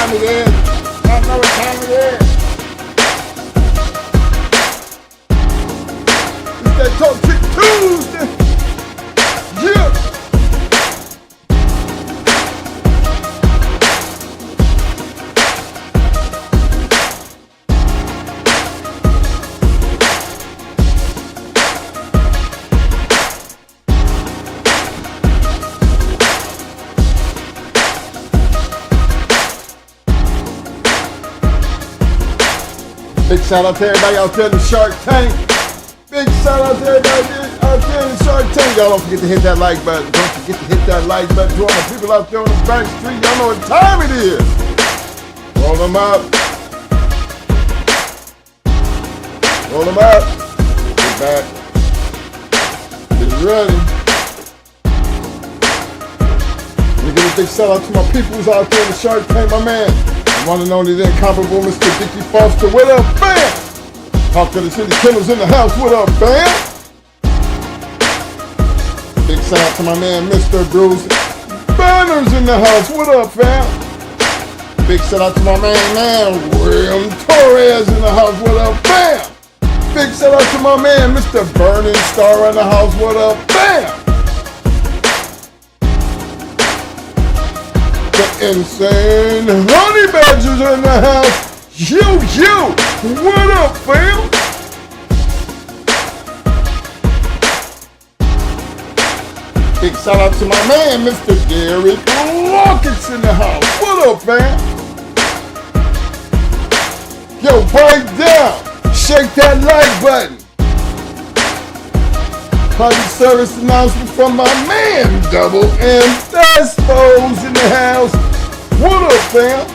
time it is. Y'all know what time it is. It's that Talk Shit Tuesday. Yeah. Big shout out to everybody out there in the Shark Tank. Big shout out to everybody out there in the Shark Tank. Y'all don't forget to hit that like button. Don't forget to hit that like button. To all the people out there on the back street, y'all know what time it is. Roll them up. Roll them up. Get back. Get ready. Let me give a big shout out to my peoples out there in the Shark Tank, my man. One and only the incomparable Mr. Dickie Foster. What up, fam? Talk to the city Kennels in the house. What up, fam? Big shout out to my man, Mr. Bruce Banners in the house. What up, fam? Big shout out to my man, William Torres in the house. What up, fam? Big shout out to my man, Mr. Burning Star in the house. What up, fam? Insane honey badgers in the house. Yo, what up, fam? Big shout out to my man, Mr. Derek Lockets in the house. What up, fam? Yo, bite down. Shake that like button. Public service announcement from my man, Double M. Despo's in the house. What up, fam?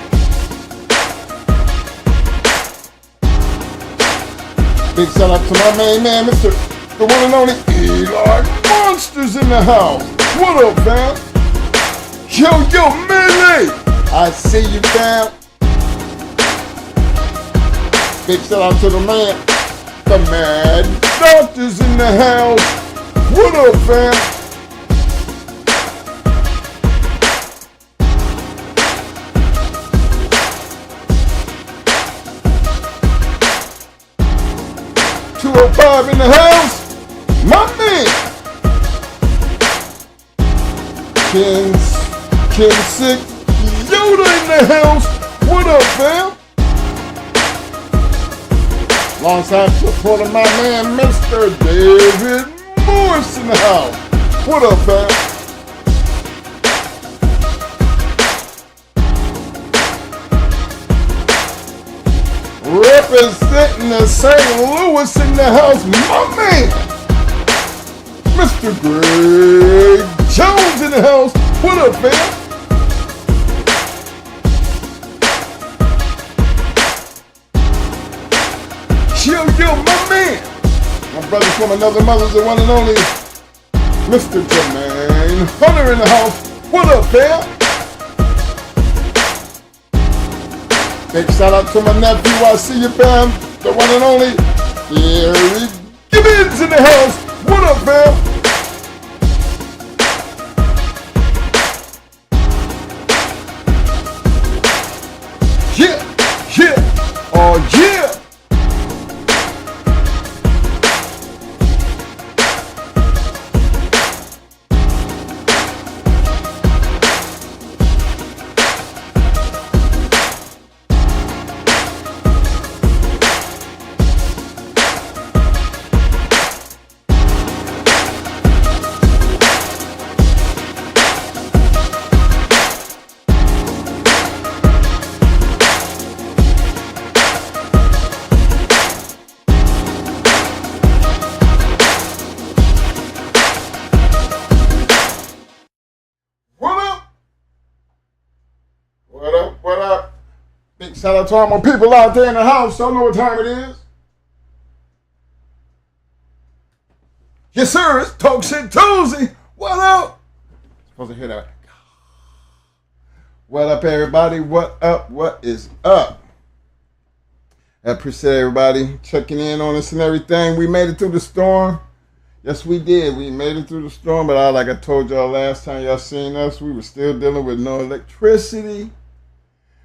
Big shout out to my main man, Mr. The one and only Eli Monsters in the house. What up, fam? Yo, Millie! I see you, fam. Big shout out to the man, the Mad Doctors in the house. What up, fam? $205 in the house. My man. Ken Sick Yoda in the house. What up, fam? Alongside supporting my man, Mr. David Morris in the house. What up, fam? Representing the St. Louis in the house, my man, Mr. Greg Jones in the house. What up, fam? Yo, my man. My brother from another mother, the one and only Mr. Jermaine Hunter in the house. What up, fam? Big shout out to my nephew. I see you, fam. The one and only Gary Gibbons in the house. What up, fam? Yeah. Oh, yeah. What up? Big shout out to all my people out there in the house. Don't know what time it is. Yes, sir. It's Talk Shit Tuesday. What up? Supposed to hear that. What up, everybody? What up? What is up? I appreciate everybody checking in on us and everything. We made it through the storm. Yes, we did. We made it through the storm, but like I told y'all last time y'all seen us, we were still dealing with no electricity.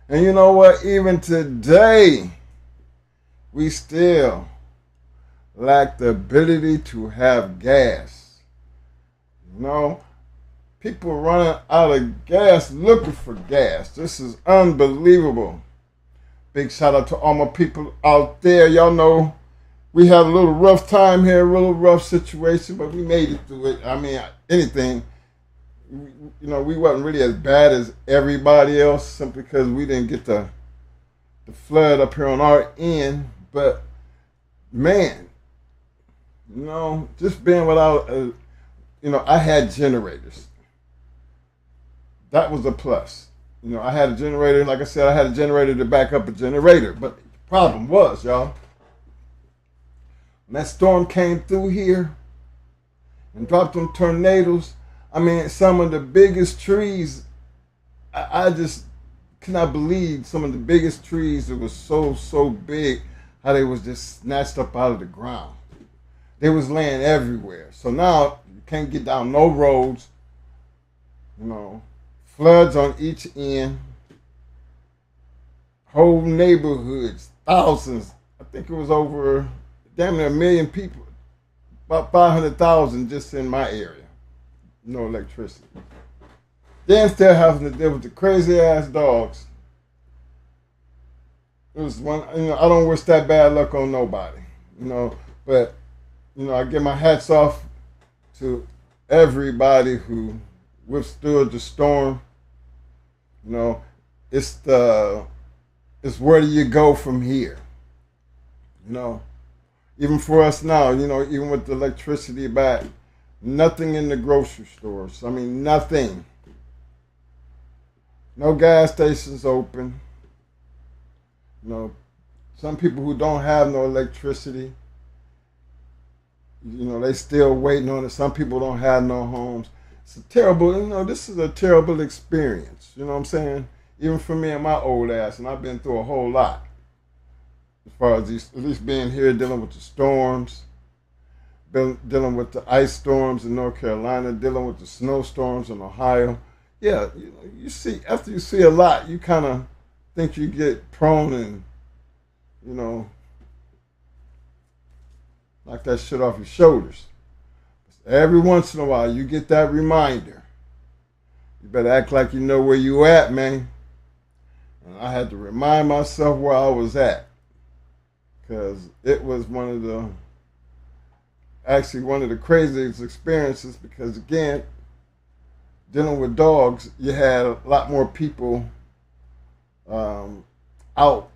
And you know what? Even today, we still lack the ability to have gas. You know, people running out of gas looking for gas. This is unbelievable. Big shout out to all my people out there. Y'all know we had a little rough time here, a little rough situation, but we made it through it. I mean, anything, you know, we wasn't really as bad as everybody else simply because we didn't get the flood up here on our end. But, man, you know, just being without, you know, I had generators. That was a plus. You know, I had a generator. Like I said, I had a generator to back up a generator. But the problem was, y'all, when that storm came through here and dropped them tornadoes, I mean, some of the biggest trees, I just cannot believe some of the biggest trees that was so big, how they was just snatched up out of the ground. They was laying everywhere. So now you can't get down no roads, you know, floods on each end, whole neighborhoods, thousands. I think it was over damn near 1 million people, about 500,000 just in my area. No electricity. Then still having to deal with the crazy ass dogs. It was one, you know, I don't wish that bad luck on nobody, you know, but, you know, I give my hats off to everybody who withstood the storm. You know, it's where do you go from here? You know, even for us now, you know, even with the electricity back, nothing in the grocery stores. I mean, nothing. No gas stations open. You know, some people who don't have no electricity, you know, they still waiting on it. Some people don't have no homes. It's a terrible, you know, this is a terrible experience. You know what I'm saying? Even for me and my old ass, and I've been through a whole lot. As far as these, at least being here, dealing with the storms, dealing with the ice storms in North Carolina, dealing with the snowstorms in Ohio. Yeah, you know, you see, after you see a lot, you kind of think you get prone and, you know, knock that shit off your shoulders. Every once in a while, you get that reminder. You better act like you know where you at, man. And I had to remind myself where I was at. Because it was one of the craziest experiences. Because again, dealing with dogs, you had a lot more people out,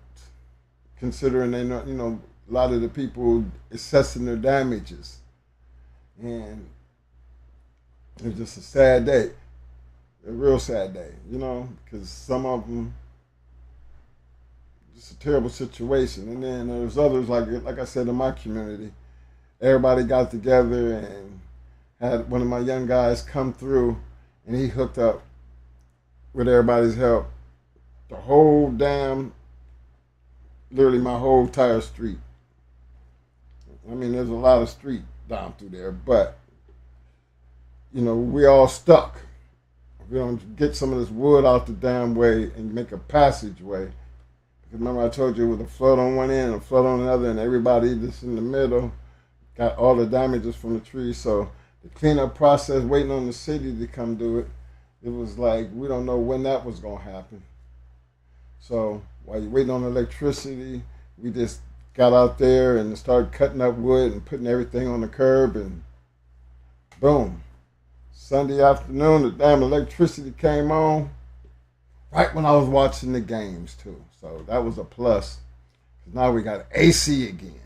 considering they know, you know, a lot of the people assessing their damages. And it was just a sad day, a real sad day, you know, because some of them, just a terrible situation. And then there's others, like I said, in my community, everybody got together and had one of my young guys come through, and he hooked up with everybody's help the whole damn, literally my whole entire street. I mean, there's a lot of street down through there, but, you know, we all stuck. If we don't get some of this wood out the damn way and make a passageway. Because remember I told you with a flood on one end and a flood on the other, and everybody just in the middle got all the damages from the trees. So the cleanup process, waiting on the city to come do it, it was like, we don't know when that was going to happen. So while you're waiting on electricity, we just got out there and started cutting up wood and putting everything on the curb, and boom. Sunday afternoon, the damn electricity came on right when I was watching the games too. So that was a plus. Now we got AC again.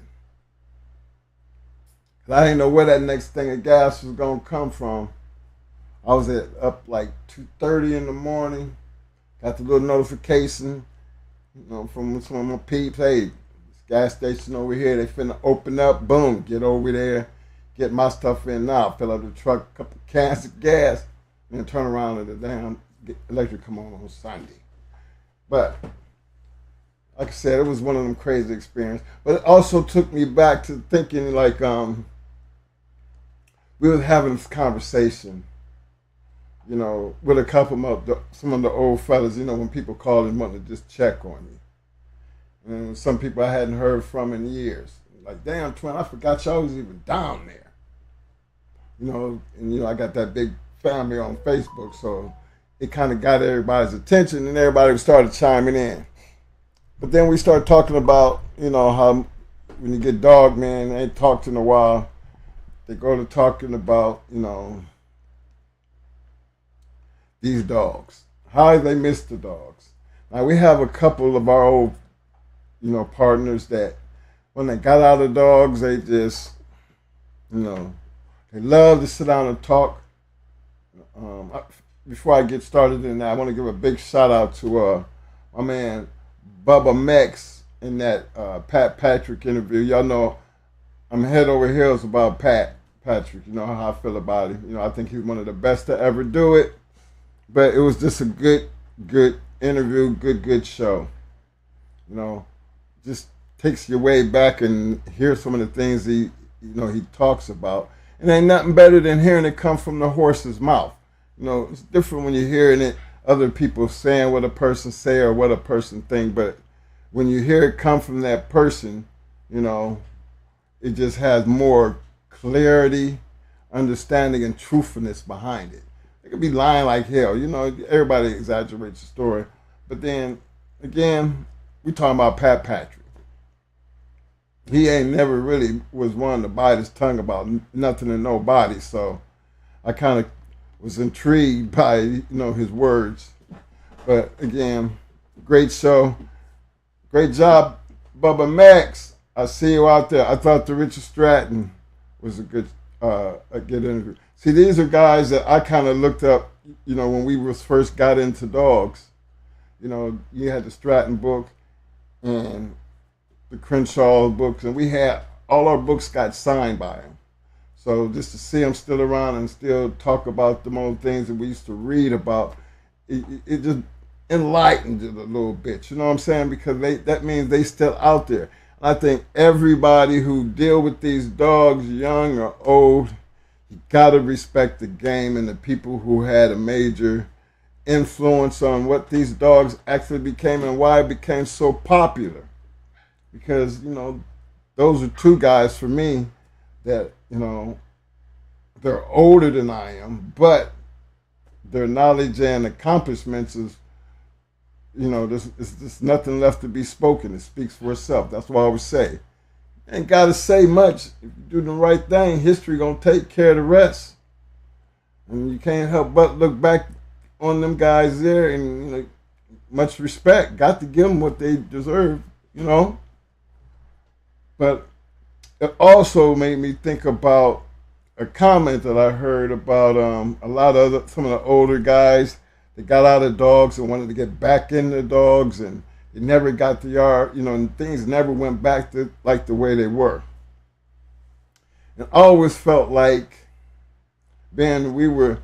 I didn't know where that next thing of gas was going to come from. I was up like 2:30 in the morning. Got the little notification, you know, from some of my peeps. Hey, gas station over here, they finna open up. Boom, get over there, get my stuff in now. Fill up the truck, a couple cans of gas, and then turn around and the damn electric come on Sunday. But like I said, it was one of them crazy experiences. But it also took me back to thinking like we were having this conversation, you know, with a couple of some of the old fellas, you know, when people call and want to just check on you. And some people I hadn't heard from in years. Like, damn, twin, I forgot y'all was even down there. You know, and you know, I got that big family on Facebook, so it kind of got everybody's attention, and everybody started chiming in. But then we started talking about, you know, how when you get DOGMEN, they ain't talked in a while. They go to talking about, you know, these dogs. How they miss the dogs. Now, we have a couple of our old, you know, partners that when they got out of dogs, they just, you know, they love to sit down and talk. Before I get started in that, I want to give a big shout out to my man Bubba Mex in that Pat Patrick interview. Y'all know I'm head over heels about Patrick. You know how I feel about him. You know, I think he's one of the best to ever do it. But it was just a good interview, good show. You know, just takes you way back and hear some of the things he talks about. And ain't nothing better than hearing it come from the horse's mouth. You know, it's different when you're hearing it, other people saying what a person say or what a person think. But when you hear it come from that person, you know, it just has more clarity, understanding, and truthfulness behind it. It could be lying like hell. You know, everybody exaggerates the story. But then, again, we talking about Pat Patrick. He ain't never really was one to bite his tongue about nothing and nobody. So I kind of was intrigued by, you know, his words. But again, great show. Great job, Bubba Max. I see you out there. I thought the Richard Stratton was a good interview. See, these are guys that I kind of looked up, you know, when we first got into dogs. You know, you had the Stratton book and the Crenshaw books, and we had all our books got signed by him. So just to see him still around and still talk about the old things that we used to read about, it just enlightened it a little bit. You know what I'm saying? Because that means they still out there. And I think everybody who deal with these dogs, young or old, you gotta respect the game and the people who had a major influence on what these dogs actually became and why it became so popular. Because, you know, those are two guys for me that, you know, they're older than I am, but their knowledge and accomplishments is, you know, there's nothing left to be spoken. It speaks for itself. That's what I always say. Ain't got to say much. If you do the right thing, history going to take care of the rest. And you can't help but look back on them guys there and, you know, much respect. Got to give them what they deserve, you know. But it also made me think about a comment that I heard about some of the older guys that got out of dogs and wanted to get back into dogs, and they never got the yard, you know, and things never went back to like the way they were. And I always felt like, man, we were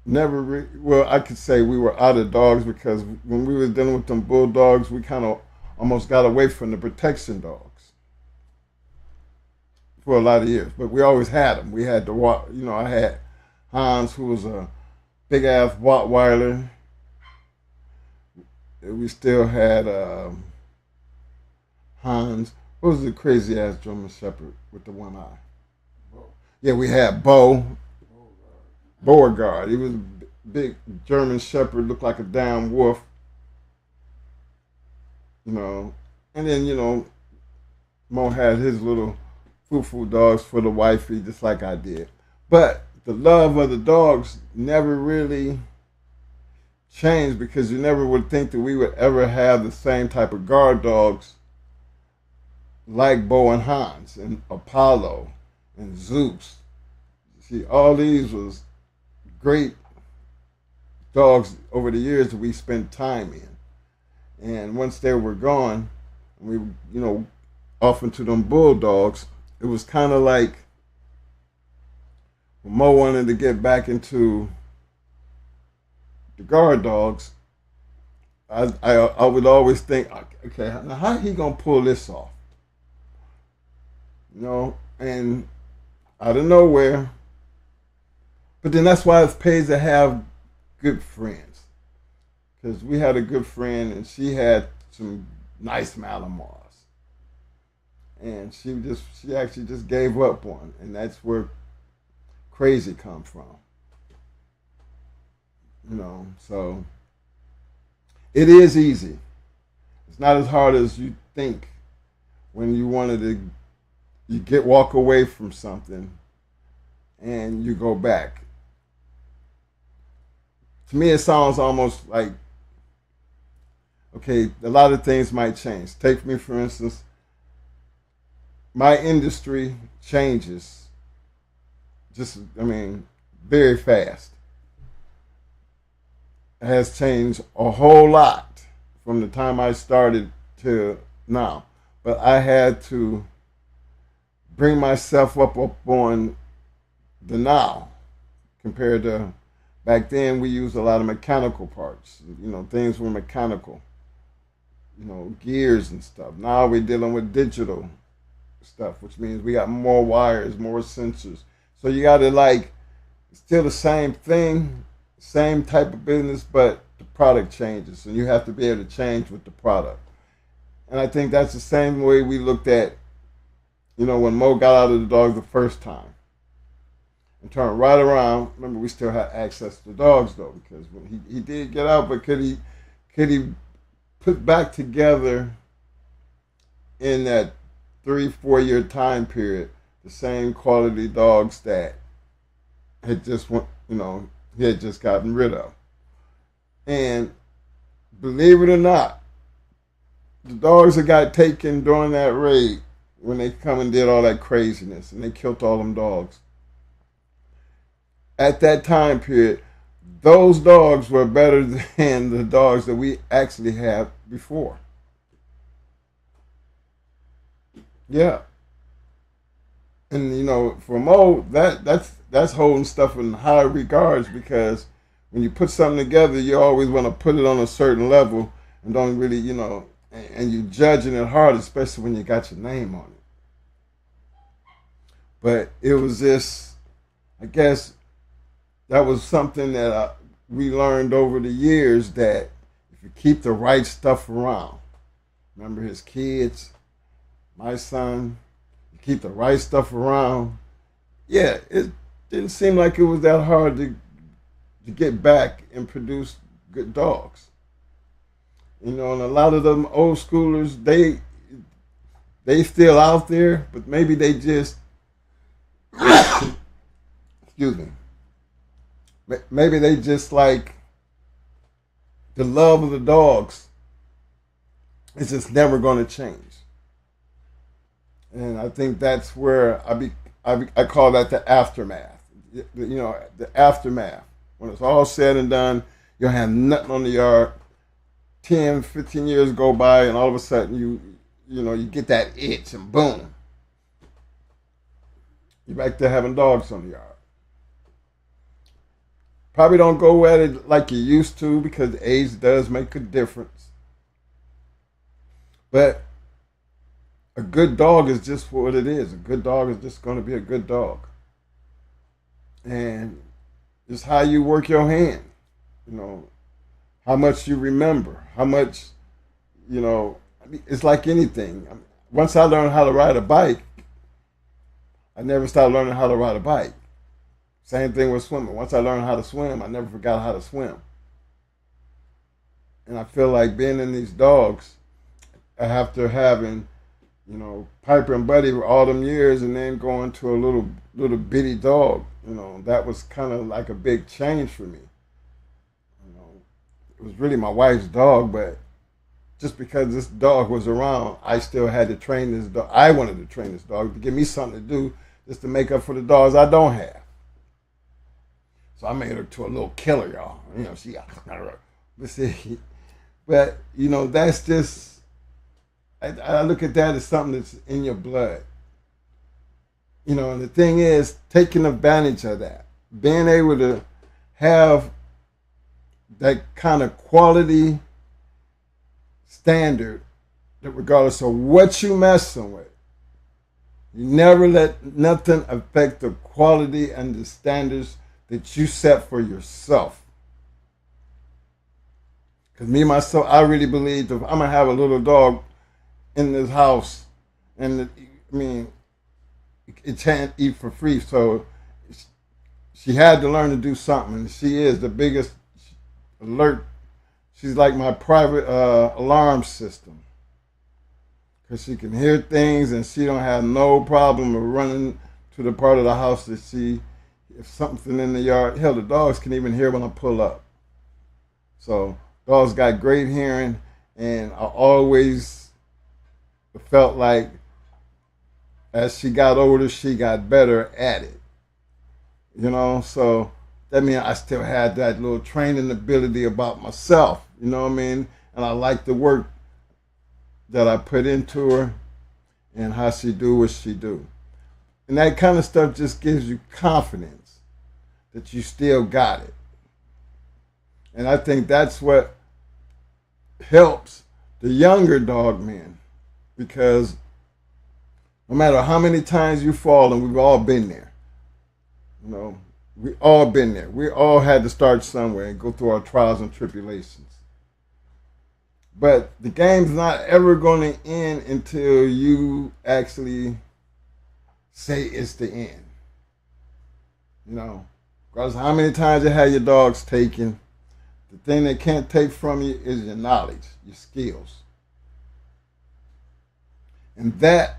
never, I could say we were out of dogs, because when we were dealing with them bulldogs, we kind of almost got away from the protection dogs for a lot of years. But we always had them. We had I had Hans, who was a big ass Rottweiler. We still had Hans. What was the crazy ass German Shepherd with the one eye? Yeah, we had Beauregard. He was a big German Shepherd, looked like a damn wolf. You know, and then, you know, Mo had his little foo-foo dogs for the wifey, just like I did. But the love of the dogs never really changed, because you never would think that we would ever have the same type of guard dogs like Bo and Hans and Apollo and Zeus. See, all these was great dogs over the years that we spent time in. And once they were gone, we, you know, off into them bulldogs, it was kind of like when Mo wanted to get back into the guard dogs, I would always think, okay, now how he gonna pull this off? You know, and out of nowhere. But then that's why it's pays to have good friends. Because we had a good friend, and she had some nice Malamars. And she actually just gave up one. And that's where crazy come from. So it is easy. It's not as hard as you think when you wanted to walk away from something and you go back. To me, it sounds almost like, okay, a lot of things might change. Take me, for instance, my industry changes very fast. It has changed a whole lot from the time I started to now. But I had to bring myself up on the now compared to back then. We used a lot of mechanical parts. Things were mechanical. Gears and stuff. Now we're dealing with digital stuff, which means we got more wires, more sensors. So you got to still the same thing, same type of business, but the product changes, and you have to be able to change with the product. And I think that's the same way we looked at, when Mo got out of the dogs the first time and turned right around. Remember, we still had access to the dogs though, because when he did get out, but could he put back together in that 3-4 year time period the same quality dogs that had just he had just gotten rid of? And believe it or not, the dogs that got taken during that raid, when they come and did all that craziness and they killed all them dogs, at that time period, those dogs were better than the dogs that we actually had before. Yeah. And for Mo, that's holding stuff in high regards, because when you put something together, you always want to put it on a certain level and don't really, and you're judging it hard, especially when you got your name on it. But it was just, I guess, that was something that we learned over the years, that if you keep the right stuff around, remember his kids, my son, you keep the right stuff around, yeah, it didn't seem like it was that hard to get back and produce good dogs. And a lot of them old schoolers, they still out there, but maybe they just, excuse me, maybe they just like the love of the dogs is just never going to change. And I think that's where I call that the aftermath. The aftermath. When it's all said and done, you'll have nothing on the yard. 10, 15 years go by, and all of a sudden you get that itch, and boom, you're back there having dogs on the yard. Probably don't go at it like you used to, because age does make a difference. But a good dog is just what it is. A good dog is just going to be a good dog. And it's how you work your hand. How much you remember. How much, it's like anything. Once I learned how to ride a bike, I never stopped learning how to ride a bike. Same thing with swimming. Once I learned how to swim, I never forgot how to swim. And I feel like being in these dogs, after having, Piper and Buddy for all them years, and then going to a little bitty dog, that was kind of like a big change for me. It was really my wife's dog, but just because this dog was around, I still had to train this dog. I wanted to train this dog to give me something to do, just to make up for the dogs I don't have. So I made her to a little killer, y'all. She got, but that's just, I look at that as something that's in your blood. And the thing is, taking advantage of that, being able to have that kind of quality standard, that regardless of what you messing with, you never let nothing affect the quality and the standards that you set for yourself. Because me, myself, I really believe if I'm going to have a little dog in this house, and I mean, it can't eat for free. So she had to learn to do something. And she is the biggest alert. She's like my private alarm system. Because she can hear things and she don't have no problem of running to the part of the house that if something's in the yard, hell, the dogs can even hear when I pull up. So dogs got great hearing, and I always felt like as she got older, she got better at it. You know, so that means I still had that little training ability about myself, you know what I mean? And I like the work that I put into her and how she do what she do. And that kind of stuff just gives you confidence that you still got it. And I think that's what helps the younger dog men, because no matter how many times you fall, and we've all been there, you know, we all been there. We all had to start somewhere and go through our trials and tribulations. But the game's not ever going to end until you actually say it's the end. You know, regardless of how many times you had your dogs taken, the thing they can't take from you is your knowledge, your skills. And that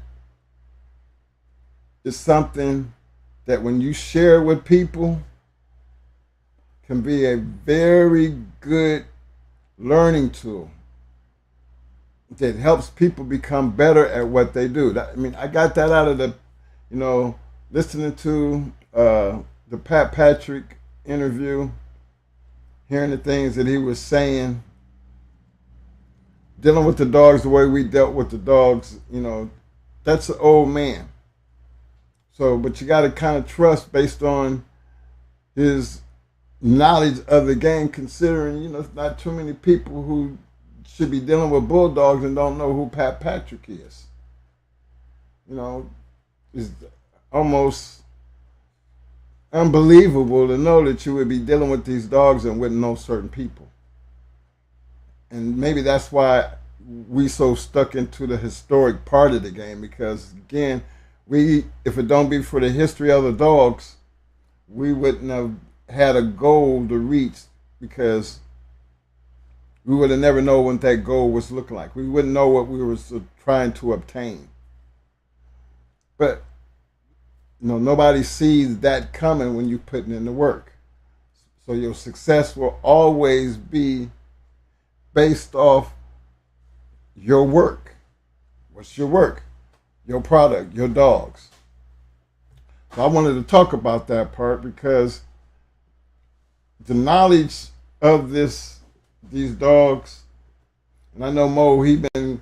is something that when you share with people can be a very good learning tool that helps people become better at what they do. I mean, I got that out of the, you know, listening to the Pat Patrick interview, hearing the things that he was saying, dealing with the dogs the way we dealt with the dogs, you know, that's an old man. So, but you got to kind of trust based on his knowledge of the game, considering, you know, it's not too many people who should be dealing with bulldogs and don't know who Pat Patrick is. You know, it's almost unbelievable to know that you would be dealing with these dogs and wouldn't know certain people. And maybe that's why we so stuck into the historic part of the game, because again, if it don't be for the history of the dogs, we wouldn't have had a goal to reach, because we would have never known what that goal was looking like. We wouldn't know what we were trying to obtain. But you know, nobody sees that coming when you're putting in the work. So your success will always be based off your work. What's your work? Your product, your dogs. So I wanted to talk about that part because the knowledge of these dogs, and I know Mo, he been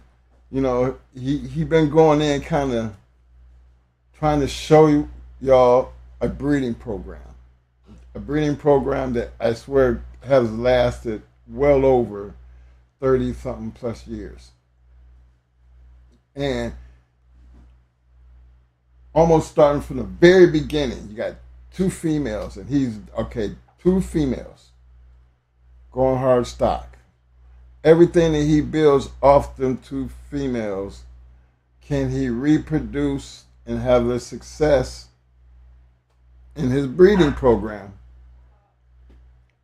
going in kind of trying to show y'all a breeding program. A breeding program that I swear has lasted well over 30-something plus years. And almost starting from the very beginning, you got two females, and two females going hard stock. Everything that he builds off them two females, can he reproduce and have the success in his breeding program?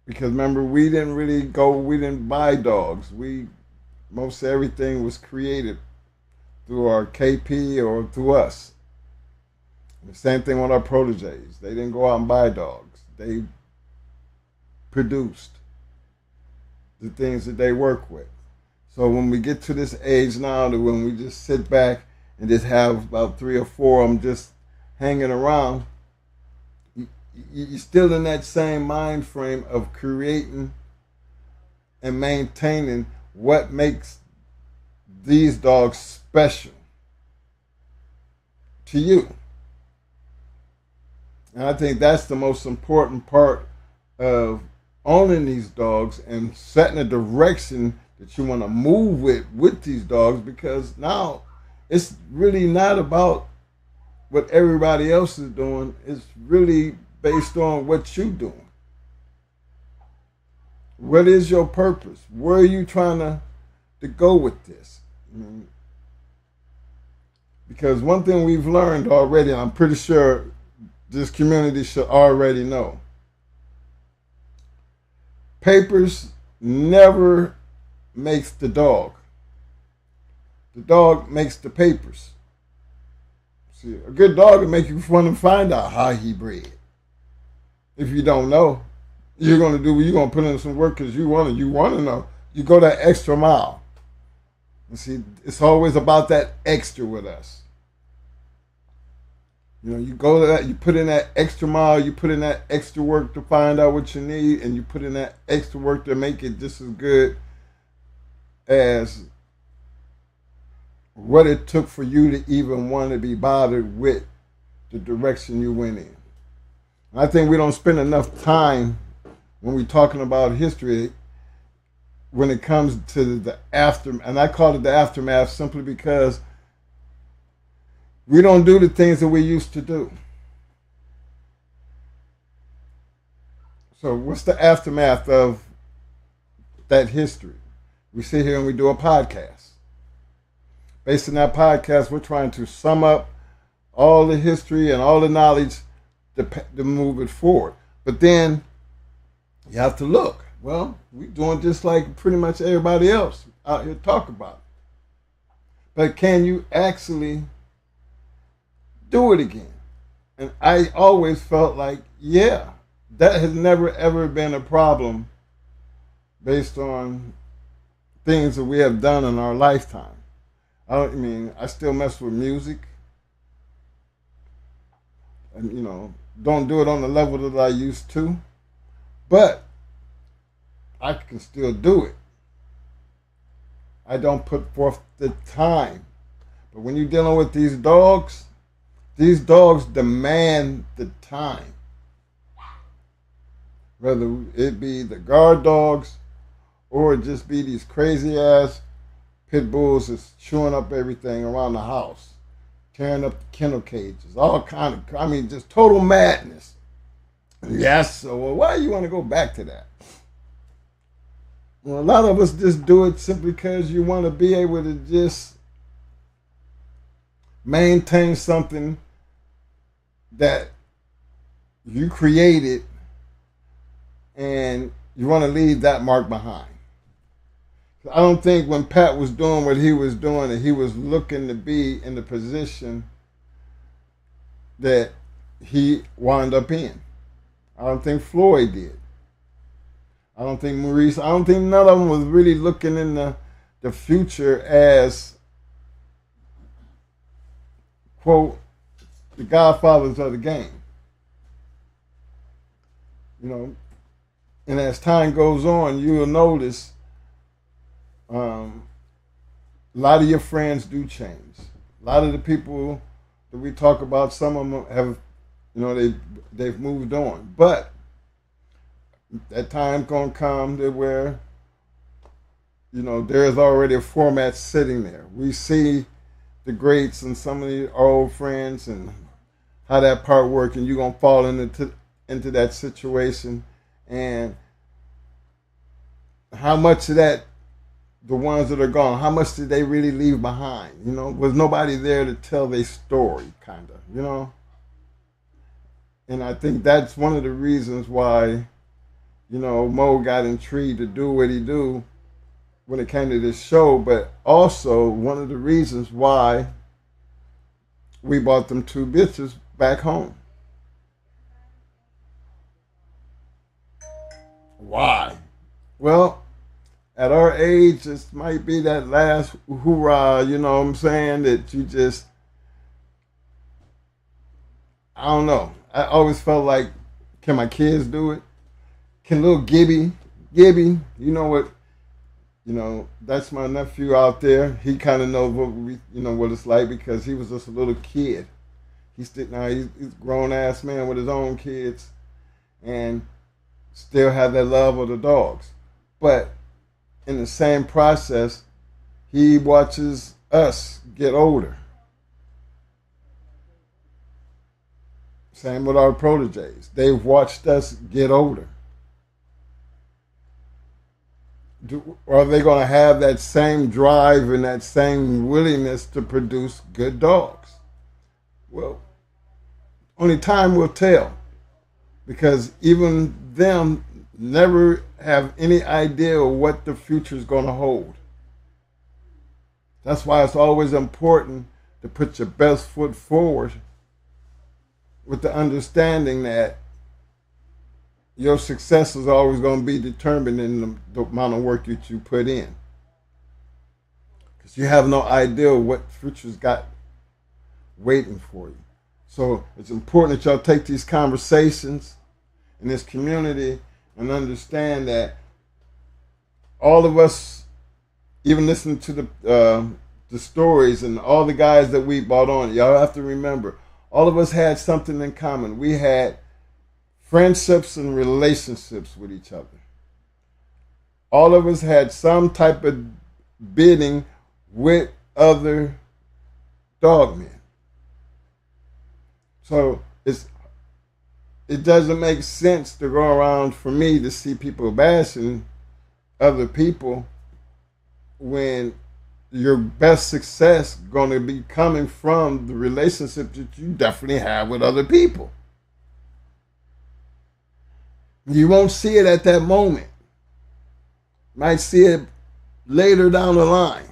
Because remember, we didn't buy dogs. Most everything was created through our KP or through us. The same thing with our proteges. They didn't go out and buy dogs. They produced the things that they work with. So when we get to this age now, that when we just sit back and just have about 3 or 4 of them just hanging around, you're still in that same mind frame of creating and maintaining what makes these dogs special to you. And I think that's the most important part of owning these dogs and setting a direction that you want to move with these dogs, because now it's really not about what everybody else is doing. It's really based on what you're doing. What is your purpose? Where are you trying to go with this? Because one thing we've learned already, and I'm pretty sure this community should already know, papers never makes the dog. The dog makes the papers. See, a good dog will make you want to find out how he bred. If you don't know, you're gonna put in some work because you want to know. You go that extra mile. You see, it's always about that extra with us. You go to that, you put in that extra mile, you put in that extra work to find out what you need, and you put in that extra work to make it just as good as what it took for you to even want to be bothered with the direction you went in. I think we don't spend enough time when we're talking about history when it comes to the aftermath, and I call it the aftermath simply because we don't do the things that we used to do. So what's the aftermath of that history? We sit here and we do a podcast. Based on that podcast, we're trying to sum up all the history and all the knowledge to move it forward. But then you have to look. Well, we're doing just like pretty much everybody else out here talk about it. But can you actually do it again? And I always felt like, yeah, that has never ever been a problem based on things that we have done in our lifetime. I still mess with music. And, don't do it on the level that I used to. But I can still do it. I don't put forth the time. But when you're dealing with these dogs demand the time. Whether it be the guard dogs or it just be these crazy ass pit bulls that's chewing up everything around the house, tearing up the kennel cages, all kind of, just total madness. Yes, so why do you want to go back to that? Well, a lot of us just do it simply because you want to be able to just maintain something that you created and you want to leave that mark behind. I don't think when Pat was doing what he was doing that he was looking to be in the position that he wound up in. I don't think Floyd did. I don't think Maurice, I don't think none of them was really looking in the future as, quote, the godfathers of the game. And as time goes on, you will notice a lot of your friends do change. A lot of the people that we talk about, some of them have, they've moved on. But that time gonna come to where, there is already a format sitting there. We see the greats and some of the old friends and how that part works, and you're gonna fall into that situation, and how much of that, the ones that are gone, how much did they really leave behind? Was nobody there to tell their story, kind of, And I think that's one of the reasons why, Mo got intrigued to do what he do when it came to this show, but also one of the reasons why we brought them two bitches back home. Why? Well, at our age, this might be that last hoorah, that you just, I don't know. I always felt like, can my kids do it? Can little Gibby, that's my nephew out there. He kind of knows what it's like because he was just a little kid. He's a grown ass man with his own kids and still have that love of the dogs. But in the same process, he watches us get older. Same with our proteges. They've watched us get older. are they going to have that same drive and that same willingness to produce good dogs? Well, only time will tell, because even them never have any idea of what the future is going to hold. That's why it's always important to put your best foot forward with the understanding that your success is always going to be determined in the amount of work that you put in. Because you have no idea what future's got waiting for you. So it's important that y'all take these conversations in this community and understand that all of us, even listening to the stories and all the guys that we brought on, y'all have to remember, all of us had something in common. We had friendships and relationships with each other. All of us had some type of bidding with other dogmen. So it doesn't make sense to go around for me to see people bashing other people when your best success going to be coming from the relationship that you definitely have with other people. You won't see it at that moment. Might see it later down the line.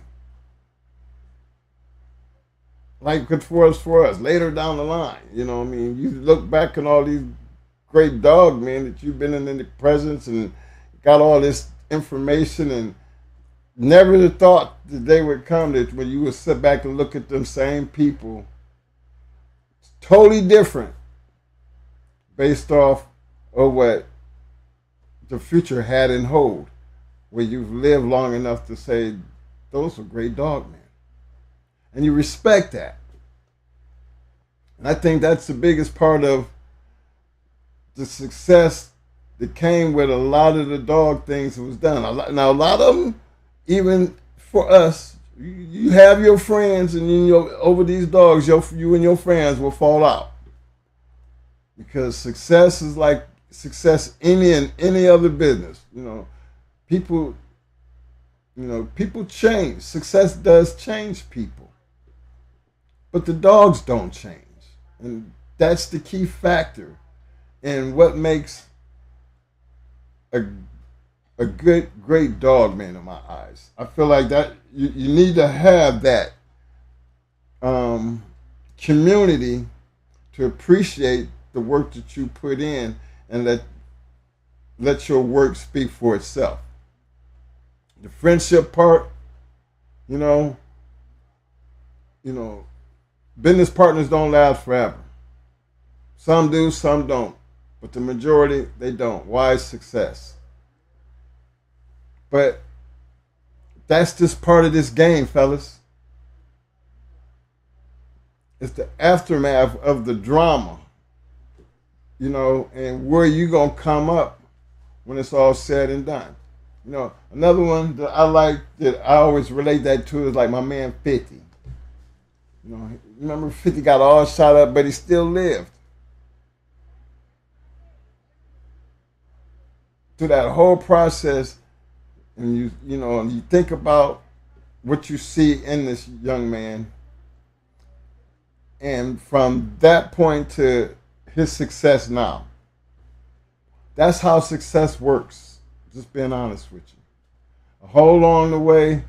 Like it's for us, later down the line. You know what I mean? You look back on all these great dog men that you've been in the presence and got all this information, and never thought that they would come that when you would sit back and look at them same people, it's totally different based off of what the future had in hold, where you've lived long enough to say, those were great dog men. And you respect that. And I think that's the biggest part of the success that came with a lot of the dog things that was done. Now, a lot of them, even for us, you have your friends, and over these dogs, you and your friends will fall out. Because success is like success in any other business. People change. Success does change people. But the dogs don't change. And that's the key factor in what makes a great dog man in my eyes. I feel like that you need to have that community to appreciate the work that you put in, and let your work speak for itself. The friendship part, business partners don't last forever. Some do, some don't. But the majority, they don't. Why? Success. But that's just part of this game, fellas. It's the aftermath of the drama, and where you going to come up when it's all said and done. Another one that I like, that I always relate that to, is like my man 50. Remember 50 got all shot up, but he still lived. Through that whole process, and you think about what you see in this young man, and from that point to his success now. That's how success works. Just being honest with you. A whole along the way,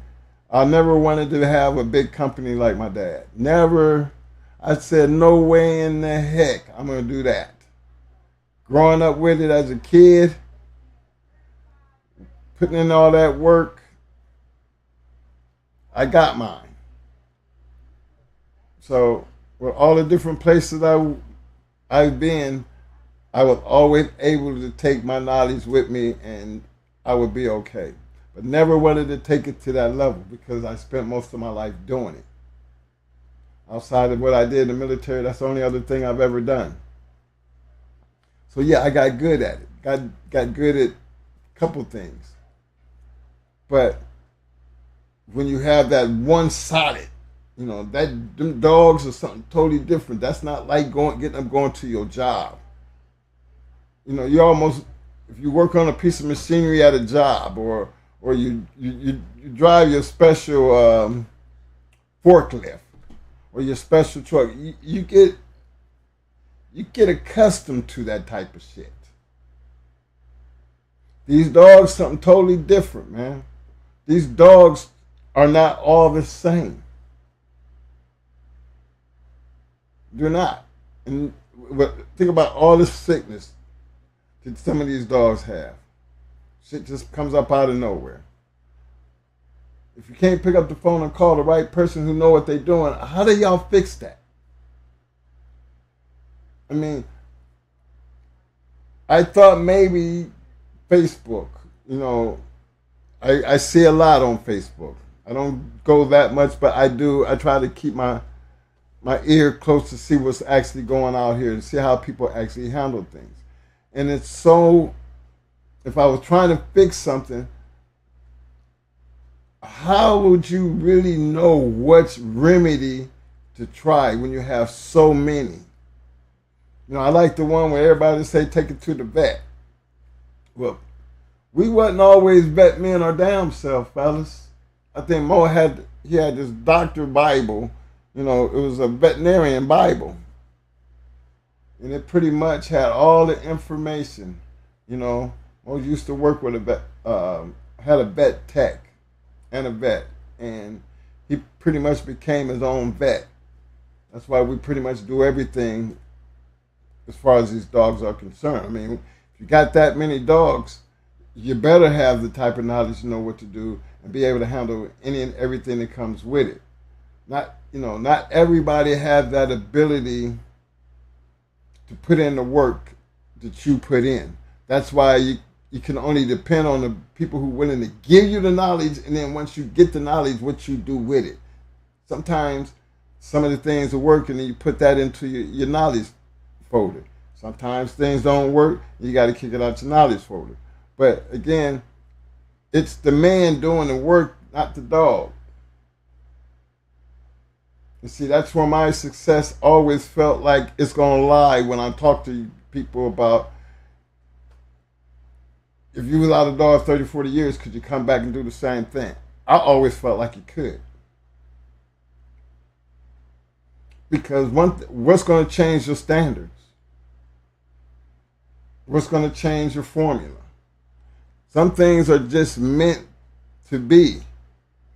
I never wanted to have a big company like my dad. Never. I said, no way in the heck I'm going to do that. Growing up with it as a kid, putting in all that work, I got mine. So with all the different places I've been, I was always able to take my knowledge with me, and I would be okay. But never wanted to take it to that level, because I spent most of my life doing it. Outside of what I did in the military, that's the only other thing I've ever done. So yeah, I got good at it. Got good at a couple things. But when you have that one-sided, them dogs are something totally different. That's not like getting them going to your job. You almost, if you work on a piece of machinery at a job, or or you drive your special forklift or your special truck, you get accustomed to that type of shit. These dogs, something totally different, man. These dogs are not all the same. They're not. And think about all the sickness that some of these dogs have. Shit just comes up out of nowhere. If you can't pick up the phone and call the right person who know what they're doing, how do y'all fix that? I mean, I thought maybe Facebook, I see a lot on Facebook. I don't go that much, but I do. I try to keep my ear close to see what's actually going out here and see how people actually handle things. And it's so, if I was trying to fix something, how would you really know which remedy to try when you have so many? I like the one where everybody say take it to the vet. Well, we wasn't always vet men our damn self, fellas. I think Mo had this doctor Bible. It was a veterinarian Bible. And it pretty much had all the information. Mo used to work with a vet, had a vet tech and a vet. And he pretty much became his own vet. That's why we pretty much do everything as far as these dogs are concerned. I mean, if you got that many dogs, you better have the type of knowledge to know what to do and be able to handle any and everything that comes with it. Not everybody has that ability to put in the work that you put in. That's why you can only depend on the people who are willing to give you the knowledge, and then once you get the knowledge, what you do with it. Sometimes some of the things will work, and then you put that into your knowledge folder. Sometimes things don't work, you got to kick it out your knowledge folder. But again, it's the man doing the work, not the dog. You see, that's where my success always felt like it's going to lie when I talk to people about, if you was out of dog 30, 40 years, could you come back and do the same thing? I always felt like you could. Because what's going to change your standards? What's going to change your formula? Some things are just meant to be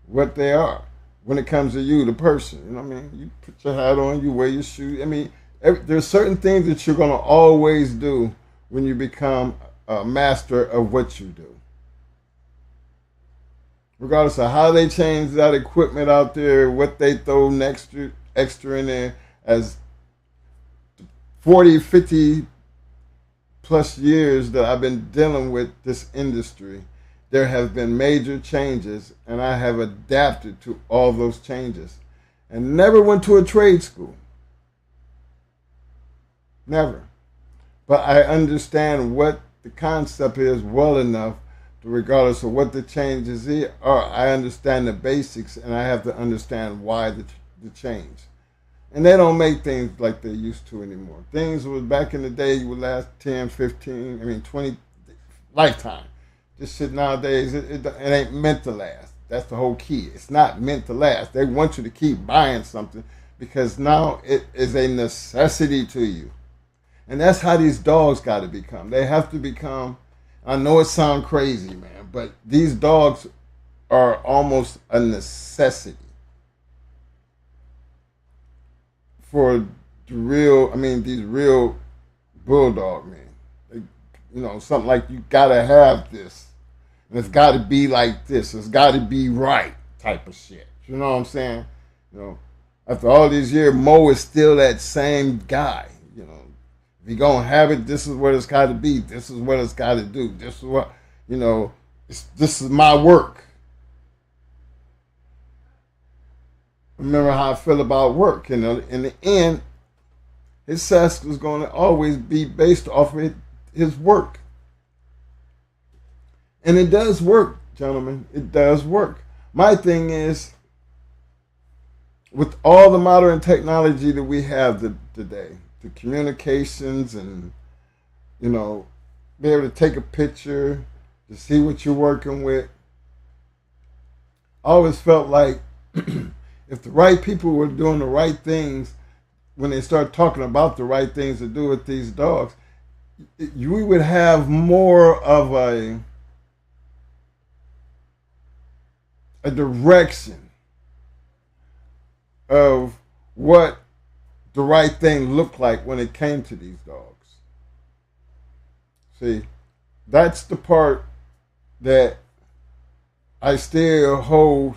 what they are when it comes to you, the person. You know what I mean? You put your hat on, you wear your shoes. I mean, there's certain things that you're going to always do when you become a master of what you do. Regardless of how they change that equipment out there, what they throw extra in there, as 40, 50 plus years that I've been dealing with this industry, there have been major changes, and I have adapted to all those changes and never went to a trade school. Never. But I understand what the concept is well enough to, regardless of what the changes are, I understand the basics, and I have to understand why the change. And they don't make things like they used to anymore. Things was back in the day would last 10, 15, 20 lifetime. This shit nowadays, it ain't meant to last. That's the whole key. It's not meant to last. They want you to keep buying something because now it is a necessity to you. And that's how these dogs got to become. They have to become, I know it sounds crazy, man, but these dogs are almost a necessity for these real bulldog men. Something like you gotta have this, and it's gotta be like this, it's gotta be right type of shit. You know what I'm saying? After all these years, Mo is still that same guy. If you're gonna have it, this is what it's gotta be. This is what it's gotta do. This is what, this is my work. Remember how I feel about work. In the end, his success was going to always be based off of his work. And it does work, gentlemen. It does work. My thing is, with all the modern technology that we have today, the communications and, be able to take a picture to see what you're working with, I always felt like if the right people were doing the right things, when they start talking about the right things to do with these dogs, we would have more of a direction of what the right thing looked like when it came to these dogs. See, that's the part that I still hold.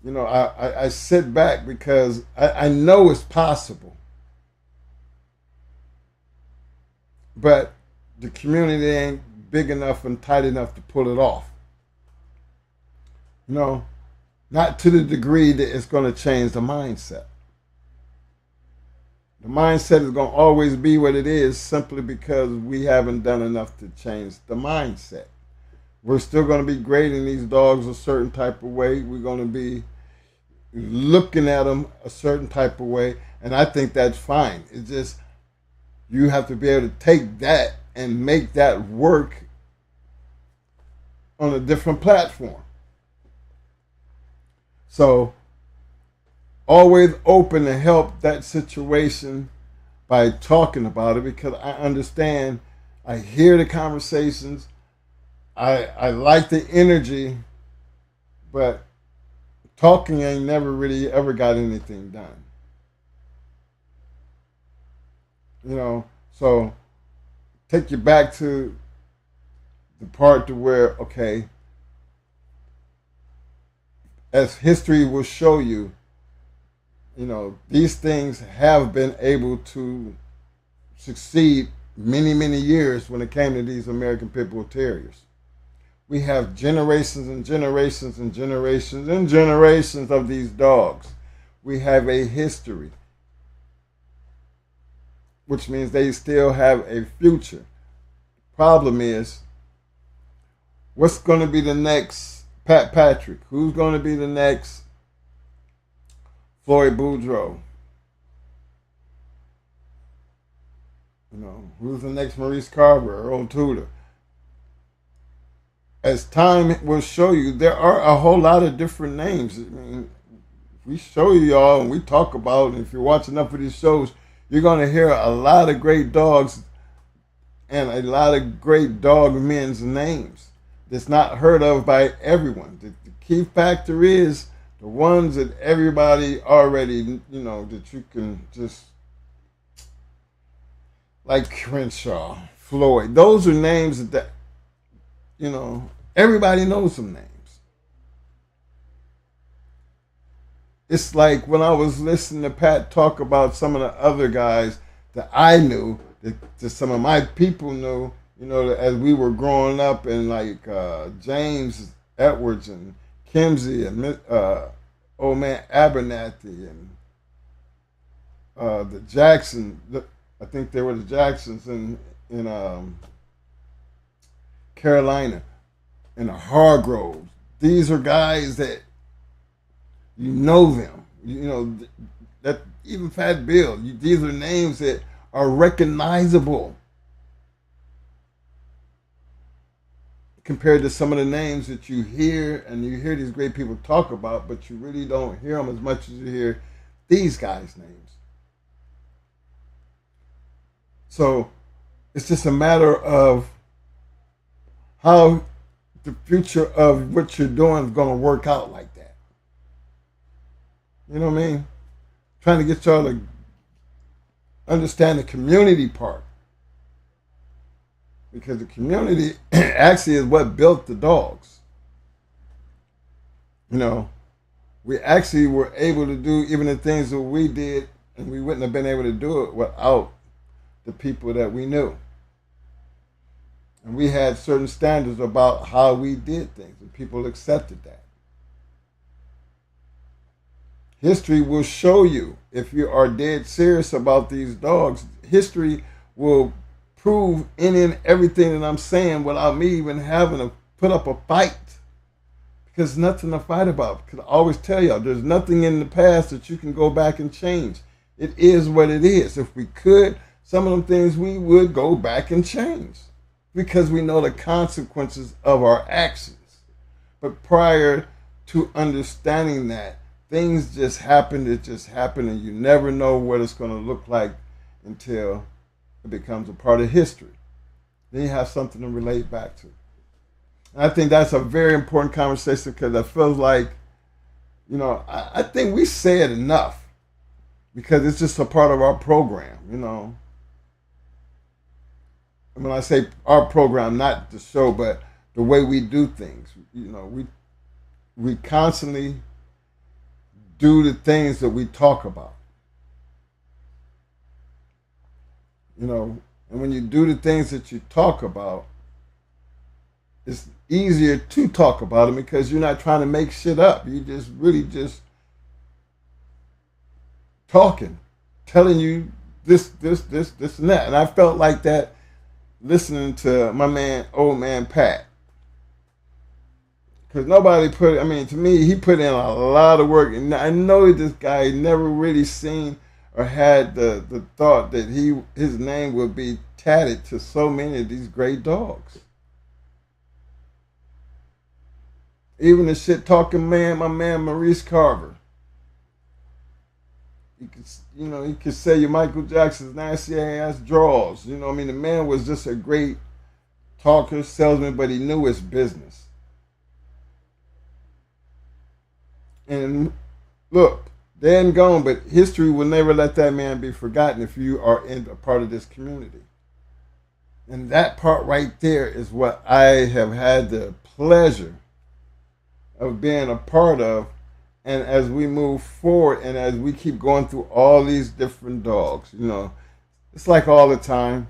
You know, I sit back because I know it's possible. But the community ain't big enough and tight enough to pull it off. You know, not to the degree that it's going to change the mindset. The mindset is going to always be what it is simply because we haven't done enough to change the mindset. We're still going to be grading these dogs a certain type of way. We're going to be looking at them a certain type of way. And I think that's fine. It's just you have to be able to take that and make that work on a different platform. So always open to help that situation by talking about it, because I understand, I hear the conversations, I like the energy, but talking ain't never really ever got anything done. You know, so take you back to the part to where, okay, as history will show you, you know, these things have been able to succeed many, many years when it came to these American Pit Bull Terriers. We have generations and generations and generations and generations of these dogs. We have a history, which means they still have a future. Problem is, what's going to be the next Pat Patrick? Who's going to be the next Floyd Boudreaux? You know, who's the next Maurice Carver, Earl Tudor? As time will show you, there are a whole lot of different names. I mean, we show you all and we talk about, and if you're watching enough of these shows, you're going to hear a lot of great dogs and a lot of great dog men's names that's not heard of by everyone. The key factor is the ones that everybody already, you know, that you can just, like Crenshaw, Floyd. Those are names that, you know, everybody knows some names. It's like when I was listening to Pat talk about some of the other guys that I knew, that some of my people knew, you know, as we were growing up, and like James Edwards and Kimsey and old man Abernathy and the Jackson. I think they were the Jacksons in Carolina, and the Hargroves. These are guys that you know them. You know that even Fat Bill. These are names that are recognizable compared to some of the names that you hear, and you hear these great people talk about, but you really don't hear them as much as you hear these guys' names. So it's just a matter of how the future of what you're doing is going to work out like that. You know what I mean? Trying to get y'all to understand the community part. Because the community actually is what built the dogs. You know, we actually were able to do even the things that we did, and we wouldn't have been able to do it without the people that we knew. And we had certain standards about how we did things, and people accepted that. History will show you, if you are dead serious about these dogs, history will prove any and everything that I'm saying without me even having to put up a fight. Because there's nothing to fight about. Because I always tell y'all, there's nothing in the past that you can go back and change. It is what it is. If we could, some of them things we would go back and change. Because we know the consequences of our actions. But prior to understanding that things just happen, it just happened, and you never know what it's going to look like until it becomes a part of history. Then you have something to relate back to. And I think that's a very important conversation because it feels like, you know, I think we say it enough because it's just a part of our program, you know. And when I say our program, not the show, but the way we do things, you know, we constantly do the things that we talk about. You know, and when you do the things that you talk about, it's easier to talk about them because you're not trying to make shit up. You just really just talking, telling you this, and that. And I felt like that listening to my man, old man Pat. Because nobody to me, he put in a lot of work. And I know that this guy never really seen or had the thought that his name would be tatted to so many of these great dogs. Even the shit talking man, my man Maurice Carver. He could say your Michael Jackson's nasty ass draws. You know, I mean, the man was just a great talker, salesman, but he knew his business. And look, dead and gone, but history will never let that man be forgotten if you are in a part of this community. And that part right there is what I have had the pleasure of being a part of. And as we move forward and as we keep going through all these different dogs, you know, it's like all the time.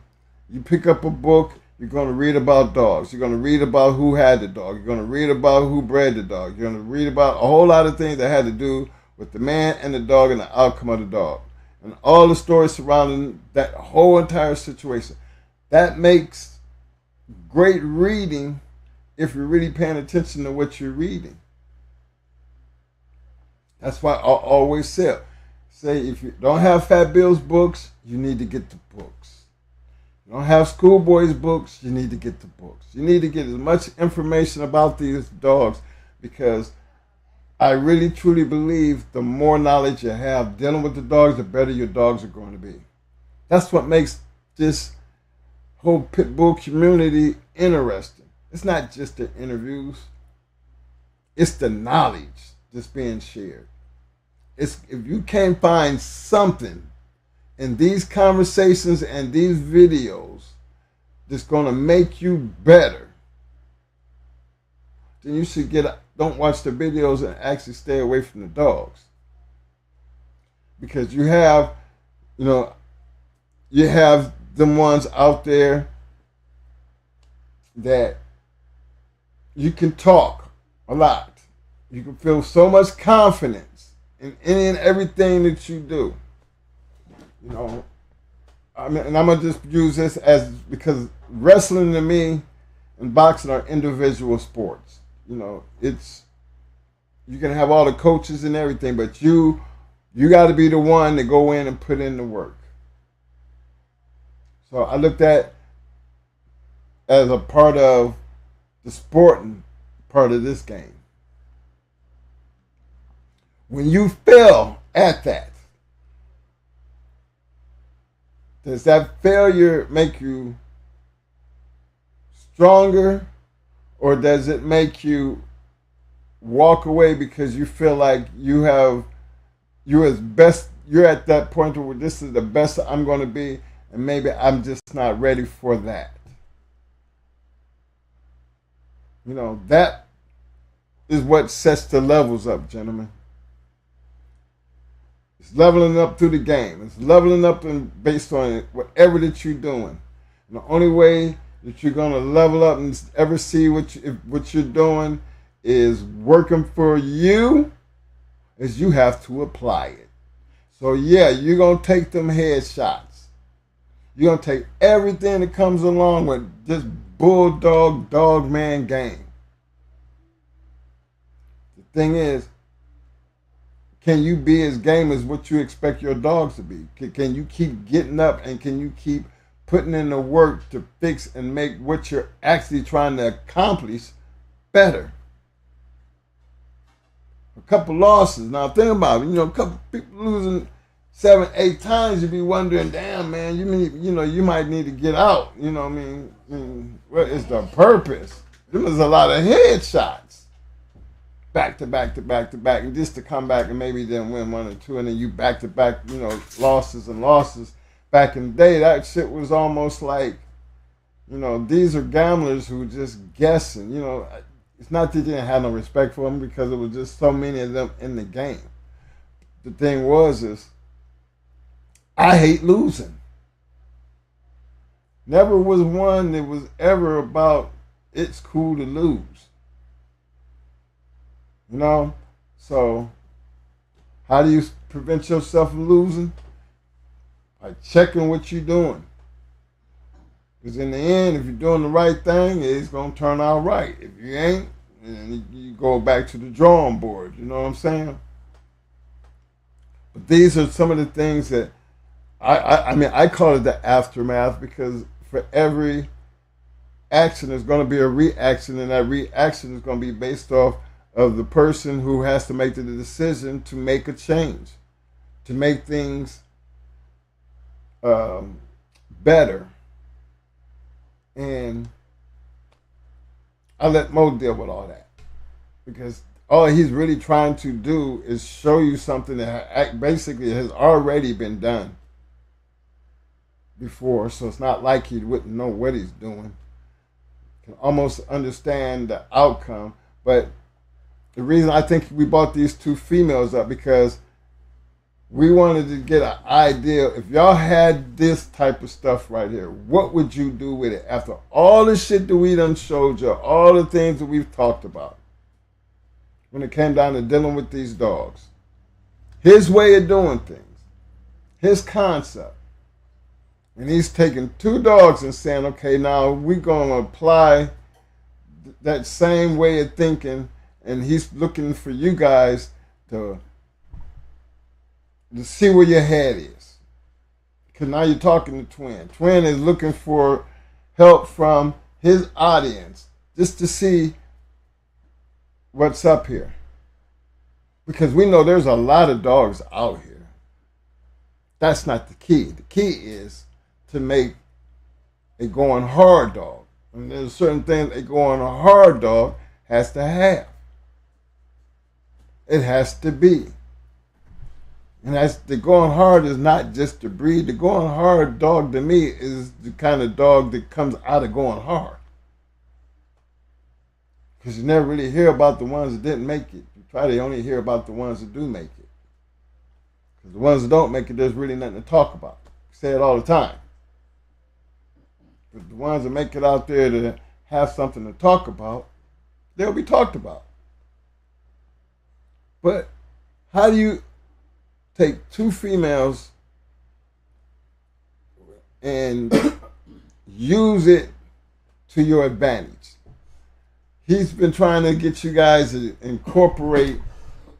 You pick up a book, you're going to read about dogs. You're going to read about who had the dog. You're going to read about who bred the dog. You're going to read about a whole lot of things that had to do with the man and the dog and the outcome of the dog. And all the stories surrounding that whole entire situation. That makes great reading if you're really paying attention to what you're reading. That's why I always say if you don't have Fat Bill's books, you need to get the books. You don't have Schoolboy's books, you need to get the books. You need to get as much information about these dogs because I really truly believe the more knowledge you have dealing with the dogs, the better your dogs are going to be. That's what makes this whole pit bull community interesting. It's not just the interviews, it's the knowledge that's being shared. If you can't find something in these conversations and these videos that's going to make you better, then you should don't watch the videos and actually stay away from the dogs. Because you have them ones out there that you can talk a lot. You can feel so much confidence in any and everything that you do. You know, and I'm going to just use this because wrestling to me and boxing are individual sports. You know, you can have all the coaches and everything, but you got to be the one to go in and put in the work. So I looked at as a part of the sporting part of this game. When you fail at that, does that failure make you stronger, or does it make you walk away because you feel like you're at that point where this is the best I'm going to be, and maybe I'm just not ready for that? You know, that is what sets the levels up, gentlemen. It's leveling up through the game. It's leveling up based on whatever that you're doing. And the only way that you're going to level up and ever see what you're doing is working for you, is you have to apply it. So yeah, you're going to take them headshots. You're going to take everything that comes along with this bulldog, dog man game. The thing is, can you be as game as what you expect your dogs to be? Can you keep getting up and can you keep putting in the work to fix and make what you're actually trying to accomplish better? a couple losses. Now think about it. A couple people losing 7, 8 times, you'd be wondering, damn man, you might need to get out. You know what I mean, what is the purpose? There's a lot of headshots. Back to back to back to back, and just to come back and maybe then win 1 or 2, and then you back to back, losses and losses. Back in the day, that shit was almost like, these are gamblers who were just guessing. It's not that you didn't have no respect for them because it was just so many of them in the game. The thing is, I hate losing. Never was one that was ever about it's cool to lose. So how do you prevent yourself from losing? By checking what you're doing. Because in the end, if you're doing the right thing, it's going to turn out right. If you ain't, then you go back to the drawing board. You know what I'm saying? But these are some of the things that I call it the aftermath, because for every action, there's going to be a reaction, and that reaction is going to be based off of the person who has to make the decision to make a change, to make things better. And I let Mo deal with all that, because all he's really trying to do is show you something that basically has already been done before, so it's not like he wouldn't know what he's doing. Can almost understand the outcome. But the reason I think we brought these 2 females up, because we wanted to get an idea. If y'all had this type of stuff right here, what would you do with it? After all the shit that we done showed you, all the things that we've talked about, when it came down to dealing with these dogs, his way of doing things, his concept. And he's taking 2 dogs and saying, okay, now we're going to apply that same way of thinking. And he's looking for you guys to see where your head is. Because now you're talking to Twin. Twin is looking for help from his audience just to see what's up here. Because we know there's a lot of dogs out here. That's not the key. The key is to make a going hard dog. And there's certain things a going hard dog has to have. It has to be. And that's the going hard is not just the breed. The going hard dog to me is the kind of dog that comes out of going hard. Because you never really hear about the ones that didn't make it. You try to only hear about the ones that do make it. Because the ones that don't make it, there's really nothing to talk about. I say it all the time. But the ones that make it out there to have something to talk about, they'll be talked about. But how do you take 2 females and use it to your advantage? He's been trying to get you guys to incorporate,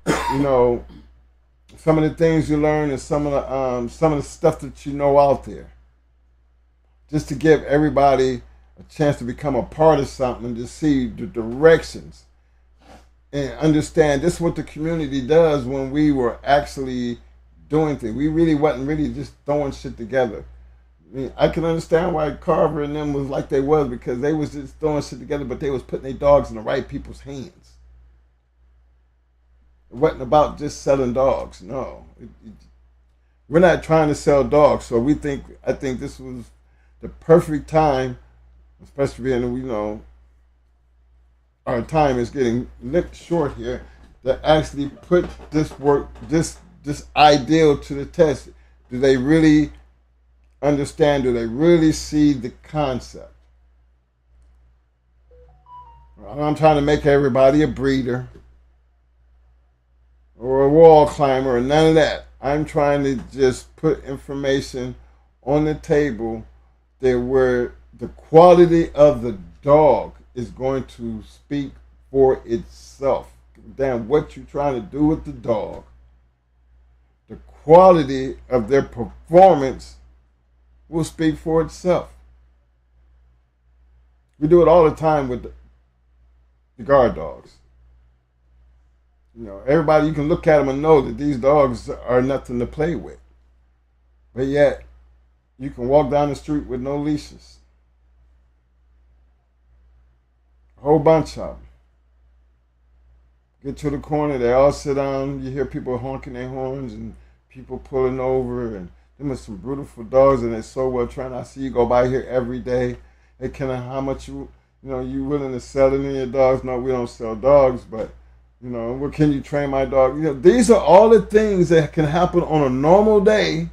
some of the things you learn and some of the stuff that you know out there, just to give everybody a chance to become a part of something, to see the directions. And understand this is what the community does when we were actually doing things. We really wasn't really just throwing shit together. I mean, I can understand why Carver and them was like they was, because they was just throwing shit together, but they was putting their dogs in the right people's hands. It wasn't about just selling dogs. No. We're not trying to sell dogs. So I think this was the perfect time, especially being, our time is getting short here, to actually put this ideal to the test. Do they really understand? Do they really see the concept? I'm trying to make everybody a breeder or a wall climber or none of that. I'm trying to just put information on the table that where the quality of the dog is going to speak for itself. Damn what you're trying to do with the dog. The quality of their performance will speak for itself. We do it all the time with the guard dogs. You know, everybody, you can look at them and know that these dogs are nothing to play with. But yet, you can walk down the street with no leashes. A whole bunch of them. Get to the corner, they all sit down. You hear people honking their horns and people pulling over. And them are some beautiful dogs, and they're so well trained. I see you go by here every day. Hey, how much you willing to sell any of your dogs? No, we don't sell dogs, but you know, where can you train my dog? You know, these are all the things that can happen on a normal day,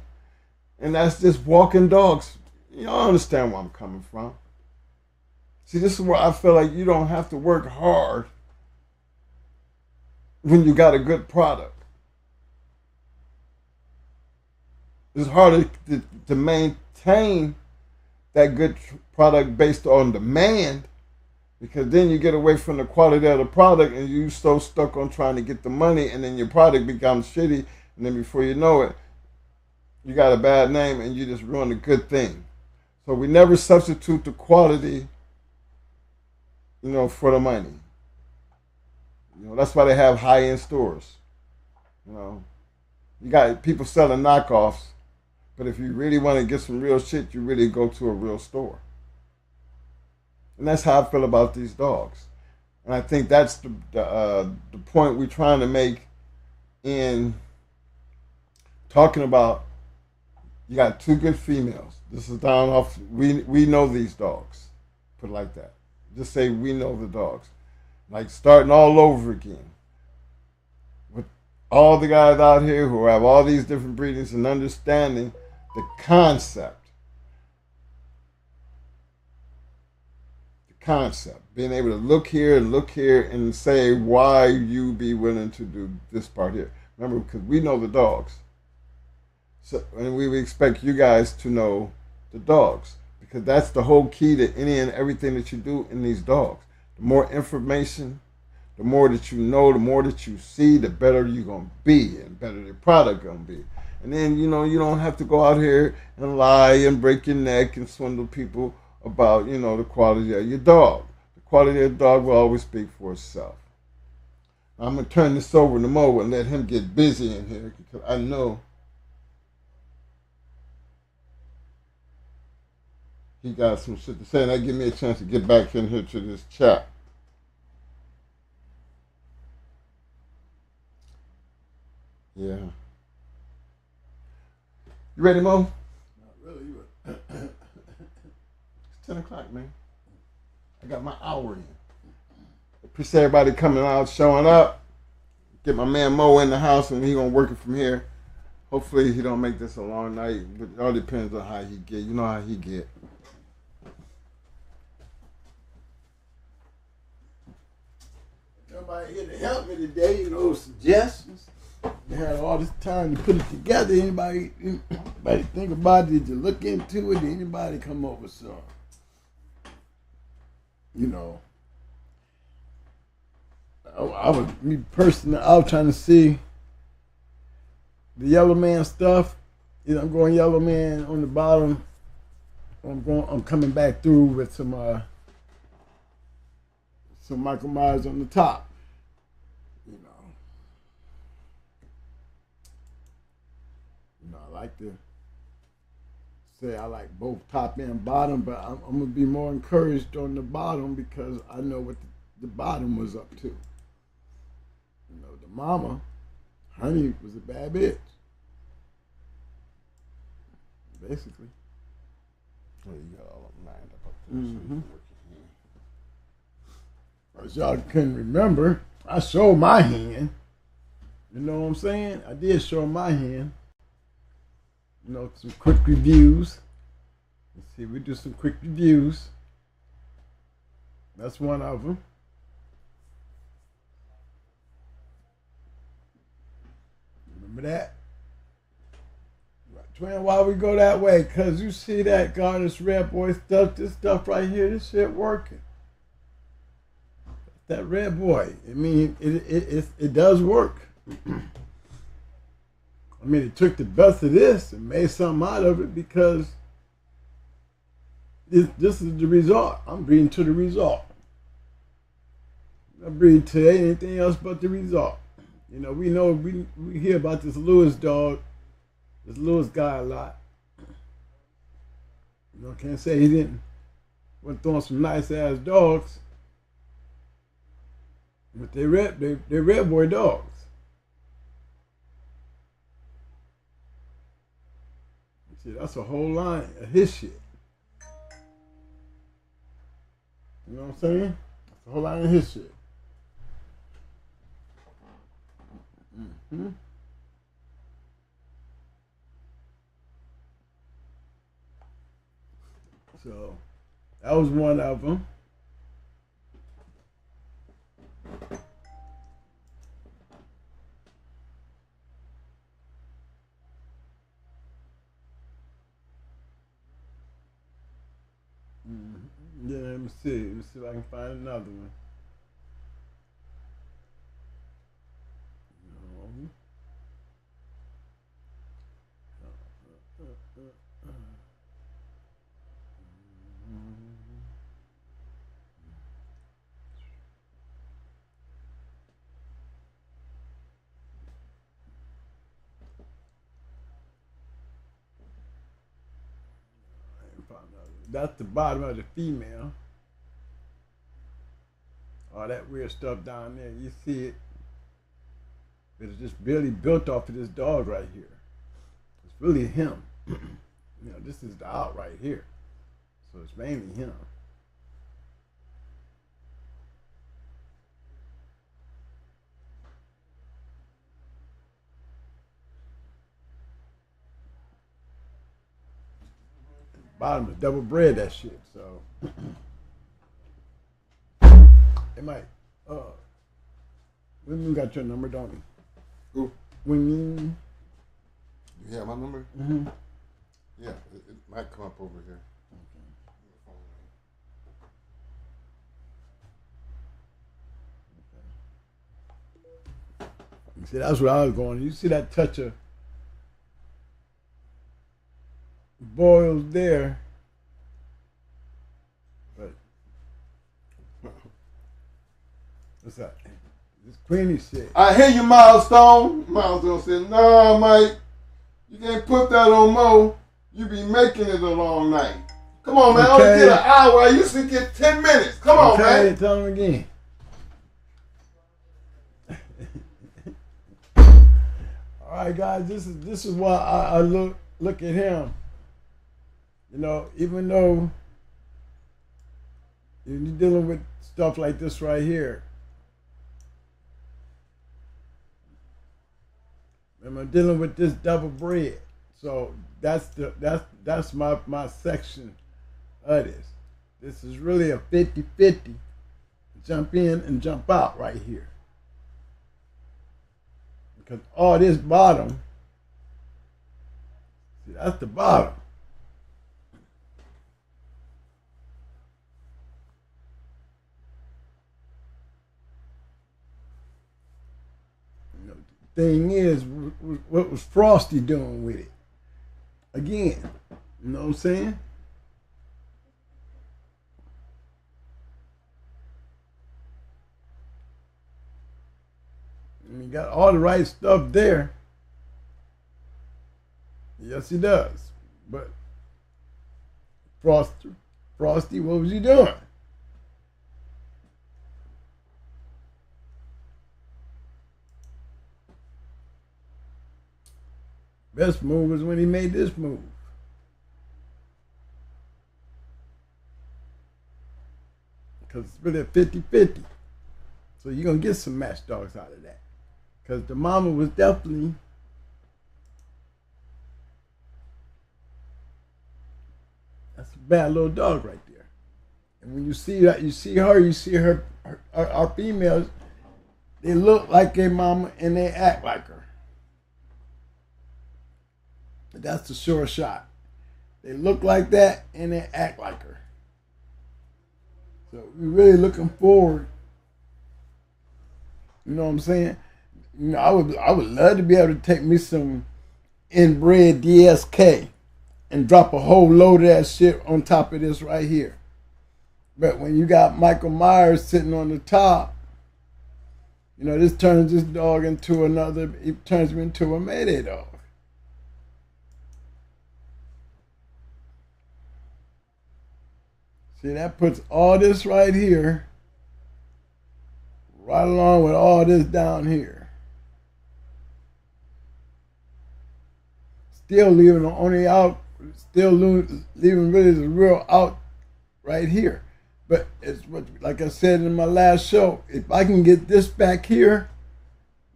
and that's just walking dogs. You all understand where I'm coming from. See, this is where I feel like you don't have to work hard when you got a good product. It's harder to maintain that good product based on demand, because then you get away from the quality of the product and you so stuck on trying to get the money, and then your product becomes shitty, and then before you know it, you got a bad name and you just ruined a good thing. So we never substitute the quality, you know, for the money. You know, that's why they have high-end stores. You know, you got people selling knockoffs, but if you really want to get some real shit, you really go to a real store. And that's how I feel about these dogs. And I think that's the point we're trying to make in talking about. You got two good females. This is down off. We know these dogs. Put it like that. Just say we know the dogs. Like starting all over again. With all the guys out here who have all these different breedings and understanding the concept. Being able to look here and say why you be willing to do this part here. Remember, because we know the dogs. So, and we expect you guys to know the dogs, because that's the whole key to any and everything that you do in these dogs. The more information, the more that you know, the more that you see, the better you're going to be, and better the product going to be. And then, you know, you don't have to go out here and lie and break your neck and swindle people about, you know, the quality of your dog. The quality of the dog will always speak for itself. I'm going to turn this over to Mo and let him get busy in here, because I know he got some shit to say, and that give me a chance to get back in here to this chat. Yeah. You ready, Mo? Not really. It's 10 o'clock, man. I got my hour in. Appreciate everybody coming out, showing up. Get my man Mo in the house, and he gonna work it from here. Hopefully he don't make this a long night, but it all depends on how he get. You know how he get. Nobody here to help me today, you know, suggestions. You had all this time to put it together. Anybody think about it? Did you look into it? Did anybody come up with some? You know, I was trying to see the Yellow Man stuff. You know, I'm going Yellow Man on the bottom. I'm coming back through with some Michael Myers on the top. I like to say I like both top and bottom, but I'm going to be more encouraged on the bottom because I know what the bottom was up to. You know, the mama, Honey, was a bad bitch. Basically. Oh, you got all of them lined up there. Mm-hmm. As y'all couldn't remember, I showed my hand. You know what I'm saying? I did show my hand. You know, some quick reviews. Let's see, we do some quick reviews. That's one of them. Remember that? Twin, why we go that way? Because you see that Goddess Red Boy stuff, this stuff right here, this shit working. That Red Boy, I mean, it does work. I mean, it took the best of this and made something out of it because this is the result. I'm breeding to the result. I'm breeding to anything else but the result. You know, we hear about this Lewis dog, this Lewis guy a lot. You know, can't say he didn't. Went throwing some nice ass dogs, but they red boy dogs. See, that's a whole line of his shit. You know what I'm saying? That's a whole line of his shit. Mm-hmm. So that was one of them. Yeah, let me see. Let me see if I can find another one. That's the bottom of the female. All that weird stuff down there, you see it. But it's just barely built off of this dog right here. It's really him. You know, this is the out right here. So it's mainly him. Bottom is double bred that shit, so it might we got your number, don't we? Who? When you have my number? Mm-hmm. Yeah, it might come up over here. You see, that's where I was going. You see that touch of boils there, but what's that? This Queenie shit. I hear you, Milestone. Milestone said, "Nah, Mike, you can't put that on Mo. You be making it a long night. Come on, man. Okay. I only get an hour. I usually get 10 minutes. Come on, man." Tell him again. All right, guys. This is why I look at him. You know, even though you're dealing with stuff like this right here, I'm dealing with this double bred. So that's my section of this. This is really a 50-50. Jump in and jump out right here. Because all this bottom, see, that's the bottom. Thing is, what was Frosty doing with it? Again, you know what I'm saying? And he got all the right stuff there. Yes, he does. But Frosty, what was he doing? Best move was when he made this move. Because it's really a 50-50. So you're going to get some match dogs out of that. Because the mama was definitely that's a bad little dog right there. And when you see that, you see her our females, they look like their mama and they act like her. That's the sure shot. They look like that and they act like her. So we're really looking forward. You know what I'm saying? You know, I would love to be able to take me some inbred DSK and drop a whole load of that shit on top of this right here. But when you got Michael Myers sitting on the top, You know, this turns this dog into another, it turns me into a Mayday dog. See, that puts all this right here, right along with all this down here. Still leaving the only out, still leaving really the real out right here. But it's what, like I said in my last show, if I can get this back here,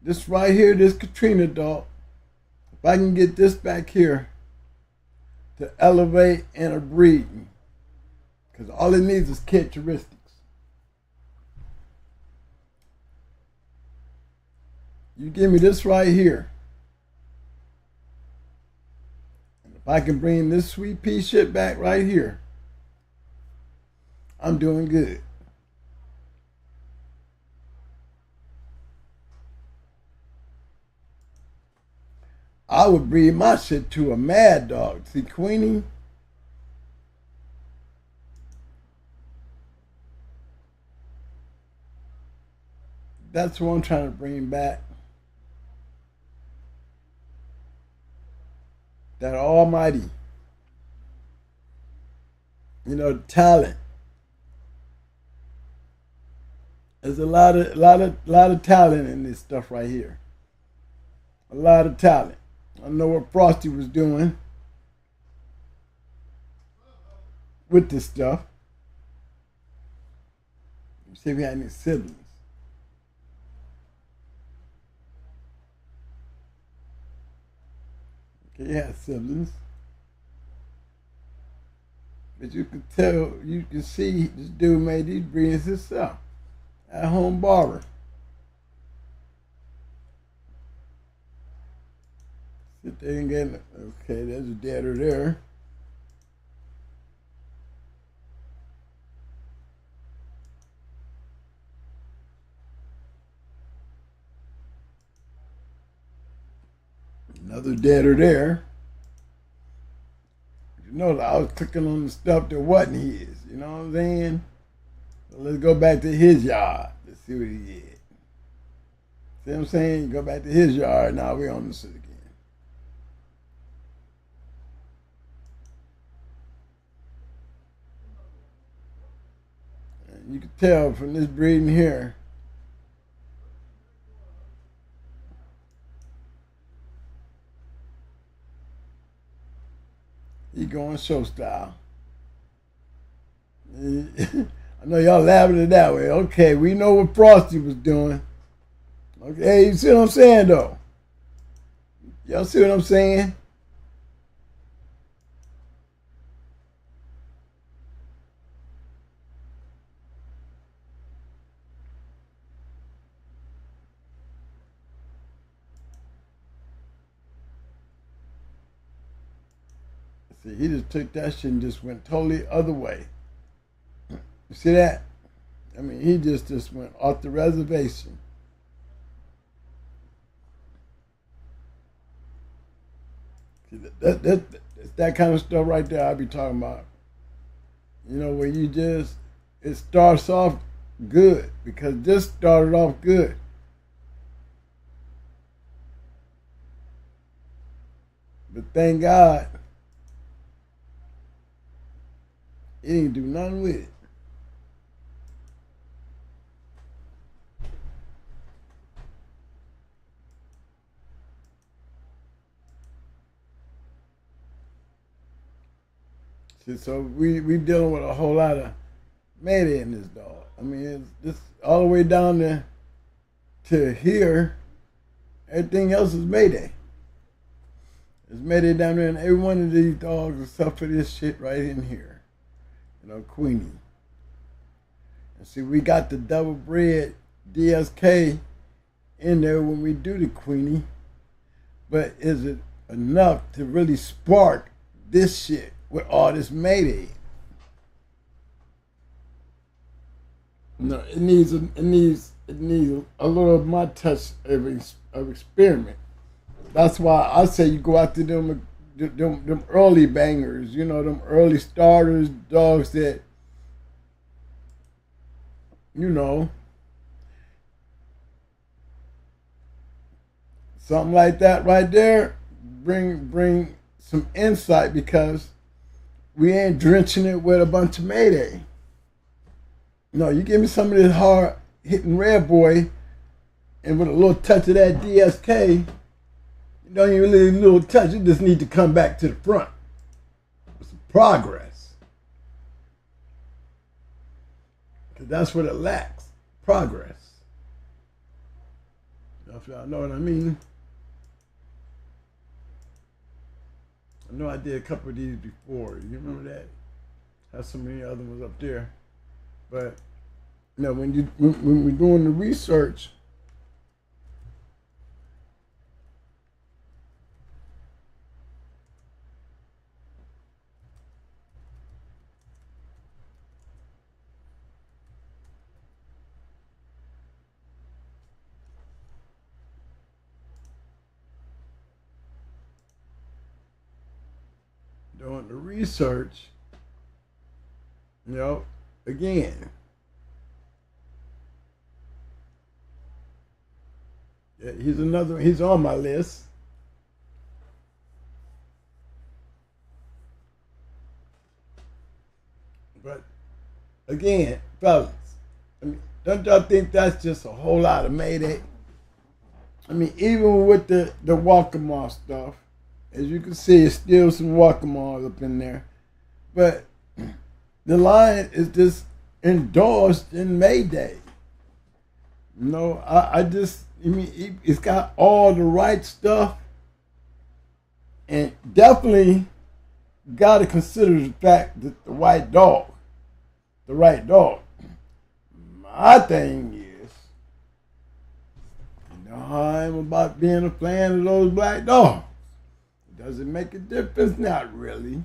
this right here, this Katrina dog, if I can get this back here to elevate and a breeding, because all it needs is characteristics. You give me this right here, and if I can bring this sweet pea shit back right here, I'm doing good. I would breed my shit to a mad dog. See, Queenie, that's what I'm trying to bring back. That almighty, you know, talent. There's a lot of talent in this stuff right here. A lot of talent. I know what Frosty was doing with this stuff. Let's see if we had any siblings. Okay, you had siblings. But you can tell, you can see this dude made these breeds himself. At home barber. Sit there and get, okay, there's a dadder there. Another dadder there. You know, I was clicking on the stuff that wasn't his, you know what I'm saying? So let's go back to his yard. Let's see what he did. See what I'm saying? Go back to his yard. Now we're on this again. And you can tell from this breeding here, he going show style. I know y'all laughing at that way. Okay, we know what Frosty was doing. Okay, you see what I'm saying though? Y'all see what I'm saying? See, he just took that shit and just went totally other way. You see that? I mean, he just went off the reservation. See, that's that kind of stuff right there I be talking about. You know, where you just, it starts off good, because this started off good. But thank God, it didn't do nothing with it. See, so we dealing with a whole lot of Mayday in this dog. I mean, it's all the way down to here. Everything else is Mayday. It's Mayday down there in every one of these dogs except for this shit right in here. You know, Queenie. And see, we got the double bred DSK in there when we do the Queenie. But is it enough to really spark this shit with all this Mayday? No, it needs a little of my touch of experiment. That's why I say you go out to them early bangers, you know, them early starters, dogs that, you know, something like that right there bring some insight, because we ain't drenching it with a bunch of Mayday. No, you give me some of this hard hitting red boy and with a little touch of that DSK, you don't even really need a little touch, you just need to come back to the front with some progress. Because that's what it lacks, progress. If y'all know what I mean. I know I did a couple of these before. You remember that? Have so many other ones up there. But you know, when we're doing the research, you know, again, yeah, he's on my list. But again, fellas, I mean, don't y'all think that's just a whole lot of Mayday? I mean, even with the Walkmore stuff, as you can see, it's still some Walkmore up in there. But the line is just endorsed in Mayday. You know, I mean, it's got all the right stuff, and definitely got to consider the fact that the right dog. My thing is, you know how I'm about being a fan of those black dogs. Does it make a difference? Not really.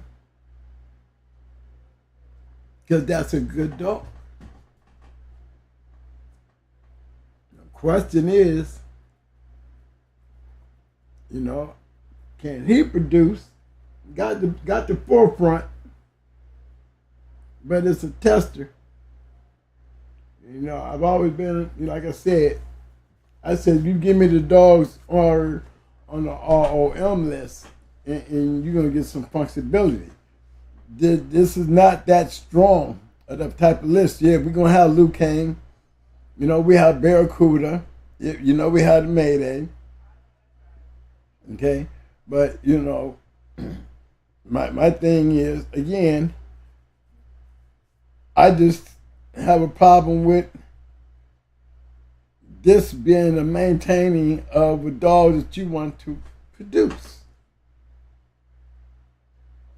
Because that's a good dog. The question is, you know, can he produce? Got the forefront, but it's a tester. You know, I've always been, like I said, you give me the dogs on the ROM list, and you're gonna get some flexibility. This is not that strong of that type of list. Yeah, we're gonna have Luke Kane. You know, we have Barracuda. You know, we have the Mayday. Okay, but you know, my thing is, again, I just have a problem with this being a maintaining of a dog that you want to produce.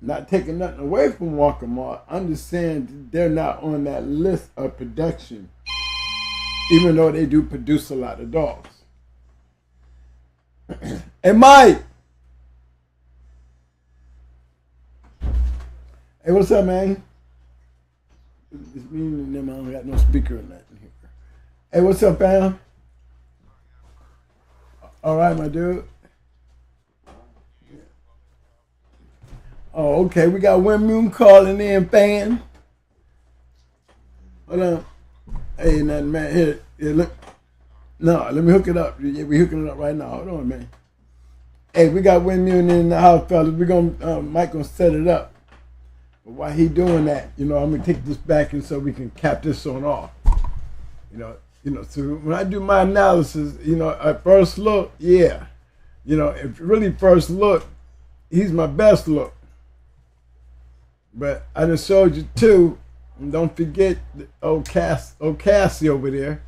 Not taking nothing away from Walkmore. I'm just saying they're not on that list of production, even though they do produce a lot of dogs. Hey, Mike. Hey, what's up, man? It's me and them. I don't got no speaker or nothing here. Hey, what's up, fam? All right, my dude. Oh, okay. We got Windmoon calling in, fan. Hold on. Hey, nothing, man. Here, look. No, let me hook it up. Yeah, we hooking it up right now. Hold on, man. Hey, we got Windmoon in the house, fellas. We're gonna Mike gonna set it up. But while he doing that, you know, I'm gonna take this back and so we can cap this on off. You know. So when I do my analysis, you know, at first look, yeah, you know, if really first look, he's my best look. But I just showed you two, and don't forget old Cassie over there.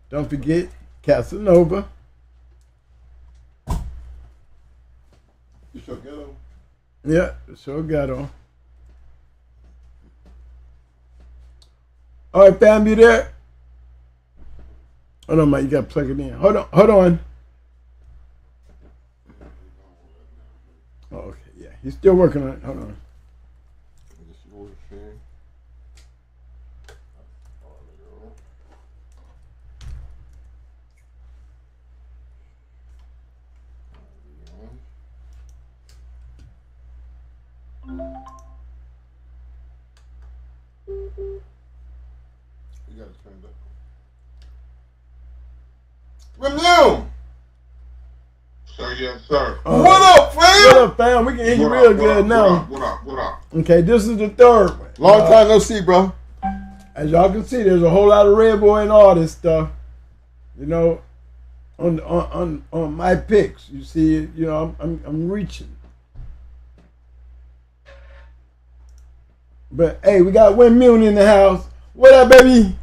Don't forget Casanova. You sure ghetto? Yeah, sure ghetto. All right, fam, you there? Hold on, Mike, you gotta plug it in. Hold on. Oh, okay, yeah, he's still working on it. Hold on. You gotta turn it up. Ramune. Sir, yes, sir. What up, fam? What up, fam? We can hear you real good now. What up? Okay, this is the third one. Long time no see, bro. As y'all can see, there's a whole lot of Red Boy and all this stuff. You know, on my picks. You see, you know, I'm reaching. But hey, we got Windmill in the house. What up, baby?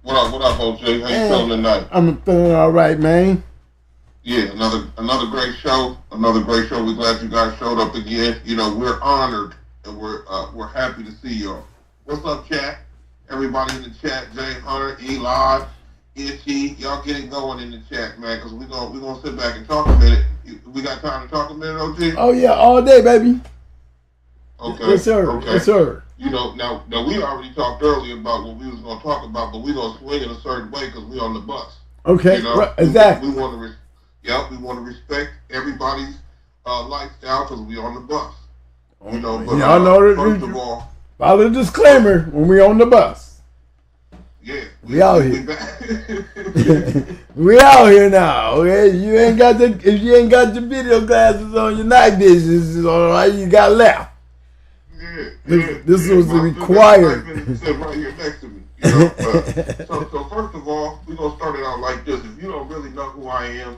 What up, OJ? How you feeling tonight? I'm feeling all right, man. Yeah, another great show. Another great show. We're glad you guys showed up again. You know, we're honored and we're happy to see y'all. What's up, chat? Everybody in the chat, Jay Hunter, Eli, Itchy, y'all get it going in the chat, man, because we're gonna sit back and talk a minute. We got time to talk a minute, OG? Oh yeah, all day, baby. Okay. Yes, sir. Okay. Yes, sir. You know, now we already talked earlier about what we was gonna talk about, but we gonna swing in a certain way because we on the bus. Okay. You know, right, exactly. We want to respect everybody's lifestyle because we on the bus. You know, but y'all know first of all, follow the disclaimer when we on the bus. Yeah, we out here. We out here now. Okay, if you ain't got the video glasses on, your night vision is all right. You got left. This was required. Sit right here next to me. You know? So first of all, we're gonna start it out like this. If you don't really know who I am,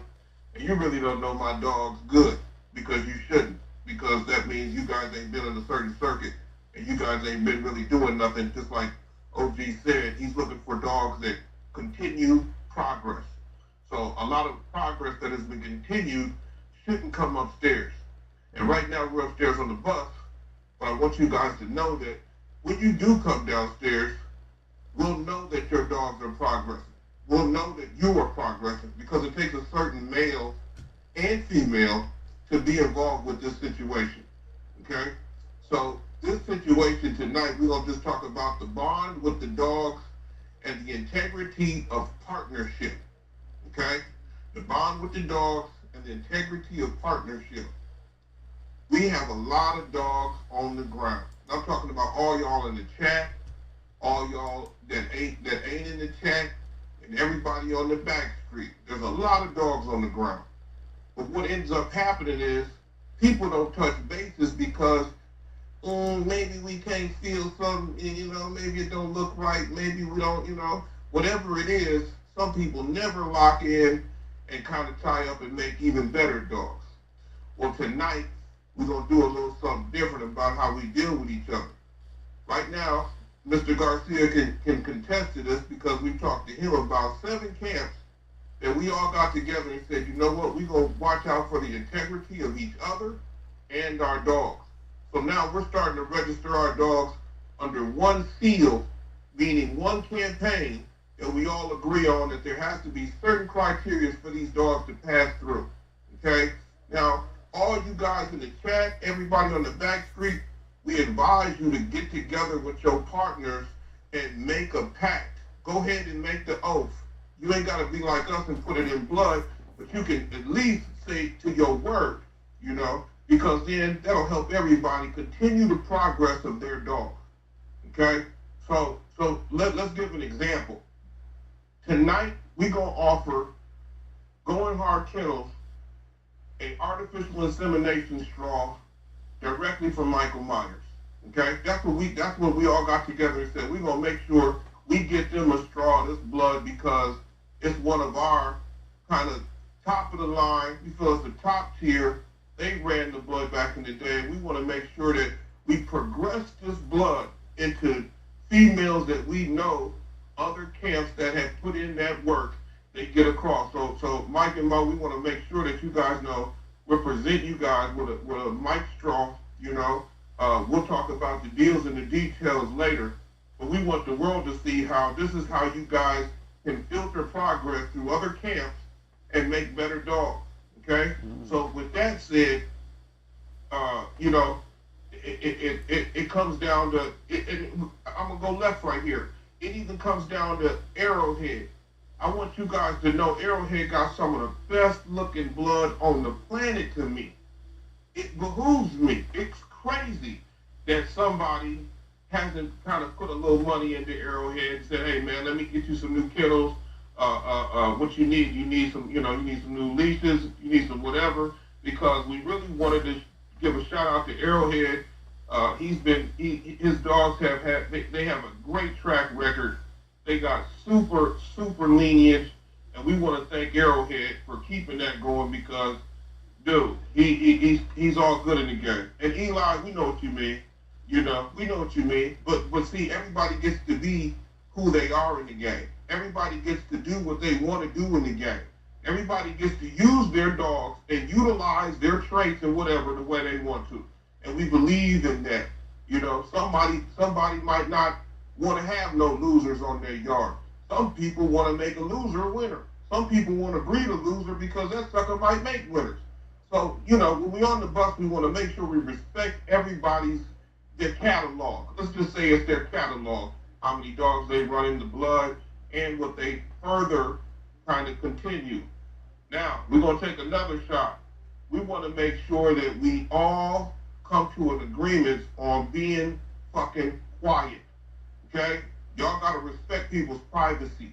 and you really don't know my dogs, good, because you shouldn't, because that means you guys ain't been in a certain circuit, and you guys ain't been really doing nothing. Just like OG said, he's looking for dogs that continue progress. So a lot of progress that has been continued shouldn't come upstairs. And right now we're upstairs on the bus. But I want you guys to know that when you do come downstairs, we'll know that your dogs are progressing. We'll know that you are progressing because it takes a certain male and female to be involved with this situation. Okay? So this situation tonight, we're going to just talk about the bond with the dogs and the integrity of partnership. Okay? The bond with the dogs and the integrity of partnership. We have a lot of dogs on the ground. I'm talking about all y'all in the chat, all y'all that ain't in the chat, and everybody on the back street. There's a lot of dogs on the ground. But what ends up happening is people don't touch bases because maybe we can't feel something, you know, maybe it don't look right, maybe we don't, you know, whatever it is, some people never lock in and kind of tie up and make even better dogs. Well, tonight, we're going to do a little something different about how we deal with each other. Right now, Mr. Garcia can contest to this because we talked to him about 7 camps that we all got together and said, you know what, we're going to watch out for the integrity of each other and our dogs. So now we're starting to register our dogs under one seal, meaning one campaign, and we all agree on that there has to be certain criteria for these dogs to pass through. Okay? Now, all you guys in the chat, everybody on the back street, we advise you to get together with your partners and make a pact. Go ahead and make the oath. You ain't got to be like us and put it in blood, but you can at least say to your word, you know, because then that'll help everybody continue the progress of their dog. Okay? So let's give an example. Tonight, we're going to offer Going Hard Kennels an artificial insemination straw directly from Michael Myers. Okay? That's what we all got together and said, we're going to make sure we get them a straw of this blood because it's one of our kind of top of the line. We feel it's the top tier. They ran the blood back in the day, and we want to make sure that we progress this blood into females that we know, other camps that have put in that work, they get across. So Mike and Mo, we want to make sure that you guys know we'll present you guys with a mic straw, you know. We'll talk about the deals and the details later, but we want the world to see how this is how you guys can filter progress through other camps and make better dogs, okay? So with that said, you know, it comes down to, I'm going to go left right here. It even comes down to Arrowhead. I want you guys to know Arrowhead got some of the best looking blood on the planet to me. It behooves me. It's crazy that somebody hasn't kind of put a little money into Arrowhead and said, hey man, let me get you some new kennels. what you need some, you need some new leashes, you need some whatever, because we really wanted to give a shout out to Arrowhead. His dogs have had, they have a great track record. They got super lineage, and we want to thank Arrowhead for keeping that going because, dude, he's all good in the game. And Eli, we know what you mean. We know what you mean. But see, everybody gets to be who they are in the game. Everybody gets to do what they want to do in the game. Everybody gets to use their dogs and utilize their traits and whatever the way they want to. And we believe in that. Somebody might not want to have no losers on their yard. Some people want to make a loser a winner. Some people want to breed a loser because that sucker might make winners. So, when we're on the bus, we want to make sure we respect their catalog. Let's just say it's their catalog, how many dogs they run in the blood, and what they further kind of continue. Now, we're going to take another shot. We want to make sure that we all come to an agreement on being fucking quiet, okay? Y'all got to respect people's privacy.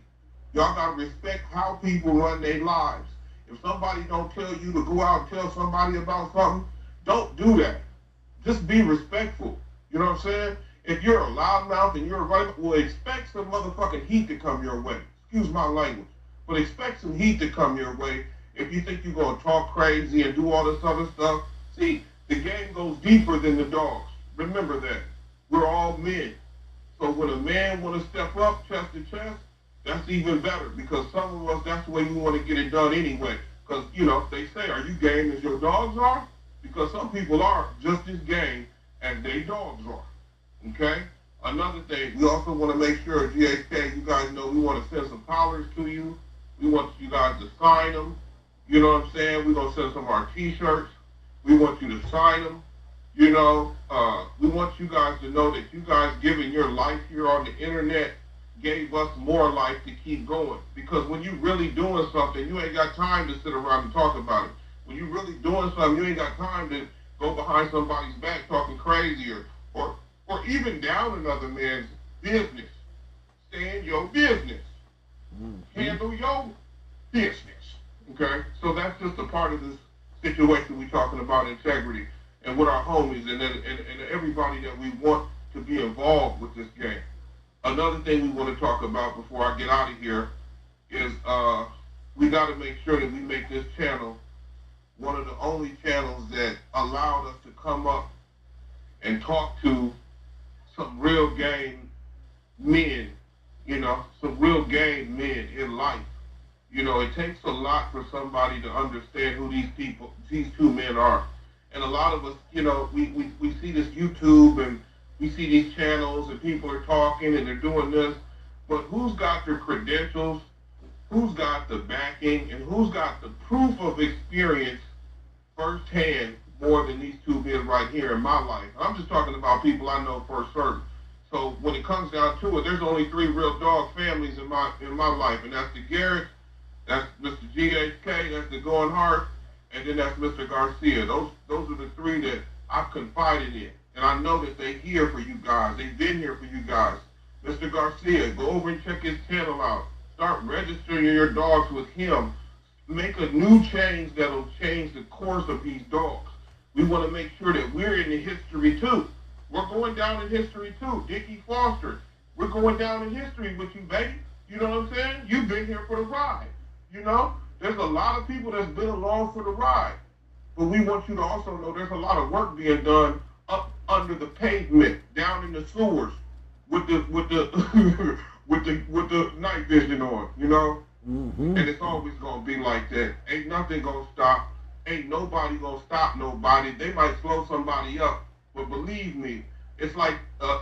Y'all got to respect how people run their lives. If somebody don't tell you to go out and tell somebody about something, don't do that. Just be respectful. You know what I'm saying? If you're a loudmouth and you're a right, well, expect some motherfucking heat to come your way. Excuse my language. But expect some heat to come your way if you think you're going to talk crazy and do all this other stuff. See, the game goes deeper than the dogs. Remember that. We're all men. So when a man want to step up chest to chest, that's even better because some of us, that's the way we want to get it done anyway. Because, they say, are you game as your dogs are? Because some people are just as game as their dogs are. Okay? Another thing, we also want to make sure, GHK, you guys know we want to send some collars to you. We want you guys to sign them. You know what I'm saying? We're going to send some of our T-shirts. We want you to sign them. We want you guys to know that you guys giving your life here on the internet gave us more life to keep going. Because when you really doing something, you ain't got time to sit around and talk about it. When you really doing something, you ain't got time to go behind somebody's back talking crazy or even down another man's business. Stay in your business. Mm-hmm. Handle your business. Okay? So that's just a part of this situation we're talking about, integrity, and with our homies and everybody that we want to be involved with this game. Another thing we want to talk about before I get out of here is we got to make sure that we make this channel one of the only channels that allowed us to come up and talk to some real game men, some real game men in life. It takes a lot for somebody to understand who these two men are. And a lot of us, we see this YouTube and we see these channels and people are talking and they're doing this, but who's got their credentials, who's got the backing, and who's got the proof of experience firsthand more than these two men right here in my life? I'm just talking about people I know for certain. So when it comes down to it, there's only 3 real dog families in my life, and that's the Garrett, that's Mr. GHK, that's the Going Heart, and then that's Mr. Garcia. Those are the 3 that I've confided in. And I know that they're here for you guys. They've been here for you guys. Mr. Garcia, go over and check his channel out. Start registering your dogs with him. Make a new change that'll change the course of these dogs. We want to make sure that we're in the history too. We're going down in history too. Dickie Foster, we're going down in history with you, baby. You know what I'm saying? You've been here for the ride. There's a lot of people that's been along for the ride. But we want you to also know there's a lot of work being done up under the pavement, down in the sewers, with the with the night vision on, Mm-hmm. And it's always gonna be like that. Ain't nothing gonna stop. Ain't nobody gonna stop nobody. They might slow somebody up, but believe me, it's like an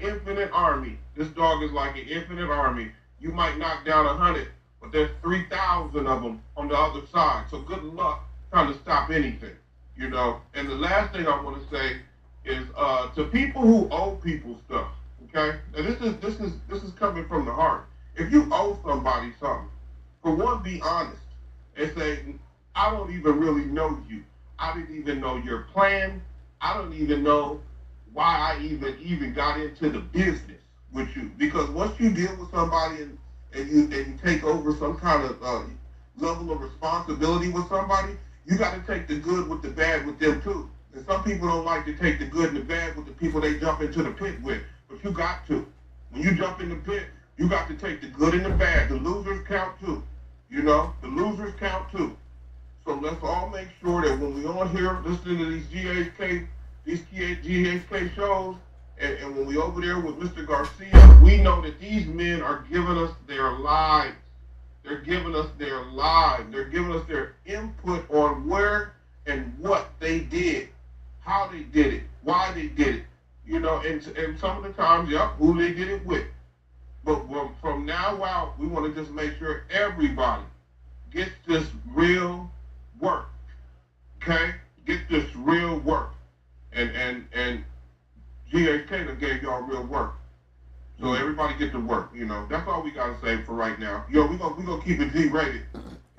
infinite army. This dog is like an infinite army. You might knock down 100, but there's 3,000 of them on the other side. So good luck trying to stop anything, And the last thing I want to say is to people who owe people stuff. Okay, and this is coming from the heart. If you owe somebody something, for one, be honest and say, I don't even really know you. I didn't even know your plan. I don't even know why I even got into the business with you. Because once you deal with somebody and you take over some kind of level of responsibility with somebody, you got to take the good with the bad with them too. And some people don't like to take the good and the bad with the people they jump into the pit with, but you got to. When you jump in the pit, you got to take the good and the bad. The losers count too. You know, the losers count too. So let's all make sure that when we on here listening to these GHK shows, and when we over there with Mr. Garcia, we know that these men are giving us their lives. They're giving us their lives. They're giving us their input on where and what they did, how they did it, why they did it. You know, and some of the times, who they did it with. But from now out, we want to just make sure everybody gets this real work. Okay? Get this real work. And GHK done gave y'all real work. So everybody get to work, you know. That's all we gotta say for right now. Yo, we gonna keep it G-rated.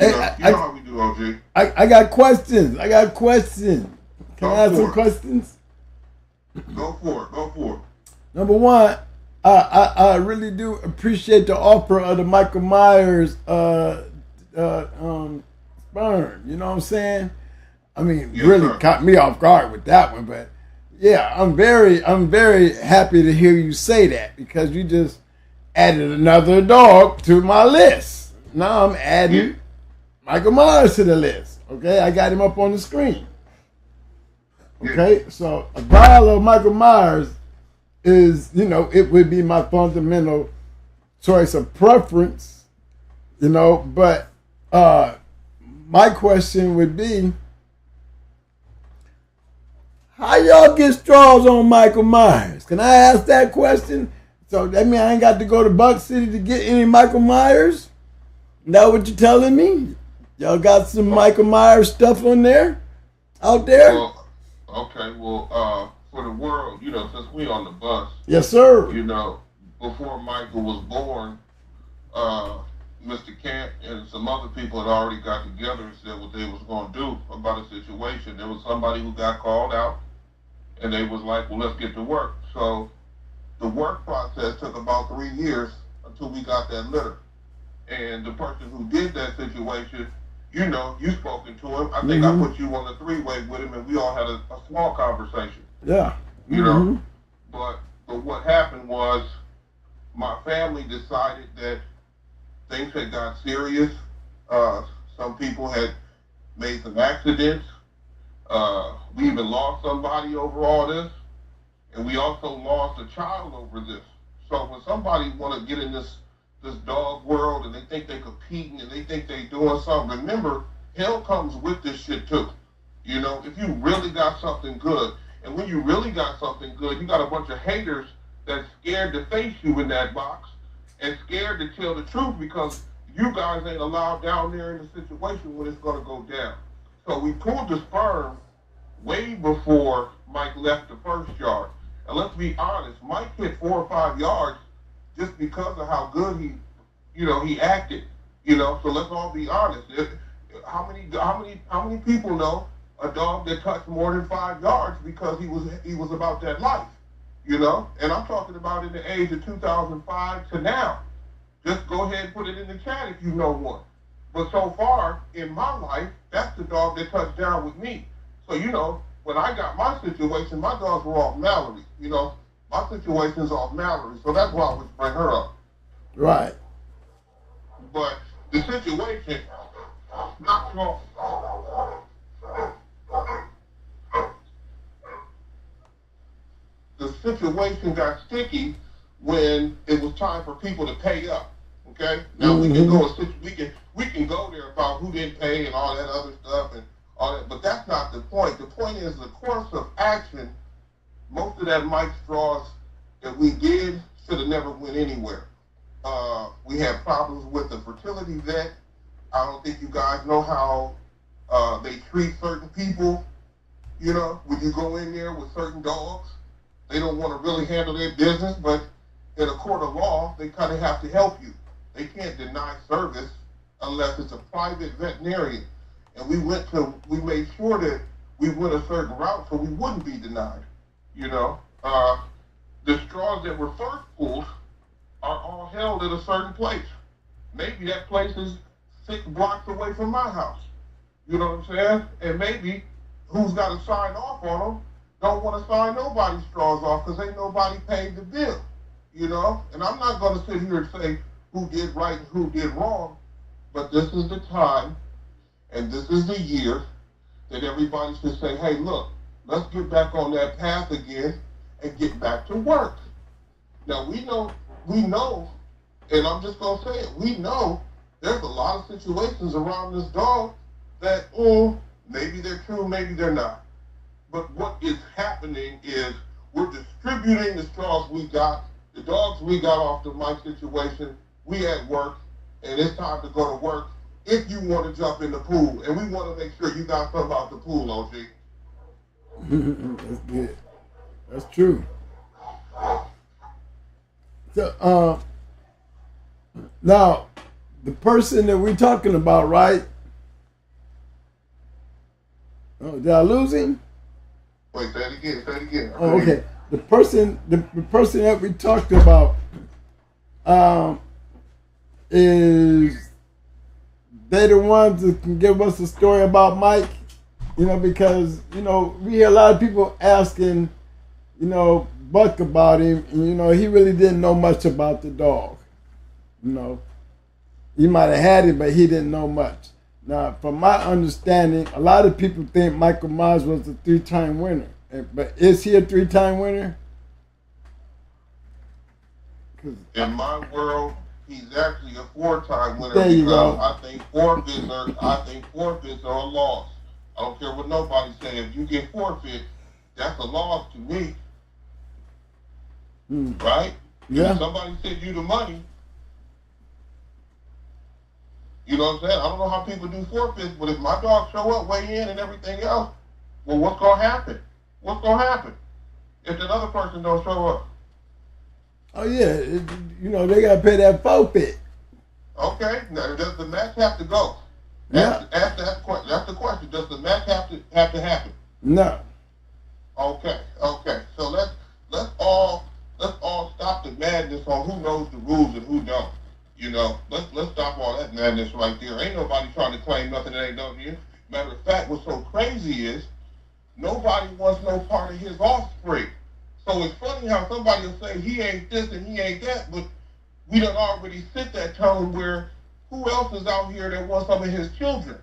You know how we do, OG. I got questions. Can I ask some questions? Go for it. Number one, I really do appreciate the offer of the Michael Myers sperm. You know what I'm saying? I mean, yes, really sir. caught me off guard with that one, but yeah, I'm very happy to hear you say that, because you just added another dog to my list. Now I'm adding Michael Myers to the list. Okay, I got him up on the screen. Okay, so a vial of Michael Myers is, you know, it would be my fundamental choice of preference, you know, but my question would be, how y'all get straws on Michael Myers? Can I ask that question? So that means I ain't got to go to Buck City to get any Michael Myers? Is that what you're telling me? Y'all got some Michael Myers stuff on there? Out there? Well, okay, for the world, you know, since we on the bus. Yes, sir. You know, before Michael was born, Mr. Kent and some other people had already got together and said what they was going to do about a situation. There was somebody who got called out, and they was like, well, let's get to work. So the work process took about 3 years until we got that litter. And the person who did that situation, you know, you spoken to him. I think I put you on a 3-way with him, and we all had a small conversation. Yeah. You know, but what happened was my family decided that things had got serious. Some people had made some accidents. We even lost somebody over all this, and we also lost a child over this. So when somebody want to get in this dog world and they think they competing and they think they doing something, remember, hell comes with this shit too. You know, if you really got something good, and when you really got something good, you got a bunch of haters that's scared to face you in that box and scared to tell the truth because you guys ain't allowed down there in the situation when it's going to go down. So we pulled the sperm way before Mike left the first yard. And let's be honest, Mike hit 4 or 5 yards just because of how good he acted. You know, so let's all be honest. How many people know a dog that touched more than 5 yards because he was about that life? You know, and I'm talking about in the age of 2005 to now. Just go ahead and put it in the chat if you know one. But so far in my life, that's the dog that touched down with me. So, you know, when I got my situation, my dogs were off Mallory. You know, my situation's off Mallory. So that's why I would bring her up. Right. But the situation, not wrong. The situation got sticky when it was time for people to pay up. Okay, now we can go there about who didn't pay and all that other stuff and all that, but that's not the point. The point is the course of action. Most of that Mike straws that we did should have never went anywhere. We had problems with the fertility vet. I don't think you guys know how they treat certain people. You know, when you go in there with certain dogs, they don't want to really handle their business, but in a court of law, they kind of have to help you. They can't deny service unless it's a private veterinarian. And we made sure that we went a certain route so we wouldn't be denied. You know, the straws that were first pulled are all held at a certain place. maybe that place is 6 blocks away from my house. You know what I'm saying? And maybe who's got to sign off on them don't want to sign nobody's straws off because ain't nobody paid the bill. You know? And I'm not going to sit here and say who did right and who did wrong, but this is the time and this is the year that everybody should say, hey, look, let's get back on that path again and get back to work. Now, we know, and I'm just going to say it, we know there's a lot of situations around this dog that, maybe they're true, maybe they're not. But what is happening is we're distributing the straws we got, the dogs we got off the mic situation, we at work, and it's time to go to work if you want to jump in the pool. And we want to make sure you got something out the pool, OG. That's good. That's true. So, now, the person that we're talking about, right? Oh, did I lose him? Wait, say it again. Oh, okay. The person that we talked about is they the ones that can give us a story about Mike, you know, because, you know, we hear a lot of people asking, you know, Buck about him, and, you know, he really didn't know much about the dog. You know, he might have had it, but he didn't know much. Now, from my understanding, a lot of people think Michael Myers was a 3-time winner. But is he a 3-time winner? In my world, he's actually a 4-time winner. There you because go. I think forfeits are a loss. I don't care what nobody say. If you get forfeit, that's a loss to me. Right? Yeah. If somebody sent you the money, you know what I'm saying? I don't know how people do forfeits, but if my dog show up, weigh in and everything else, well, what's going to happen? What's going to happen if the other person don't show up? Oh, yeah. You know, they got to pay that forfeit. Okay. Now, does the match have to go? Yeah. That's the question. Does the match have to happen? No. Okay. So let's all stop the madness on who knows the rules and who don't. You know, let's stop all that madness right there. Ain't nobody trying to claim nothing that ain't done to you. Matter of fact, what's so crazy is nobody wants no part of his offspring. So it's funny how somebody will say he ain't this and he ain't that, but we done already set that tone where who else is out here that wants some of his children?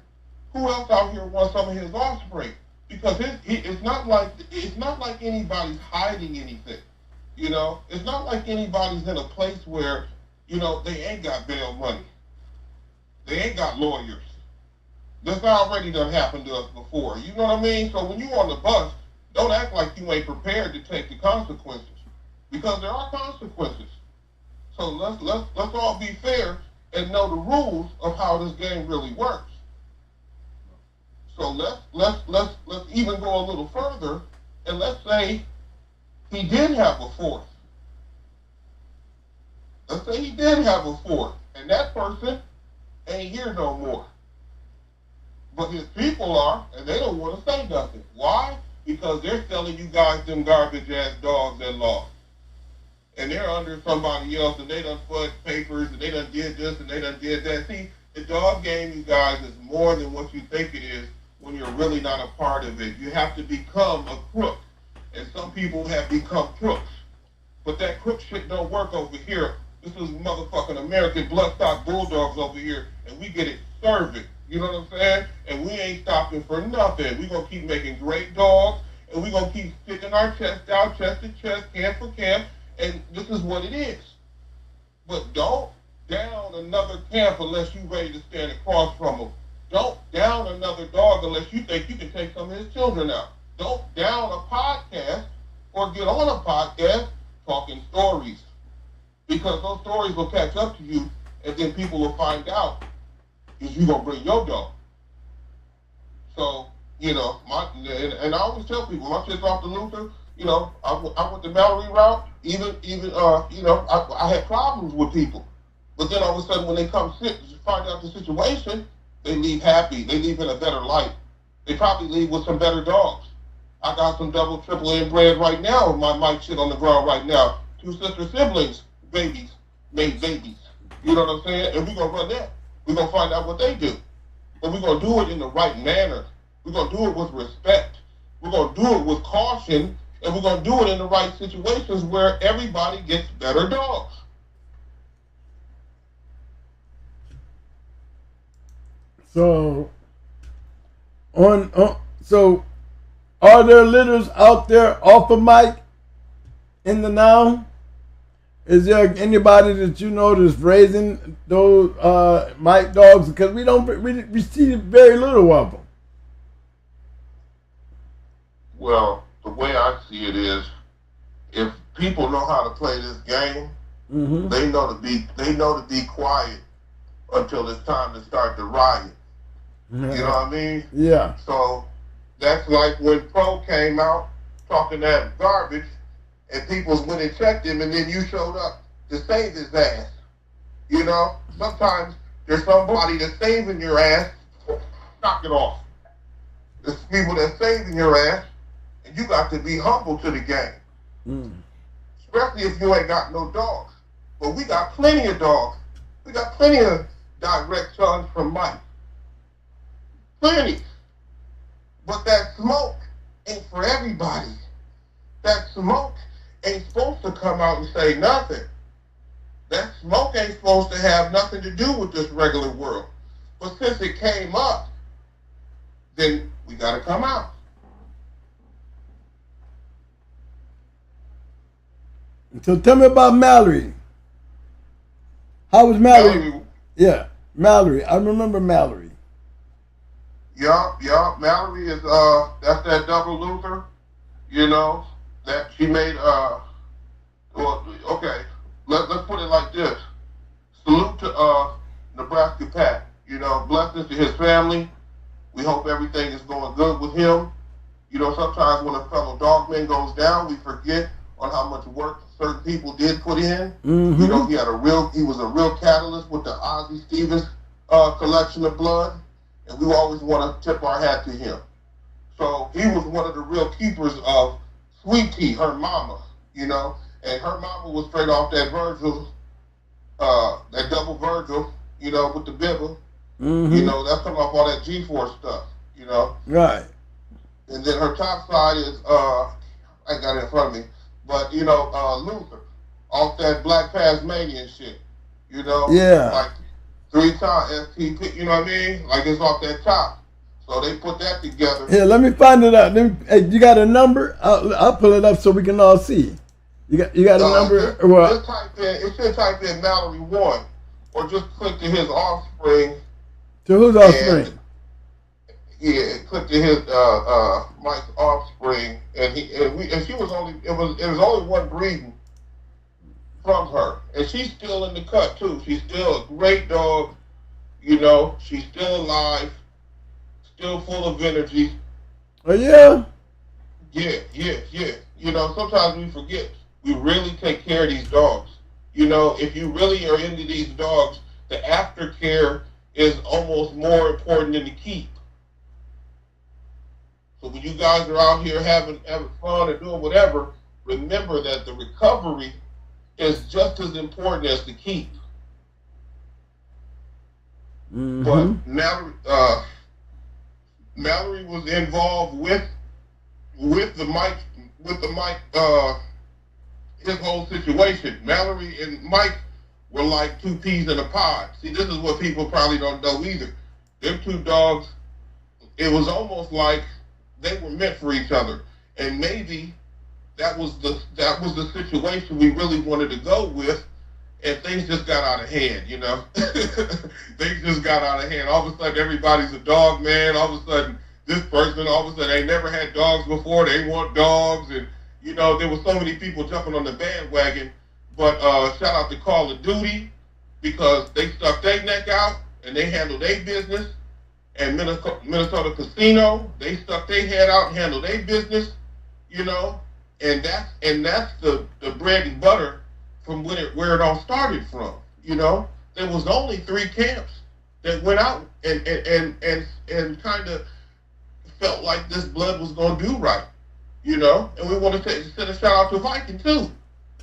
Who else out here wants some of his offspring? Because it's not like anybody's hiding anything. You know, it's not like anybody's in a place where, you know, they ain't got bail money. They ain't got lawyers. This already done happened to us before. You know what I mean? So when you on the bus, don't act like you ain't prepared to take the consequences, because there are consequences. So let's all be fair and know the rules of how this game really works. So let's even go a little further, and let's say he did have a fourth. Let's say he did have a fourth, and that person ain't here no more. But his people are, and they don't want to say nothing. Why? Because they're selling you guys them garbage-ass dogs that lost. And they're under somebody else, and they done fudged papers, and they done did this, and they done did that. See, the dog game, you guys, is more than what you think it is when you're really not a part of it. You have to become a crook. And some people have become crooks. But that crook shit don't work over here. This is motherfucking American bloodstock bulldogs over here, and we get it serving. You know what I'm saying? And we ain't stopping for nothing. We gonna keep making great dogs, and we gonna keep sticking our chest out, chest to chest, camp for camp, and this is what it is. But don't down another camp unless you ready to stand across from them. Don't down another dog unless you think you can take some of his children out. Don't down a podcast or get on a podcast talking stories, because those stories will catch up to you, and then people will find out is you gonna bring your dog. So, you know, and I always tell people, my shit's off the Luther, you know, I went the Mallory route, even you know, I had problems with people. But then all of a sudden when they come sit to find out the situation, they leave happy, they leave in a better light. They probably leave with some better dogs. I got some double, triple inbred right now, my shit on the ground right now. 2 sister siblings, babies, made babies. You know what I'm saying? And we're going to run that. We're going to find out what they do. But we're going to do it in the right manner. We're going to do it with respect. We're going to do it with caution. And we're going to do it in the right situations where everybody gets better dogs. So, so are there litters out there off of Mike in the now? Is there anybody that you know that's raising those Mike dogs? Because we see very little of them. Well, the way I see it is, if people know how to play this game, they know to be quiet until it's time to start the riot. You know what I mean? Yeah. So that's like when Pro came out talking that garbage, and people went and checked him, and then you showed up to save his ass. You know, sometimes there's somebody that's saving your ass. Knock it off. There's people that's saving your ass, and you got to be humble to the game. Especially if you ain't got no dogs. But we got plenty of dogs. We got plenty of direct sons from Mike. Plenty. But that smoke ain't for everybody. That smoke ain't supposed to come out and say nothing. That smoke ain't supposed to have nothing to do with this regular world. But since it came up, then we got to come out. So tell me about Mallory. How was Mallory? Yeah, Mallory. I remember Mallory. Yeah. Mallory is that's that double Luther, you know, that she made well, okay. Let's put it like this. Salute to Nebraska Pat. You know, blessings to his family. We hope everything is going good with him. You know, sometimes when a fellow dogman goes down, we forget on how much work certain people did put in. You know, he was a real catalyst with the Ozzie Stevens collection of blood. And we always want to tip our hat to him. So he was one of the real keepers of Sweet Tea, her mama, you know. And her mama was straight off that Virgil, that double Virgil, you know, with the bibble. You know, that's coming off all that G-Force stuff, you know. Right. And then her top side is, I got it in front of me, but, you know, Luther, off that Black Tasmanian shit, you know. Yeah. Like, 3 times STP, you know what I mean? Like it's off that top. So they put that together. Here, let me find it out. Hey, you got a number? I'll pull it up so we can all see. You got a number? It should type in Mallory 1, or just click to his offspring. To whose offspring? Click to his Mike's offspring, and she was only it was only one breeding from her, and she's still in the cut too. She's still a great dog, you know. She's still alive, still full of energy. Oh yeah. Yeah. You know, sometimes we forget we really take care of these dogs. You know, if you really are into these dogs, the aftercare is almost more important than the keep. So when you guys are out here having fun or doing whatever, remember that the recovery is just as important as the keep. But Mallory was involved with the Mike his whole situation. Mallory and Mike were like two peas in a pod. See, this is what people probably don't know either. Them two dogs, it was almost like they were meant for each other, and maybe that was the situation we really wanted to go with, and things just got out of hand, you know. Things just got out of hand. All of a sudden, everybody's a dog man. All of a sudden, this person, all of a sudden, they never had dogs before. They want dogs, and you know, there were so many people jumping on the bandwagon. But shout out to Call of Duty, because they stuck their neck out and they handled their business. And Minnesota Casino, they stuck their head out and handled their business, you know. And that's the bread and butter from where it all started from, you know. There was only 3 camps that went out and kind of felt like this blood was going to do right, you know. And we want to send a shout out to Viking too,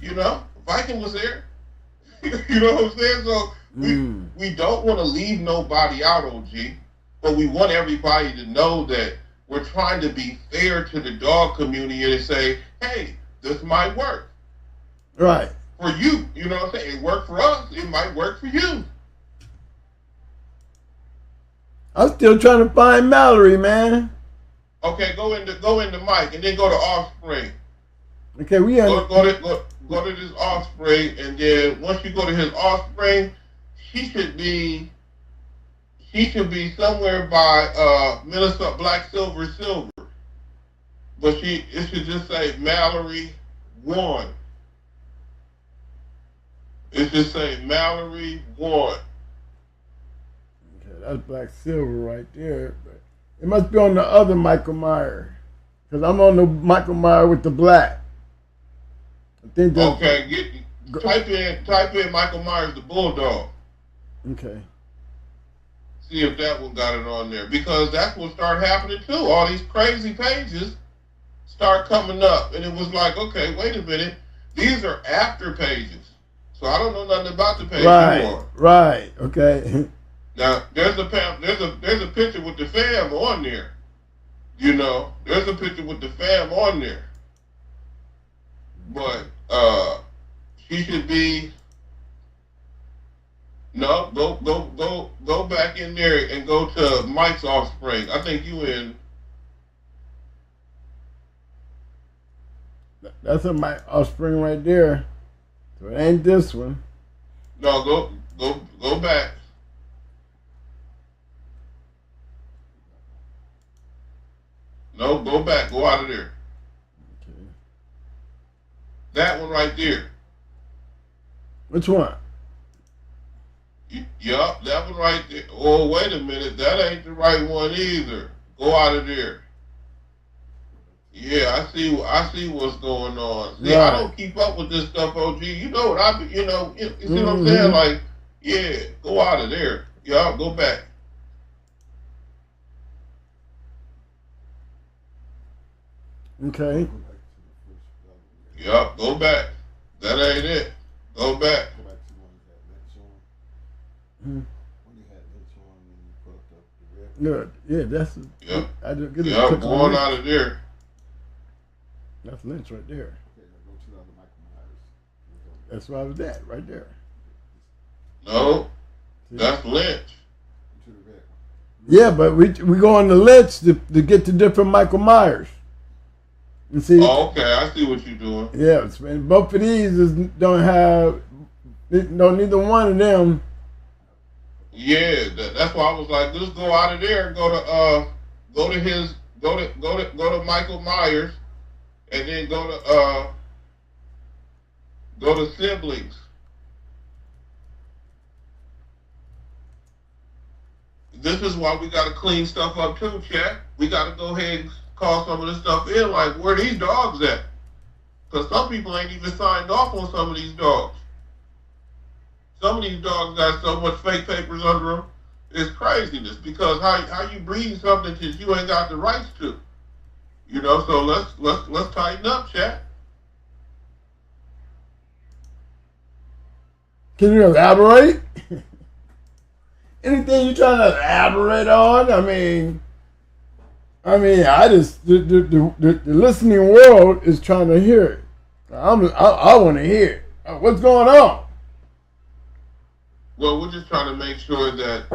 you know. Viking was there, you know what I'm saying? So We don't want to leave nobody out, OG, but we want everybody to know that we're trying to be fair to the dog community and say, hey, this might work. Right. For you, you know what I'm saying? It worked for us, it might work for you. I'm still trying to find Mallory, man. Okay, go into Mike and then go to Offspring. Okay, we go to this Offspring, and then once you go to his Offspring, she should be somewhere by Minnesota Black Silver. But it should just say Mallory 1. It should say Mallory 1. Okay, that's Black Silver right there. But it must be on the other Michael Myers. Because I'm on the Michael Myers with the black. I think that's... Okay, type in Michael Myers the Bulldog. Okay. See if that one got it on there. Because that's what started happening too. All these crazy pages start coming up. And it was like, okay, wait a minute. These are after pages. So I don't know nothing about the page anymore. Right, okay. Now there's a picture with the fam on there. You know, there's a picture with the fam on there. But she should be go back in there and go to Mike's Offspring. I think you in. That's a Mike Offspring right there. So it ain't this one. No, go back. No, go back. Go out of there. Okay. That one right there. Which one? Yup, that one right there. Oh, wait a minute. That ain't the right one either. Go out of there. Yeah, I see what's going on. See, right. I don't keep up with this stuff, OG. You know what you see what I'm saying? Like, yeah, go out of there. Y'all go back. Okay. Yup, go back. That ain't it. Go back. Good. Yeah, that's. Yep. I just get Yep, going out of there. That's Lynch right there. That's where I was at, right there. No, that's Lynch. Yeah, but we go on the Lynch to get to different Michael Myers. You see? Oh, okay, I see what you're doing. Yeah, and both of these don't neither one of them. Yeah, that's why I was like, just go out of there and go to Michael Myers, and then go to siblings. This is why we got to clean stuff up too, chat. We got to go ahead and call some of this stuff in, like where these dogs at? Because some people ain't even signed off on some of these dogs. Some of these dogs got so much fake papers under them. It's craziness because how you breed something that you ain't got the rights to. You know, so let's tighten up, chat. Can you elaborate? Anything you trying to elaborate on? I mean, I just the listening world is trying to hear it. I want to hear it. What's going on? Well, we're just trying to make sure that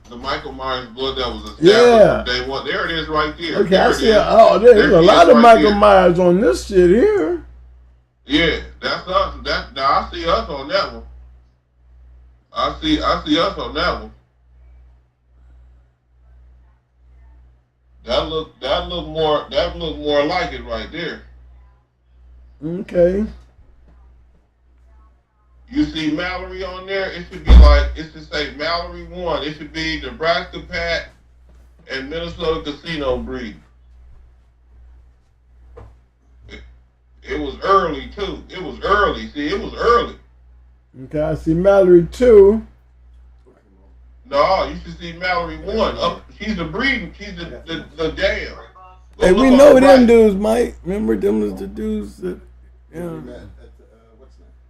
the Michael Myers blood that was established from day one. There it is, right there. Okay, there I see. There's a lot of Michael Myers on this shit here. Yeah, that's us. Now I see us on that one. I see us on that one. That look more like it right there. Okay. You see Mallory on there? It should say Mallory 1. It should be Nebraska Pat and Minnesota Casino breed. It was early too. It was early. See, it was early. Okay, I see Mallory 2. No, you should see Mallory 1. She's the breeding. She's the dam. Hey, we know them dudes, Mike. Remember them was the dudes that. Yeah.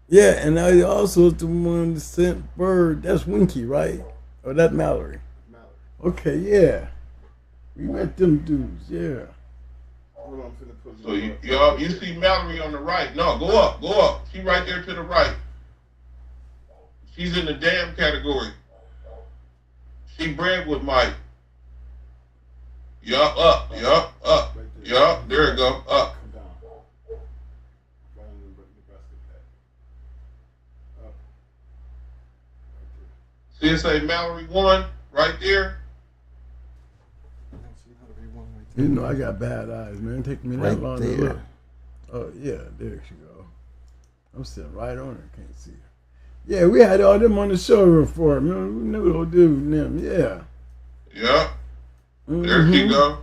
Yeah, and I also the one that sent bird. That's Winky, right? Or that Mallory? Mallory. Okay, yeah. We met them dudes, yeah. Hold on, I'm finna put So you see Mallory on the right. No, go up. She right there to the right. She's in the damn category. She bred with Mike. Yup, up. Yup, there you go, up. Come down. Right in the basket pack. Up. Right See it say Mallory 1 right there? You know I got bad eyes, man. Take me that Right long to there. look. Oh yeah, there she go. I'm sitting right on her, can't see her. Yeah, we had all them on the show before. Man, we knew those dudes and them. Yeah. Yup. There she go.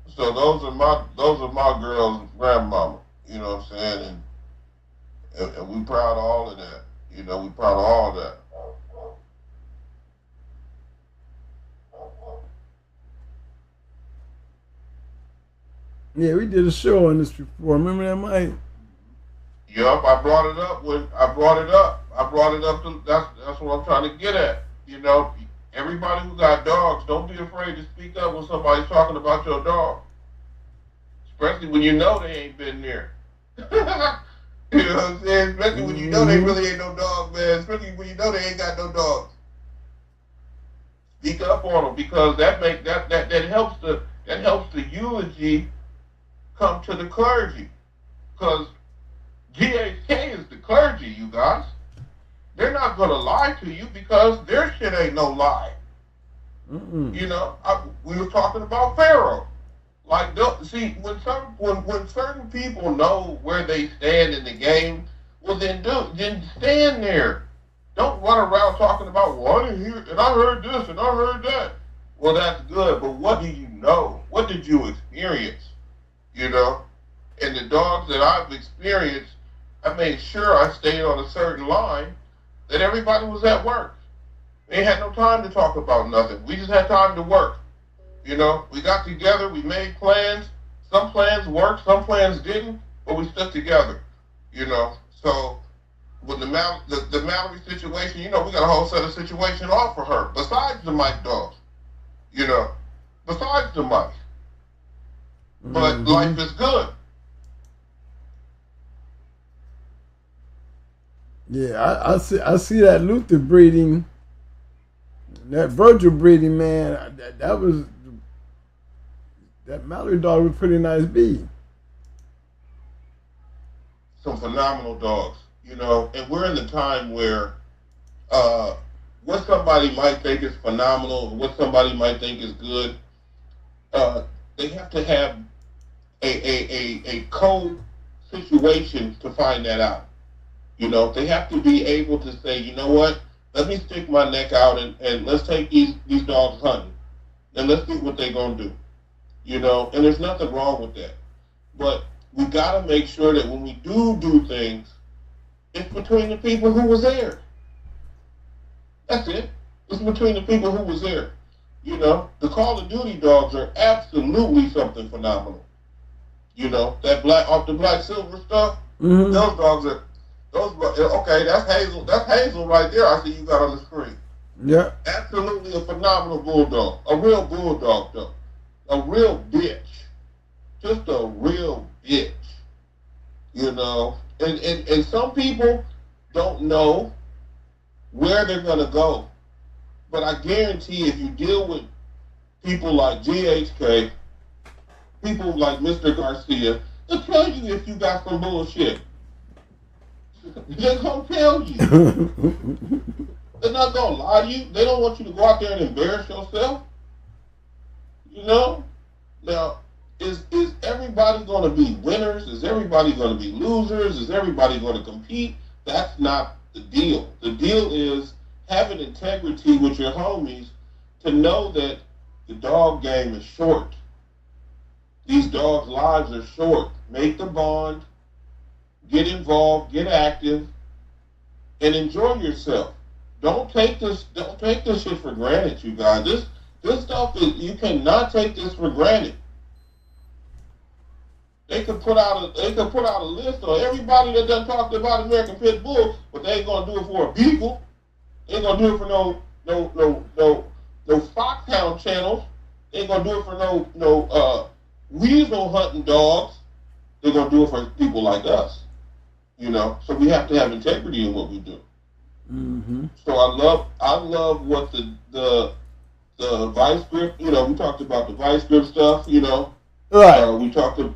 So those are my girls' grandmama. You know what I'm saying? And we proud of all of that. You know, we proud of all of that. Yeah, we did a show on this before. Remember that, Mike? Yup, I brought it up to that's what I'm trying to get at. You know, everybody who got dogs, don't be afraid to speak up when somebody's talking about your dog. Especially when you know they ain't been there. You know what I'm saying? Especially when you know they really ain't no dog, man. Especially when you know they ain't got no dogs. Speak up on them because that helps the eulogy come to the clergy. Because GHK is the clergy, you guys. They're not gonna lie to you because their shit ain't no lie. You know, we were talking about Pharaoh. Like, see, when certain people know where they stand in the game, well then stand there. Don't run around talking about, well, I didn't hear, and I heard this, and I heard that. Well, that's good, but what do you know? What did you experience? You know? And the dogs that I've experienced, I made sure I stayed on a certain line that everybody was at work. They had no time to talk about nothing. We just had time to work. You know, we got together, we made plans. Some plans worked, some plans didn't, but we stuck together. You know, so with the Mallory situation, you know, we got a whole set of situation off for her, besides the Mike dogs. You know, besides the Mike. But life is good. Yeah, I see that Luther breeding, that Virgil breeding, man. That Mallory dog was a pretty nice breed. Some phenomenal dogs, you know, and we're in the time where what somebody might think is phenomenal and what somebody might think is good, they have to have a code situation to find that out. You know, they have to be able to say, you know what, let me stick my neck out and let's take these dogs hunting and let's see what they're going to do. You know, and there's nothing wrong with that. But we got to make sure that when we do things, it's between the people who was there. That's it. It's between the people who was there. You know, the Call of Duty dogs are absolutely something phenomenal. You know, that off the black silver stuff, those dogs are, okay, that's Hazel. That's Hazel right there I see you got on the screen. Yeah. Absolutely a phenomenal bulldog. A real bulldog, though. A real bitch. Just a real bitch. You know? And some people don't know where they're going to go. But I guarantee if you deal with people like GHK, people like Mr. Garcia, they'll tell you if you got some bullshit. They're going to tell you. They're not going to lie to you. They don't want you to go out there and embarrass yourself. You know? Now, is everybody going to be winners? Is everybody going to be losers? Is everybody going to compete? That's not the deal. The deal is having integrity with your homies to know that the dog game is short. These dogs' lives are short. Make the bond, get involved, get active, and enjoy yourself. Don't take this shit for granted, you guys. This stuff is, you cannot take this for granted. They could put out a list of everybody that done talked about American Pit Bull, but they ain't gonna do it for a beagle. They ain't gonna do it for no foxhound channels. They ain't gonna do it for no weasel hunting dogs. They're gonna do it for people like us. You know, so we have to have integrity in what we do. Mm-hmm. So I love what the vice grip. You know, we talked about the vice grip stuff. You know, Right. we talked about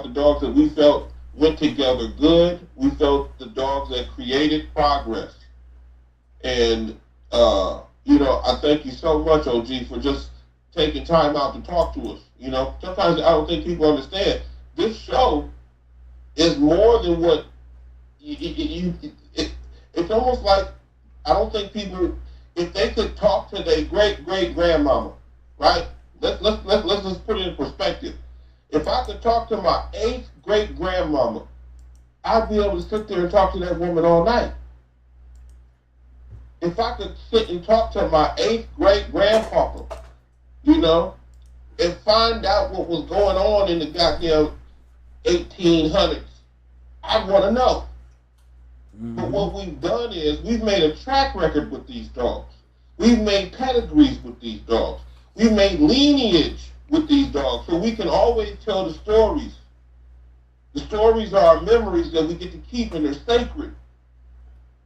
the dogs that we felt went together good. We felt the dogs that created progress. And you know, I thank you so much, OG, for just taking time out to talk to us. You know, sometimes I don't think people understand this show is more than what it's almost like I don't think people, if they could talk to their great grandmama, right? Let's just put it in perspective. If I could talk to my 8th great grandmama, I'd be able to sit there and talk to that woman all night. If I could sit and talk to my 8th great grandpapa, you know, and find out what was going on in the goddamn 1800s, I want to know. Mm-hmm. But what we've done is we've made a track record with these dogs. We've made pedigrees with these dogs. We've made lineage with these dogs, so we can always tell the stories. The stories are our memories that we get to keep, and they're sacred.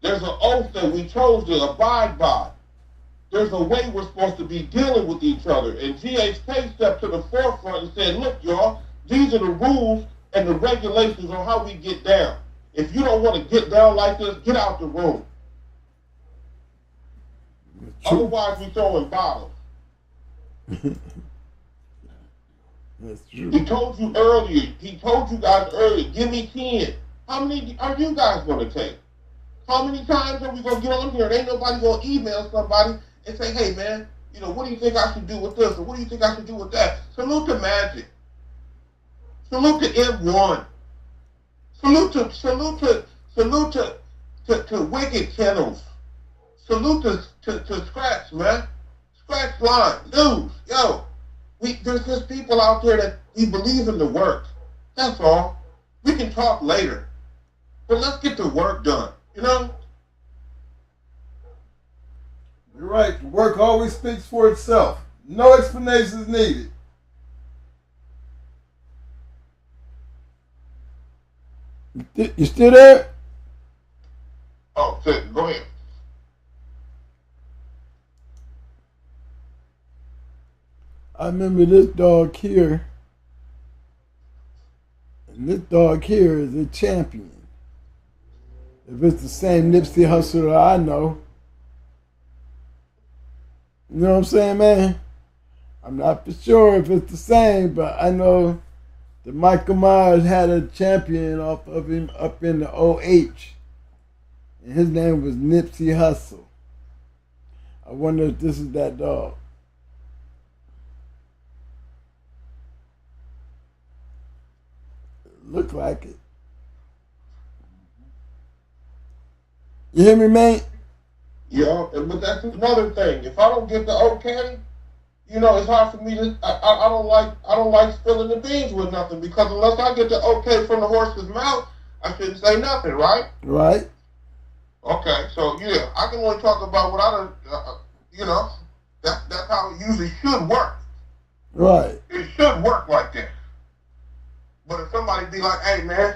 There's an oath that we chose to abide by. There's a way we're supposed to be dealing with each other. And GHK stepped to the forefront and said, look, y'all, these are the rules and the regulations on how we get down. If you don't want to get down like this, get out the room. Otherwise, we throwing bottles. That's true. He told you guys earlier, give me 10. How many are you guys going to take? How many times are we going to get on here and ain't nobody going to email somebody and say, hey, man, you know, what do you think I should do with this? Or what do you think I should do with that? Salute to Magic. Salute to M1. Salute to Wicked Kennels. Salute to Scratch, man. Scratch Line. News. Yo. There's just people out there that we believe in the work. That's all. We can talk later. But let's get the work done. You know? You're right. The work always speaks for itself. No explanations needed. You still there? Oh, go ahead. I remember this dog here. And this dog here is a champion. If it's the same Nipsey Hussle I know. You know what I'm saying, man? I'm not for sure if it's the same, but I know that Michael Myers had a champion off of him up in the OH. And his name was Nipsey Hussle. I wonder if this is that dog. Look like it. You hear me, man? Yeah, but that's another thing. If I don't get the okay, you know, it's hard for me to. I don't like spilling the beans with nothing, because unless I get the okay from the horse's mouth, I shouldn't say nothing, right? Right. Okay, so yeah, I can only talk about what I don't. You know, that's how it usually should work. Right. It should work like that. But if somebody be like, hey, man,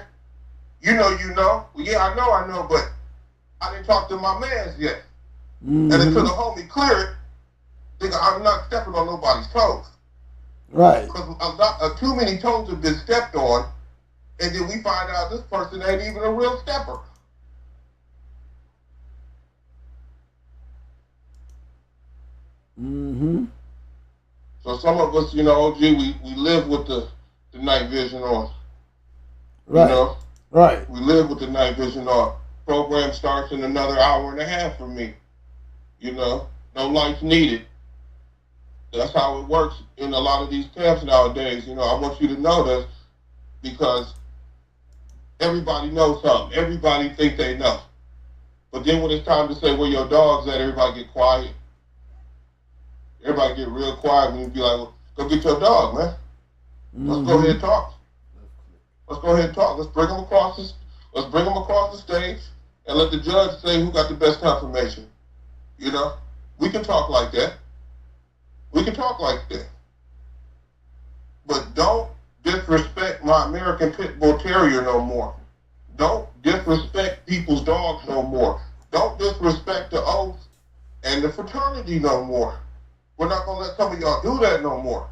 you know, well, yeah, I know, but I didn't talk to my mans yet. Mm-hmm. And until the homie clear it, nigga, I'm not stepping on nobody's toes. Right. Because too many toes have been stepped on, and then we find out this person ain't even a real stepper. Mm-hmm. So some of us, you know, OG, we live with the night vision on. Right. You know? Right. We live with the night vision on. Program starts in another hour and a half for me. You know? No lights needed. That's how it works in a lot of these camps nowadays. You know, I want you to know this, because everybody knows something. Everybody think they know. But then when it's time to say where your dog's at, everybody get quiet. Everybody get real quiet when you be like, well, go get your dog, man. Let's go ahead and talk. Let's go ahead and talk. Let's bring them across this. Let's bring them across the stage and let the judge say who got the best confirmation. You know, we can talk like that. We can talk like that. But don't disrespect my American Pit Bull Terrier no more. Don't disrespect people's dogs no more. Don't disrespect the oath and the fraternity no more. We're not going to let some of y'all do that no more.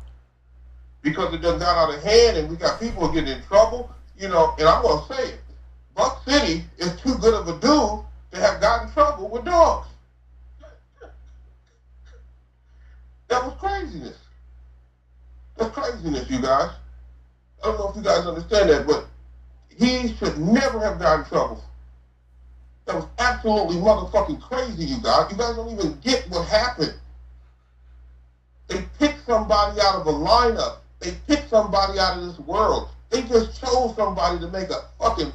Because it done got out of hand and we got people getting in trouble. You know, and I'm going to say it. Buck City is too good of a dude to have gotten in trouble with dogs. That was craziness. That's craziness, you guys. I don't know if you guys understand that, but he should never have gotten in trouble. That was absolutely motherfucking crazy, you guys. You guys don't even get what happened. They picked somebody out of a lineup. They picked somebody out of this world. They just chose somebody to make a fucking...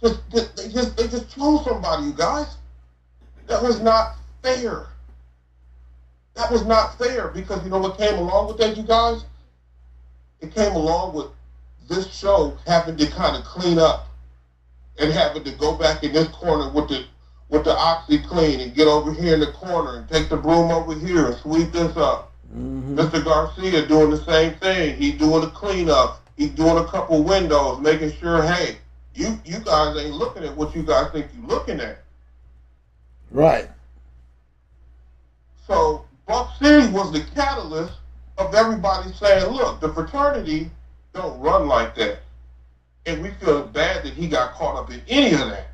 They just chose somebody, you guys. That was not fair. That was not fair because you know what came along with that, you guys? It came along with this show having to kind of clean up and having to go back in this corner with the OxyClean and get over here in the corner and take the broom over here and sweep this up. Mm-hmm. Mr. Garcia doing the same thing. He's doing a cleanup. He's doing a couple windows, making sure, hey, you guys ain't looking at what you guys think you're looking at. Right. So Buck City was the catalyst of everybody saying, look, the fraternity don't run like that. And we feel bad that he got caught up in any of that.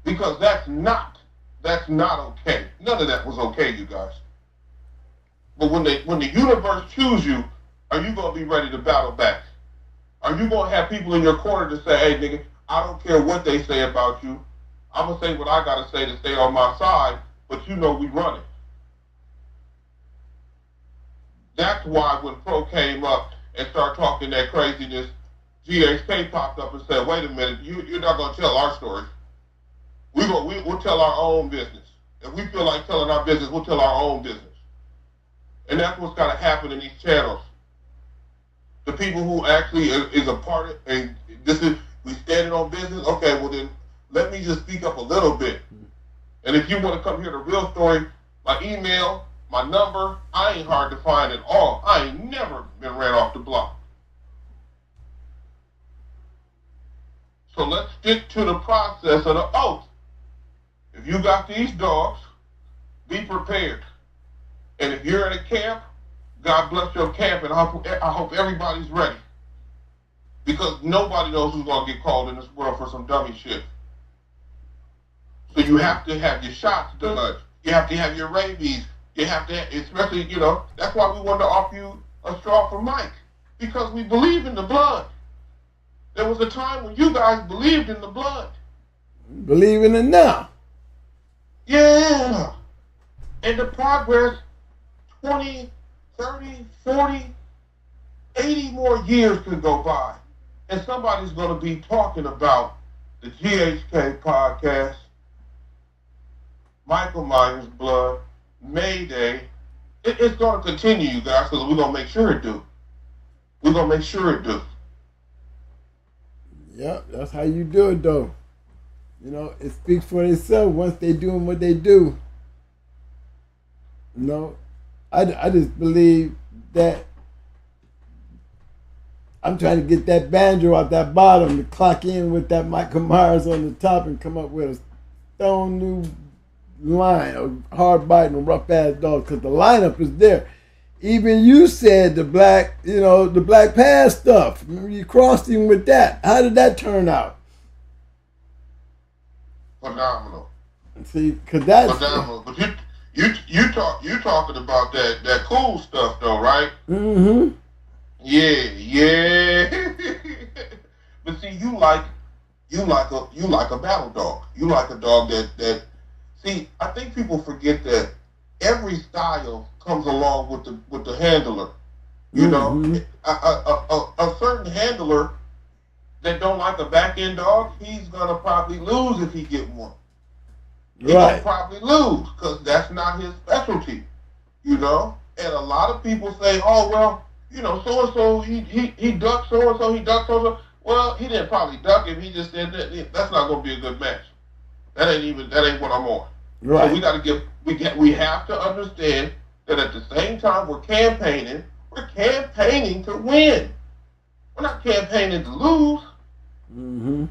Because that's not okay. None of that was okay, you guys. But when the universe chooses you, are you going to be ready to battle back? Are you going to have people in your corner to say, hey, nigga, I don't care what they say about you. I'm going to say what I got to say to stay on my side, but you know we run it. That's why when Pro came up and started talking that craziness, GHK popped up and said, wait a minute, you're not going to tell our story. We'll tell our own business. If we feel like telling our business, we'll tell our own business. And that's what's got to happen in these channels. The people who actually is a part of, and this is, we standing on business, okay, well then, let me just speak up a little bit. And if you want to come hear the real story, my email, my number, I ain't hard to find at all. I ain't never been ran off the block. So let's stick to the process of the oath. If you got these dogs, be prepared. And if you're in a camp, God bless your camp, and I hope everybody's ready. Because nobody knows who's going to get called in this world for some dummy shit. So you have to have your shots done. You have to have your rabies. You have to, especially, you know, that's why we wanted to offer you a straw for Mike. Because we believe in the blood. There was a time when you guys believed in the blood. Believe in it now. Yeah. And the progress, 20, 30, 40, 80 more years could go by. And somebody's going to be talking about the GHK podcast, Michael Myers' blood, Mayday. It's going to continue, you guys, because we're going to make sure it do. We're going to make sure it do. Yep, that's how you do it, though. You know, it speaks for itself once they doing what they do. You know, I just believe that I'm trying to get that banjo out that bottom to clock in with that Michael Myers on the top and come up with a stone new line of hard biting, rough ass dog, because the lineup is there. Even you said the black past stuff. Remember you crossed him with that. How did that turn out? Phenomenal. See, because that's phenomenal. But you talking about that cool stuff though, right? Mm-hmm. Yeah. But see, you like a battle dog. You like a dog that. See, I think people forget that every style comes along with the handler. You know, a certain handler that don't like a back end dog, he's gonna probably lose if he get one. He's gonna probably lose because that's not his specialty. You know, and a lot of people say, oh well, you know, so and so he ducked so and so, he ducked so and so. Well, he didn't probably duck him. He just said that's not going to be a good match. That ain't what I'm on. Right. So we have to understand that at the same time we're campaigning to win. We're not campaigning to lose. Mm-hmm.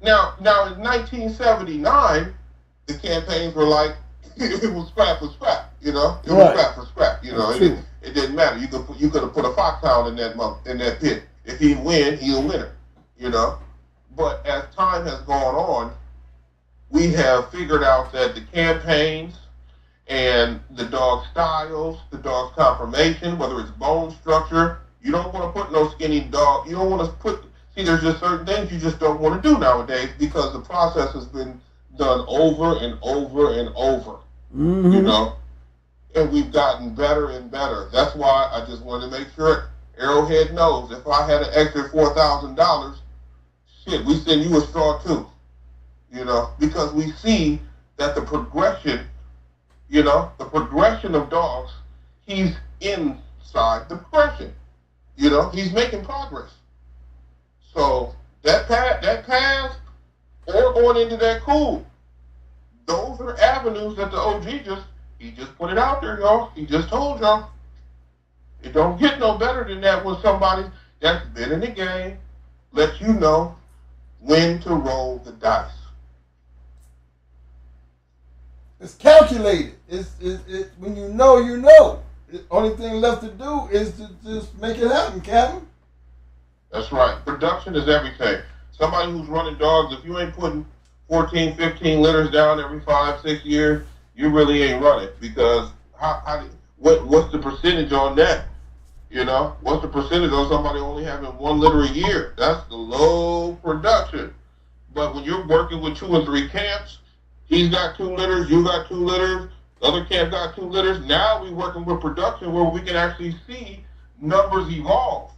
Now in 1979, the campaigns were like it was scrap for scrap. It was scrap for scrap. It didn't matter. You could have put a foxhound in that pit. If he win, he's a winner. But as time has gone on, we have figured out that the campaigns and the dog styles, the dog's conformation, whether it's bone structure, you don't want to put no skinny dog. You don't want to put. See, there's just certain things you just don't want to do nowadays because the process has been done over and over and over. Mm-hmm. And we've gotten better and better. That's why I just wanted to make sure Arrowhead knows if I had an extra $4,000, shit, we send you a straw too. Because we see that the progression of dogs, he's inside the progression. He's making progress. So that path or going into that cool, those are avenues that the OG he just put it out there, y'all. He just told y'all. It don't get no better than that with somebody that's been in the game, let you know when to roll the dice. It's calculated. It's when you know. The only thing left to do is to just make it happen, Captain. That's right. Production is everything. Somebody who's running dogs, if you ain't putting 14, 15 litters down every 5, 6 years, you really ain't running because what's the percentage on that? What's the percentage on somebody only having 1 litter a year? That's the low production. But when you're working with 2 or 3 camps, he's got 2 litters, you got 2 litters, the other camp got 2 litters. Now we're working with production where we can actually see numbers evolve.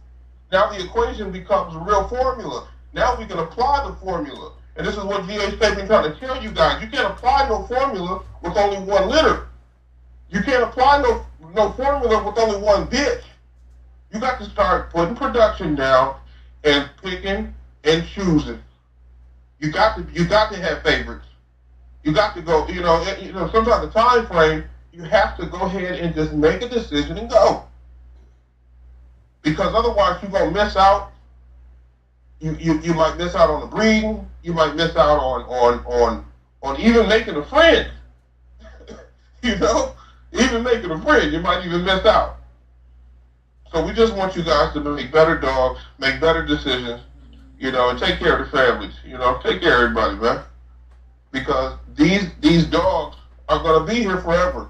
Now the equation becomes a real formula. Now we can apply the formula. And this is what GA's been trying to tell you guys. You can't apply no formula with only 1 litter. You can't apply no formula with only 1 bitch. You got to start putting production down and picking and choosing. You got to have favorites. You got to go, sometimes the time frame, you have to go ahead and just make a decision and go. Because otherwise you're going to miss out. You might miss out on the breeding. You might miss out on even making a friend. Even making a friend, you might even miss out. So we just want you guys to make better dogs, make better decisions, and take care of the families. Take care of everybody, man. Because these dogs are going to be here forever.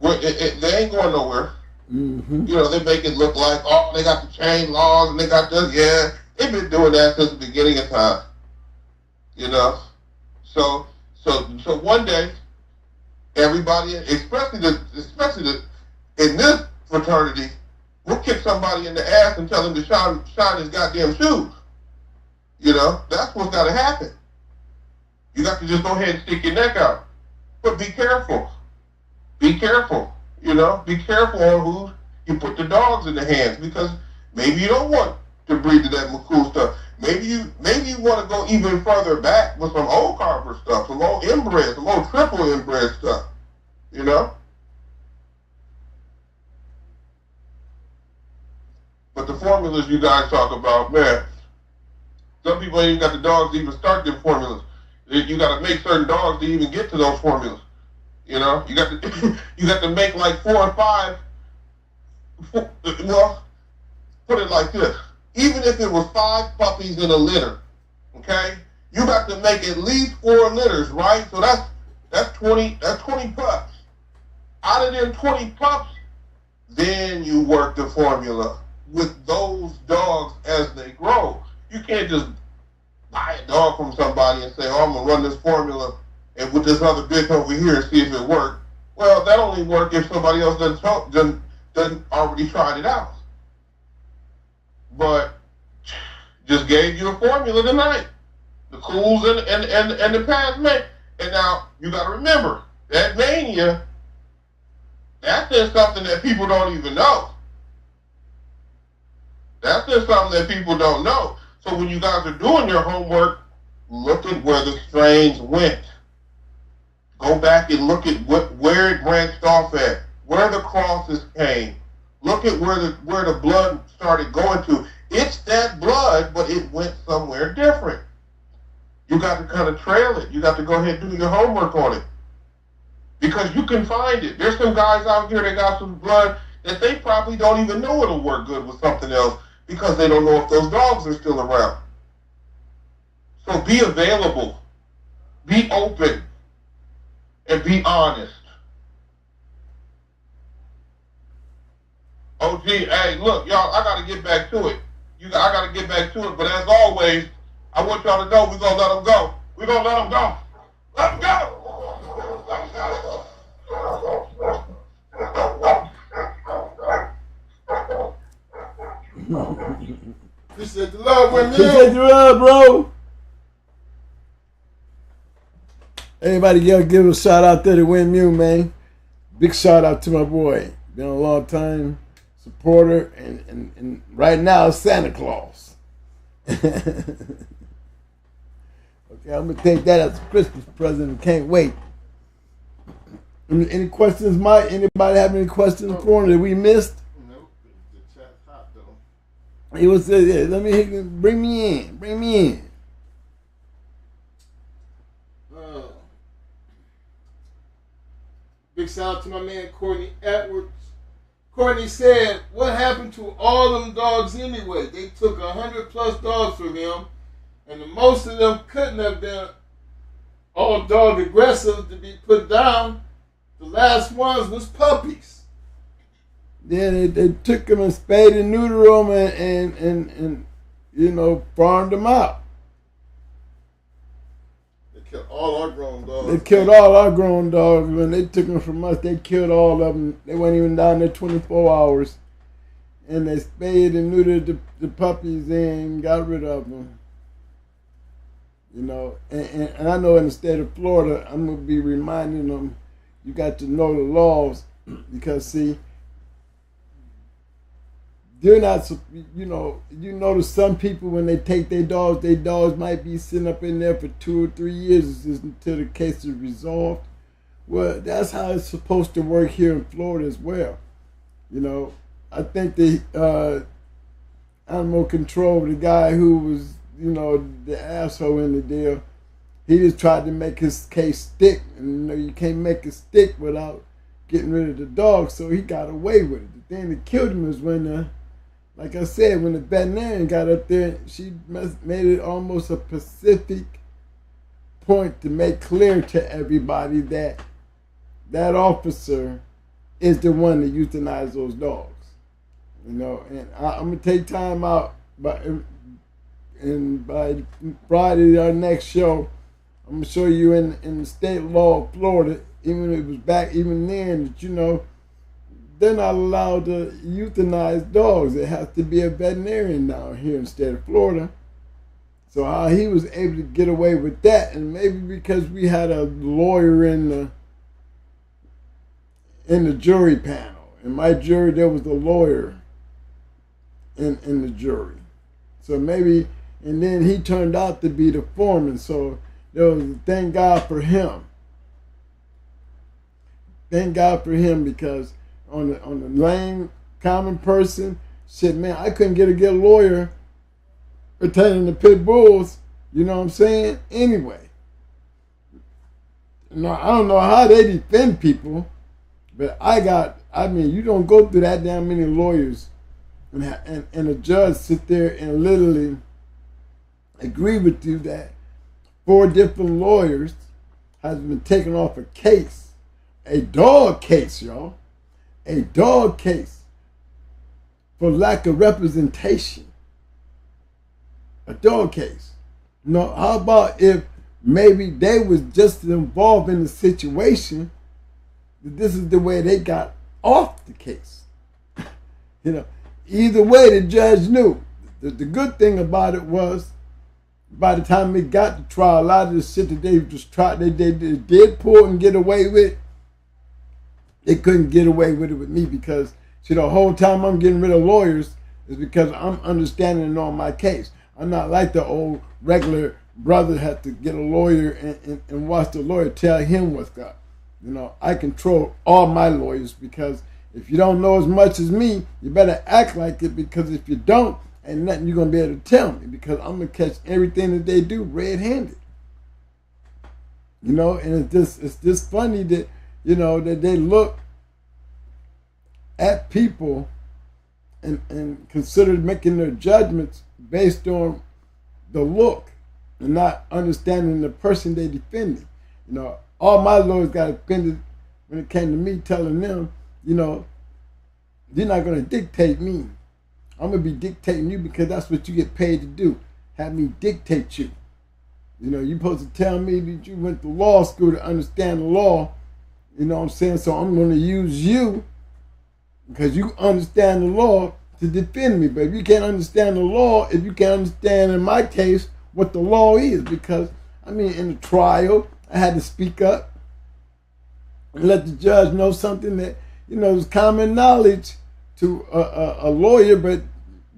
They ain't going nowhere. Mm-hmm. They make it look like, they got the chain laws and they got this. Yeah, they've been doing that since the beginning of time. So one day, everybody, especially in this fraternity, we'll kick somebody in the ass and tell him to shine his goddamn shoes. That's what's got to happen. You got to just go ahead and stick your neck out. But be careful. Be careful. Be careful on who you put the dogs in the hands because maybe you don't want to breed to that cool stuff. Maybe you want to go even further back with some old Carver stuff, some old inbred, some old triple inbred stuff. But the formulas you guys talk about, man, some people ain't even got the dogs to even start them formulas. You got to make certain dogs to even get to those formulas. You got to make like 4 or 5. Well, put it like this: even if it was 5 puppies in a litter, okay, you got to make at least 4 litters, right? So that's 20. That's 20 pups. Out of them 20 pups, then you work the formula with those dogs as they grow. You can't just buy a dog from somebody and say, I'm going to run this formula and with this other bitch over here and see if it works. Well, that only works if somebody else doesn't already tried it out. But just gave you a formula tonight. The cools and the past mate. And now you got to remember, that mania, that's just something that people don't even know. That's just something that people don't know. So when you guys are doing your homework, look at where the strains went. Go back and look at where it branched off at, where the crosses came. Look at where the blood started going to. It's that blood, but it went somewhere different. You got to kind of trail it. You got to go ahead and do your homework on it. Because you can find it. There's some guys out here that got some blood that they probably don't even know it'll work good with something else because they don't know if those dogs are still around. So be available. Be open. And be honest. OG, hey, look, y'all, I got to get back to it. I got to get back to it. But as always, I want y'all to know we're going to let them go. We're going to let them go. Let them go. Let them go. Appreciate the love, women. Appreciate the love, bro. Everybody, give a shout out there to Windmill, man. Big shout out to my boy. Been a long time supporter, and right now Santa Claus. Okay, I'm gonna take that as a Christmas present. Can't wait. Any questions, Mike? Anybody have any questions for him that we missed? Nope. The chat's hot though. He was yeah, let me bring me in. Bring me in. Big shout out to my man Courtney Edwards. Courtney said, "What happened to all them dogs anyway? They took 100+ dogs from him, and most of them couldn't have been all dog aggressive to be put down. The last ones was puppies." Yeah, they took them and spayed and neutered them and farmed them out. They killed all our grown dogs. They killed all our grown dogs. When they took them from us, they killed all of them. They weren't even down there 24 hours. And they spayed and neutered the puppies and got rid of them. And I know in the state of Florida, I'm going to be reminding them, you got to know the laws. Because, see, they're not, you notice some people when they take their dogs might be sitting up in there for 2 or 3 years until the case is resolved. Well, that's how it's supposed to work here in Florida as well. I think the animal control, the guy who was, the asshole in the deal, he just tried to make his case stick. And you can't make it stick without getting rid of the dog, so he got away with it. The thing that killed him is when like I said, when the veterinarian got up there, she made it almost a specific point to make clear to everybody that that officer is the one that euthanized those dogs. And I'm going to take time out, and by Friday, our next show, I'm going to show you in the state law of Florida, even if it was back even then, that they're not allowed to euthanize dogs. It has to be a veterinarian down here in the state of Florida. So how he was able to get away with that, and maybe because we had a lawyer in the jury panel. In my jury, there was a lawyer in the jury. So maybe, and then he turned out to be the foreman. So there was, thank God for him. Thank God for him, because on the lame common person, shit, man, I couldn't get a lawyer pertaining to pit bulls. You know what I'm saying? Anyway, I don't know how they defend people, but you don't go through that damn many lawyers and a judge sit there and literally agree with you that 4 different lawyers has been taken off a case, a dog case, y'all. A dog case for lack of representation. A dog case. How about if maybe they was just involved in the situation, that this is the way they got off the case. Either way, the judge knew. The good thing about it was, by the time they got to trial, a lot of the shit that they just tried, they did pull and get away with. They couldn't get away with it with me, because the whole time I'm getting rid of lawyers, It's because I'm understanding and knowing my case. I'm not like the old regular brother had to get a lawyer and watch the lawyer tell him what's up. You know, I control all my lawyers because if you don't know as much as me, you better act like it, because if you don't, ain't nothing you're going to be able to tell me, because I'm going to catch everything that they do red-handed. You know, and it's just funny that, you know, that they look at people and consider making their judgments based on the look and not understanding the person they defending. You know, all my lawyers got offended when it came to me telling them, you know, you're not going to dictate me. I'm going to be dictating you because that's what you get paid to do. Have me dictate you. You know, you're supposed to tell me that you went to law school to understand the law. You know what I'm saying? So I'm going to use you because you understand the law to defend me. But if you can't understand the law, if you can't understand, in my case, what the law is, because, I mean, in the trial, I had to speak up and let the judge know something that, you know, is common knowledge to a lawyer, but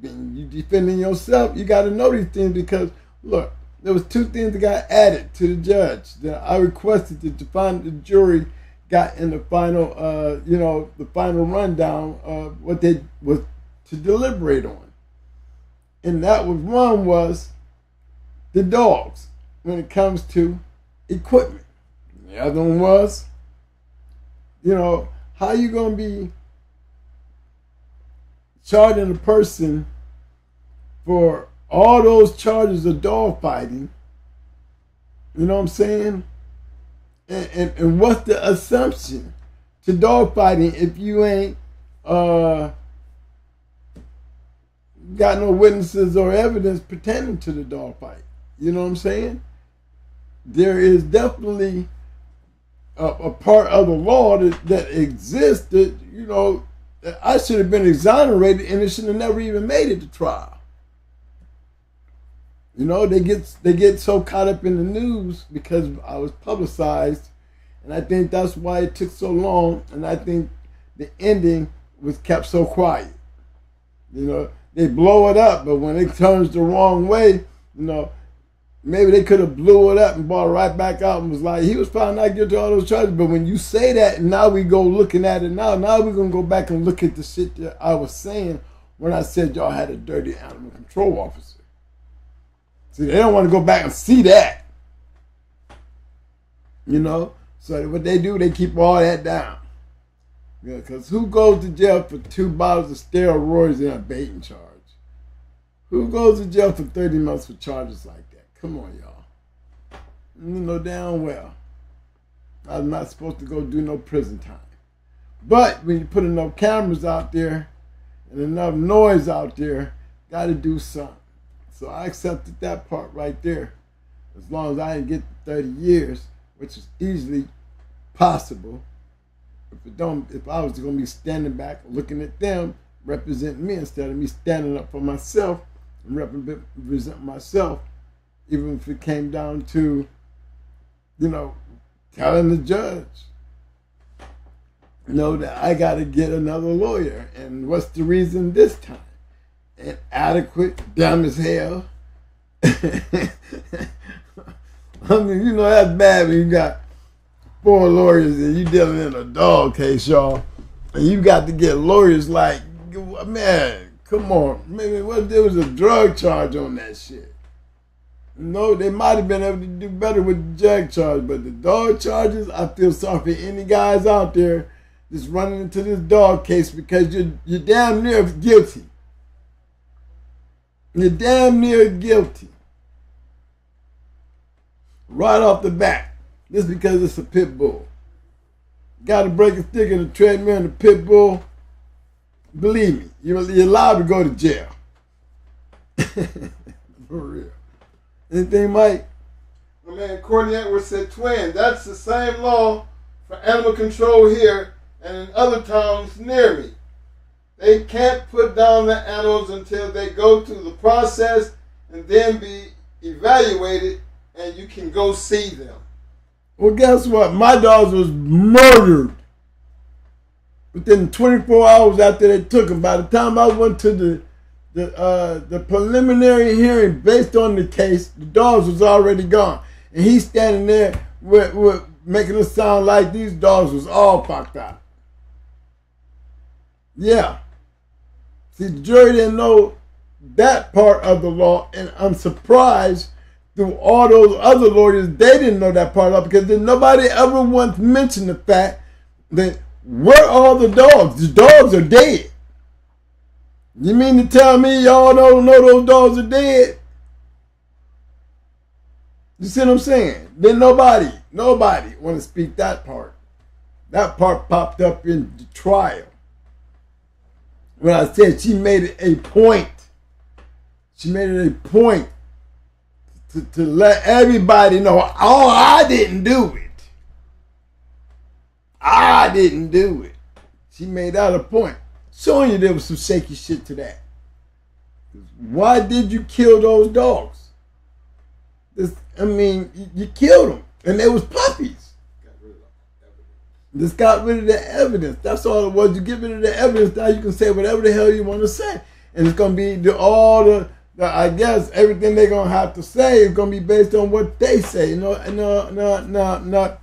when you defending yourself, you got to know these things, because, look, there was two things that got added to the judge that I requested that the jury got in the final, you know, the final rundown of what they was to deliberate on. And that was, one was the dogs when it comes to equipment. The other one was, you know, how you going to be charging a person for all those charges of dog fighting, you know what I'm saying? And what's the assumption to dog fighting if you ain't got no witnesses or evidence pertaining to the dog fight? You know what I'm saying? There is definitely a part of the law that exists that, you know, that I should have been exonerated and it should have never even made it to trial. You know, they get so caught up in the news because I was publicized, and I think that's why it took so long, and I think the ending was kept so quiet. You know, they blow it up, but when it turns the wrong way, you know, maybe they could have blew it up and brought it right back out and was like, he was found not guilty of all those charges. But when you say that, and now we go looking at it now we're going to go back and look at the shit that I was saying when I said y'all had a dirty animal control officer. See, they don't want to go back and see that. You know? So what they do, they keep all that down. Yeah, because who goes to jail for 2 bottles of steroids and a baiting charge? Who goes to jail for 30 months for charges like that? Come on, y'all. You know damn well I'm not supposed to go do no prison time. But when you put enough cameras out there and enough noise out there, got to do something. So I accepted that part right there. As long as I didn't get the 30 years, which is easily possible. If I was going to be standing back looking at them, representing me, instead of me standing up for myself and representing myself, even if it came down to, you know, telling the judge, you know, that I got to get another lawyer. And what's the reason this time? Inadequate, dumb as hell. I mean, you know, that's bad when you got 4 lawyers and you dealing in a dog case, y'all. And you got to get lawyers like, man, come on. Maybe what there was a drug charge on that shit. No, they might have been able to do better with the drug charge, but the dog charges, I feel sorry for any guys out there that's running into this dog case because you're damn near guilty. You're damn near guilty. Right off the bat. Just because it's a pit bull. Got to break a stick in the treadmill in the pit bull. Believe me, you're allowed to go to jail. For real. Anything, Mike? My man Courtney Edwards said, twin, that's the same law for animal control here and in other towns near me. They can't put down the animals until they go through the process and then be evaluated and you can go see them. Well, guess what? My dogs was murdered within 24 hours after they took them. By the time I went to the preliminary hearing based on the case, the dogs was already gone. And he's standing there with making it sound like these dogs was all fucked up. Yeah. See, the jury didn't know that part of the law, and I'm surprised through all those other lawyers, they didn't know that part of it, because nobody ever once mentioned the fact that where are all the dogs? The dogs are dead. You mean to tell me y'all don't know those dogs are dead? You see what I'm saying? Then nobody want to speak that part. That part popped up in the trial. When I said she made it a point. She made it a point to let everybody know, oh, I didn't do it. I didn't do it. She made that a point. Showing you there was some shaky shit to that. Why did you kill those dogs? You killed them, and they was puppies. Just got rid of the evidence. That's all it was. You get rid of the evidence, now you can say whatever the hell you want to say. And it's going to be I guess everything they're going to have to say is going to be based on what they say. No,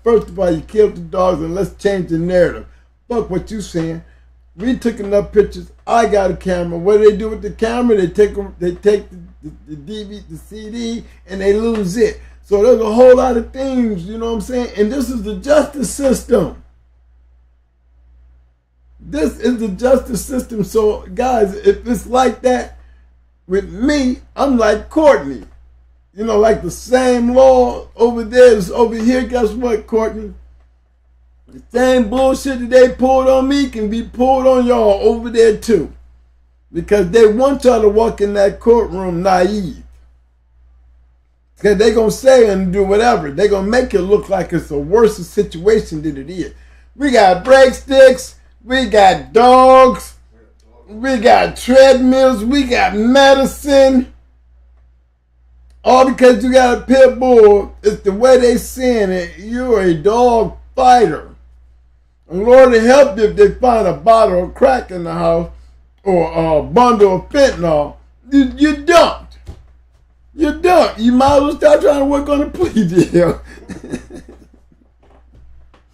first of all, you killed the dogs, and let's change the narrative. Fuck what you saying. We took enough pictures. I got a camera. What do they do with the camera? They take the DVD, the CD, and they lose it. So there's a whole lot of things, you know what I'm saying? And this is the justice system. This is the justice system. So, guys, if it's like that with me, I'm like Courtney. You know, like the same law over there is over here. Guess what, Courtney? The same bullshit that they pulled on me can be pulled on y'all over there too. Because they want y'all to walk in that courtroom naive. Because they're going to say and do whatever. They're going to make it look like it's a worse situation than it is. We got breaksticks. We got dogs. We got treadmills. We got medicine. All because you got a pit bull. It's the way they saying it. You're a dog fighter. And Lord help you if they find a bottle of crack in the house or a bundle of fentanyl. You dumped. You're dumped. You might as well start trying to work on a plea deal.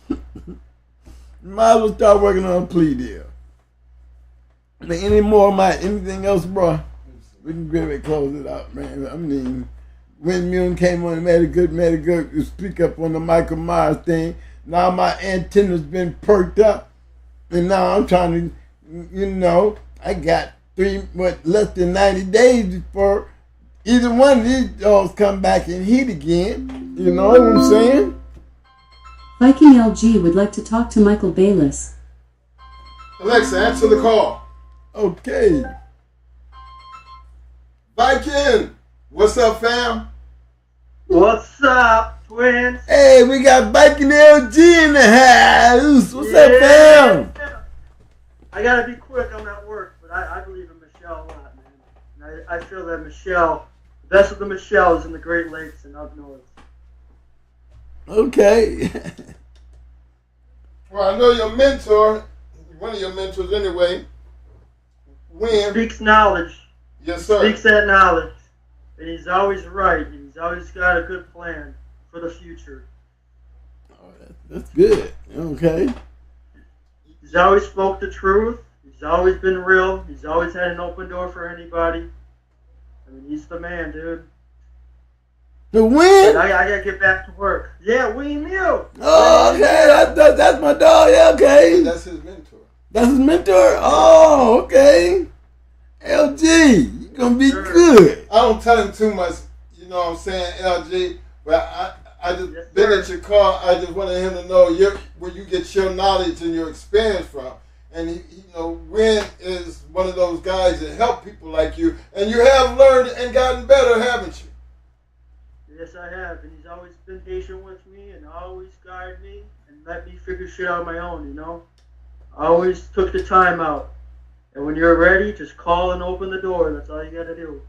You might as well start working on a plea deal. Anything else, bro? We can really close it out, man. I mean, when Mune came on and made a good speak up on the Michael Myers thing. Now my antenna's been perked up, and now I'm trying to, I got less than 90 days before either one of these dogs come back and heat again. You know what I'm saying? Viking LG would like to talk to Michael Bayless. Alexa, answer the call. Okay. Viking, what's up, fam? What's up, twins? Hey, we got Viking LG in the house. What's up, fam? I gotta be quick. I'm at work, but I believe in Michelle a lot, man. And I feel that Michelle, the best of the Michelles in the Great Lakes and up north. Okay. Well, I know your mentor, one of your mentors anyway, Win. Speaks knowledge. Yes, sir. Speaks that knowledge. And he's always right. And he's always got a good plan for the future. Oh, that's good. Okay. He's always spoke the truth. He's always been real. He's always had an open door for anybody. I mean, he's the man, dude. The Win? I gotta get back to work. Yeah, Win Mew. Oh, okay. That's my dog. Yeah, okay. That's his mentor. That's his mentor? Oh, okay. LG, you gonna be good. I don't tell him too much, you know what I'm saying, LG, but I just been at your car. I just wanted him to know where you get your knowledge and your experience from. And Win is one of those guys that help people like you. And you have learned and gotten better, haven't you? Yes, I have. And he's always been patient with me and always guided me and let me figure shit out on my own, I always took the time out. And when you're ready, just call and open the door. That's all you got to do.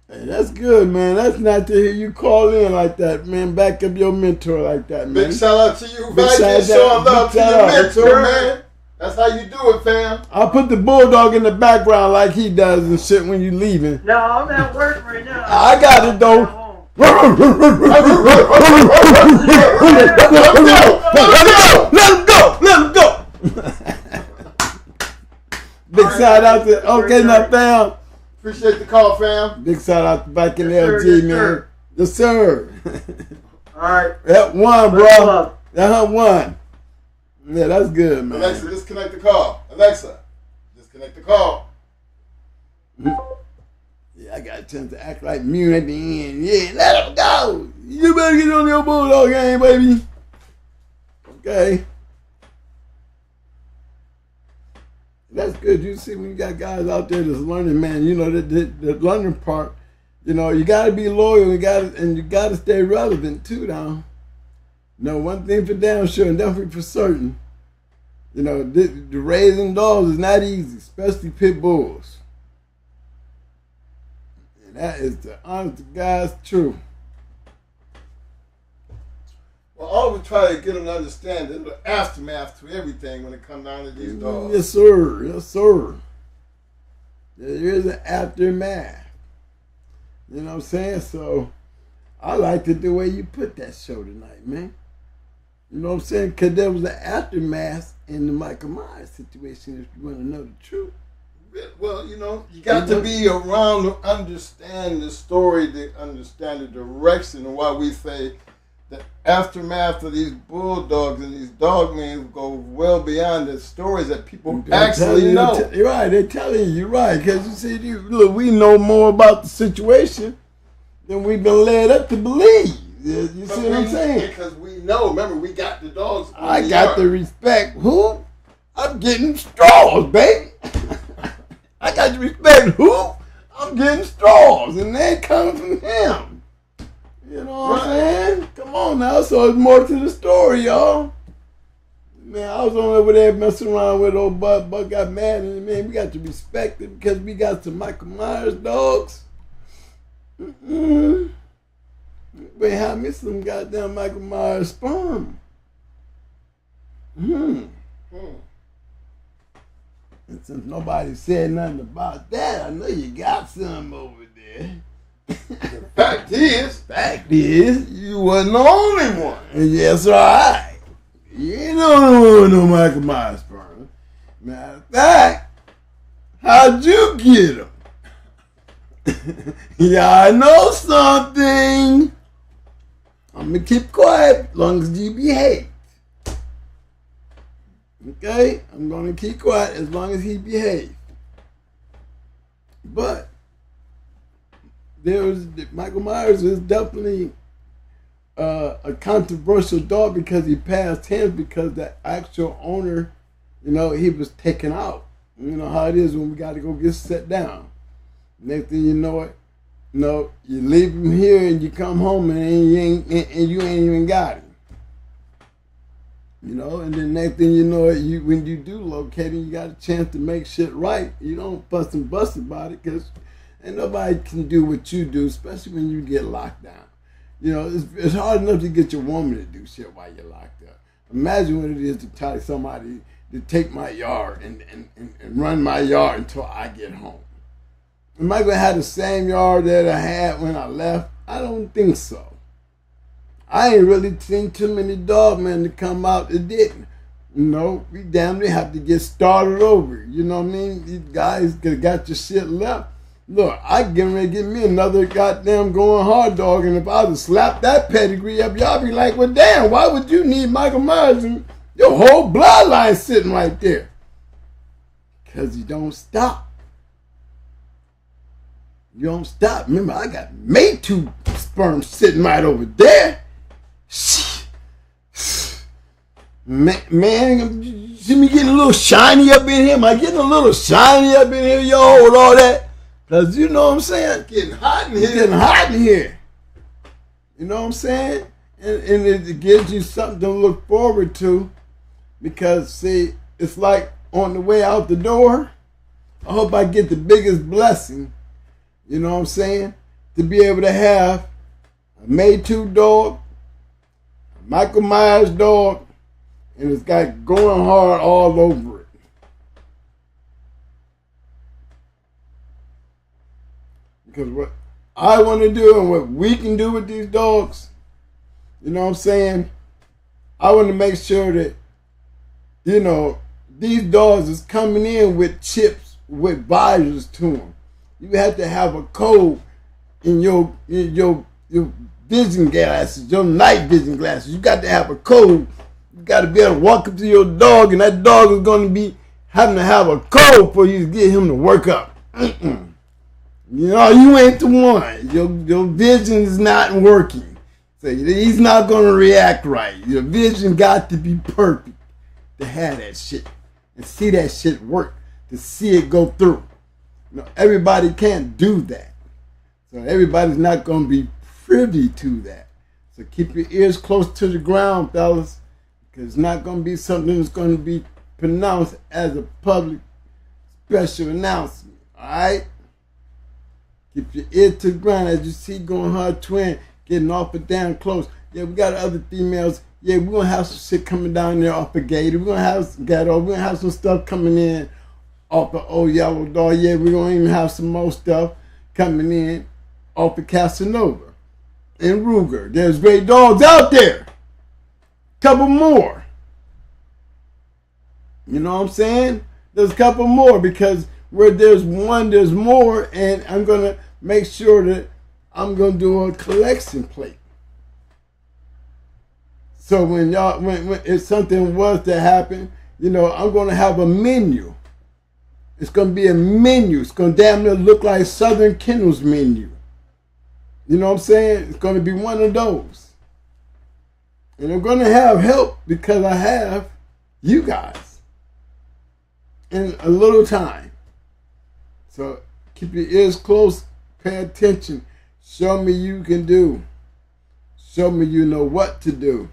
Hey, that's good, man. That's not to hear you call in like that, man. Back up your mentor like that, man. Big shout out to you, Viking. Showing love to your mentor, man. That's how you do it, fam. I'll put the bulldog in the background like he does and shit when you leaving. No, I'm at work right now. I got it though. Let him go. Big shout out to now, fam. Appreciate the call, fam. Big shout out to back in Yes, LG, sir, man. Yes, sir. All right. That one, Much bro. love. That one. Yeah, that's good, man. Alexa, disconnect the call. Alexa, disconnect the call. Yeah, I got a chance to act like mute at the end. Yeah, let him go. You better get on your bulldog game, baby. Okay. That's good. You see, when you got guys out there that's learning, man, you know, the learning part, you know, you got to be loyal. You got to stay relevant, too, now. You know, one thing for damn sure and definitely for certain, you know, the raising dogs is not easy, especially pit bulls. And that is the honest to God's truth. Well, all we try to get them to understand is the aftermath to everything when it comes down to these dogs. Yes, sir. Yes, sir. There is an aftermath. You know what I'm saying? So, I liked it the way you put that show tonight, man. You know what I'm saying? Because there was an aftermath in the Michael Myers situation, if you want to know the truth. Well, you know, you got to be around to understand the story, to understand the direction, and why we say the aftermath of these bulldogs and these dogmen go well beyond the stories that people actually know. You're right, they're telling you, you're right. Because you see, look, we know more about the situation than we've been led up to believe. You see what I'm saying? Because we know, remember, we got the dogs. I got the respect. Who? I'm getting straws, baby. I got to respect who? I'm getting straws, and they coming from him. You know what I'm saying? Come on now. So there's more to the story, y'all. Man, I was over there messing around with old Bud. Bud got mad, and man, we got to respect it because we got some Michael Myers dogs. They have me some goddamn Michael Myers sperm. And since nobody said nothing about that, I know you got some over there. Fact is, you wasn't the only one. Yes, right. You ain't the only one with no Michael Myers sperm. Matter of fact, how'd you get them? Yeah, I know something. I'm gonna keep quiet as long as you behave. Okay? I'm gonna keep quiet as long as he behaves. But Michael Myers is definitely a controversial dog because he passed hands because the actual owner, you know, he was taken out. You know how it is when we got to go get set down. Next thing you know it, you leave him here and you come home and you ain't even got him. You know, and then next thing you know it, when you do locate him, you got a chance to make shit right. You don't fuss and bust about it because ain't nobody can do what you do, especially when you get locked down. You know, it's hard enough to get your woman to do shit while you're locked up. Imagine what it is to tell somebody to take my yard and run my yard until I get home. Am I going to have the same yard that I had when I left? I don't think so. I ain't really seen too many dogmen to come out that didn't. You know, we damn near have to get started over. You know what I mean? These guys could have got your shit left. Look, I get ready to get me another goddamn going hard dog, and if I was to slap that pedigree up, y'all be like, well, damn, why would you need Michael Myers and your whole bloodline sitting right there? Because you don't stop. You don't stop. Remember, I got made two sperm sitting right over there. Man, you see me getting a little shiny up in here? Am I getting a little shiny up in here, y'all, with all that? Because you know what I'm saying? Getting hot in here. It's getting hot in here. You know what I'm saying? And it gives you something to look forward to. Because, see, it's like on the way out the door, I hope I get the biggest blessing, you know what I'm saying, to be able to have a May-2 dog, a Michael Myers dog, and it's got going hard all over it. Because what I want to do and what we can do with these dogs, you know what I'm saying? I want to make sure that, you know, these dogs is coming in with chips, with visors to them. You have to have a code in your vision glasses, your night vision glasses. You got to have a code. You got to be able to walk up to your dog, and that dog is going to be having to have a code for you to get him to work up. You know, you ain't the one. Your vision is not working. So he's not going to react right. Your vision got to be perfect to have that shit and see that shit work, to see it go through. You know, everybody can't do that. So everybody's not going to be privy to that. So keep your ears close to the ground, fellas, because it's not going to be something that's going to be pronounced as a public special announcement. All right? Keep your ear to the ground as you see going hard twin, getting off and down close. Yeah, we got other females. Yeah, we're going to have some shit coming down there off of Gator. We're going to have some ghetto. We're going to have some stuff coming in off of Old Yellow Dog. Yeah, we're going to even have some more stuff coming in off of Casanova and Ruger. There's great dogs out there. Couple more. You know what I'm saying? There's a couple more, because where there's one, there's more, and I'm going to make sure that I'm going to do a collection plate. So when y'all, when if something was to happen, you know, I'm going to have a menu. It's going to be a menu. It's going to damn near look like Southern Kennels menu. You know what I'm saying? It's going to be one of those. And I'm going to have help because I have you guys in a little time. So keep your ears close. Pay attention. Show me you can do. Show me you know what to do.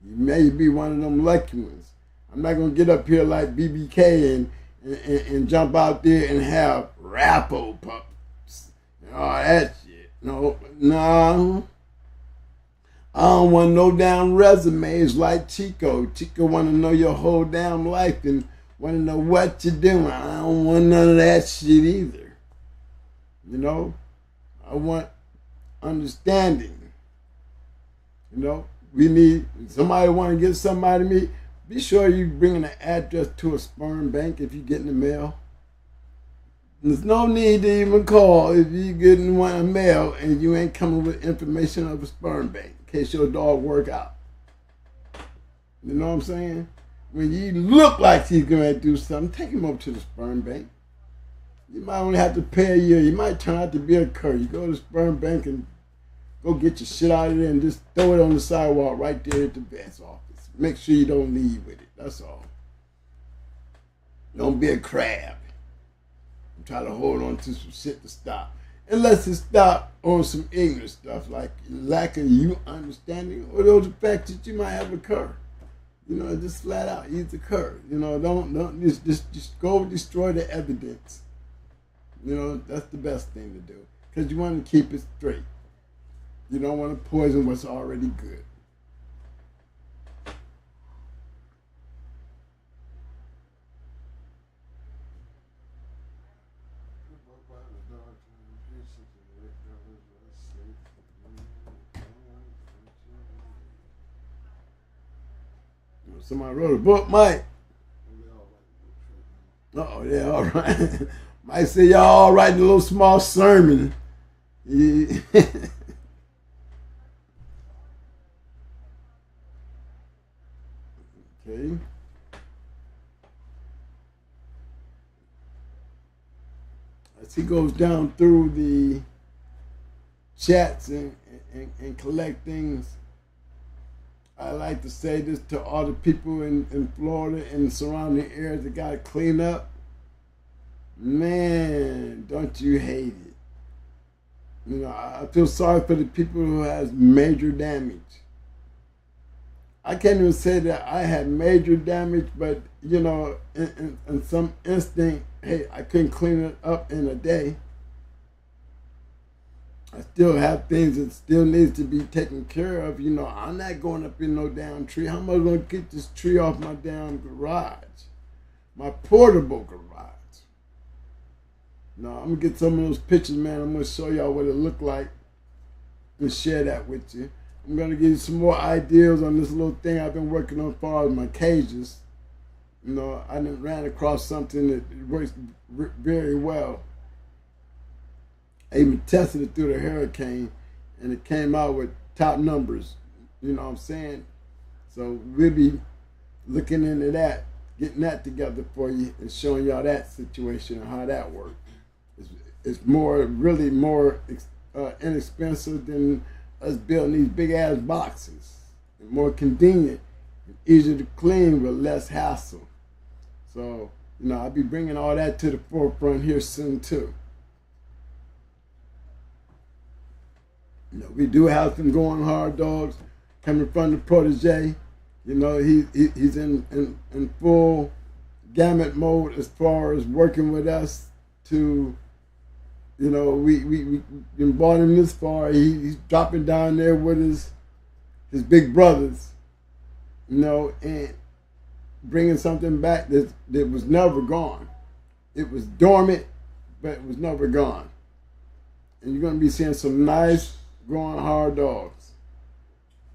You may be one of them lucky ones. I'm not going to get up here like BBK and jump out there and have Rappo pups and all that shit. No. I don't want no damn resumes like Chico. Chico want to know your whole damn life and want to know what you're doing. I don't want none of that shit either. You know? I want understanding. You know? We need, somebody want to get somebody to me, be sure you bring an address to a sperm bank if you get in the mail. There's no need to even call if you getting one in mail and you ain't coming with information of a sperm bank in case your dog work out. You know what I'm saying? When you look like he's going to do something, take him over to the sperm bank. You might only have to pay a year. You might turn out to be a cur. You go to the sperm bank and go get your shit out of there and just throw it on the sidewalk right there at the vet's office. Make sure you don't leave with it. That's all. Don't be a crab. And try to hold on to some shit to stop. Unless it stop on some ignorant stuff like lack of you understanding or the fact that you might have a cur. You know, just flat out, he's a cur. You know, don't just go destroy the evidence. You know, that's the best thing to do. Because you want to keep it straight. You don't want to poison what's already good. Somebody wrote a book, Mike. Oh, yeah, all right. Mike said y'all all writing a little small sermon. Yeah. Okay. As he goes down through the chats and collect things, I like to say this to all the people in Florida and surrounding areas that got to clean up. Man, don't you hate it? You know, I feel sorry for the people who has major damage. I can't even say that I had major damage, but, you know, in some instinct, hey, I couldn't clean it up in a day. I still have things that still needs to be taken care of. You know, I'm not going up in no damn tree. How am I going to get this tree off my damn garage? My portable garage. No, I'm gonna get some of those pictures, man. I'm gonna show y'all what it looked like and share that with you. I'm gonna give you some more ideas on this little thing I've been working on as far as my cages. You know, I done ran across something that works very well. I even tested it through the hurricane, and it came out with top numbers. You know what I'm saying? So we'll be looking into that, getting that together for you, and showing y'all that situation and how that works. It's really more inexpensive than us building these big ass boxes. And more convenient, easier to clean with less hassle. So, you know, I'll be bringing all that to the forefront here soon too. You know, we do have some going hard dogs coming from the protege. You know, he's in full gamut mode as far as working with us to, you know, we brought him this far. He's dropping down there with his big brothers, you know, and bringing something back that was never gone. It was dormant, but it was never gone. And you're going to be seeing some nice, growing hard dogs.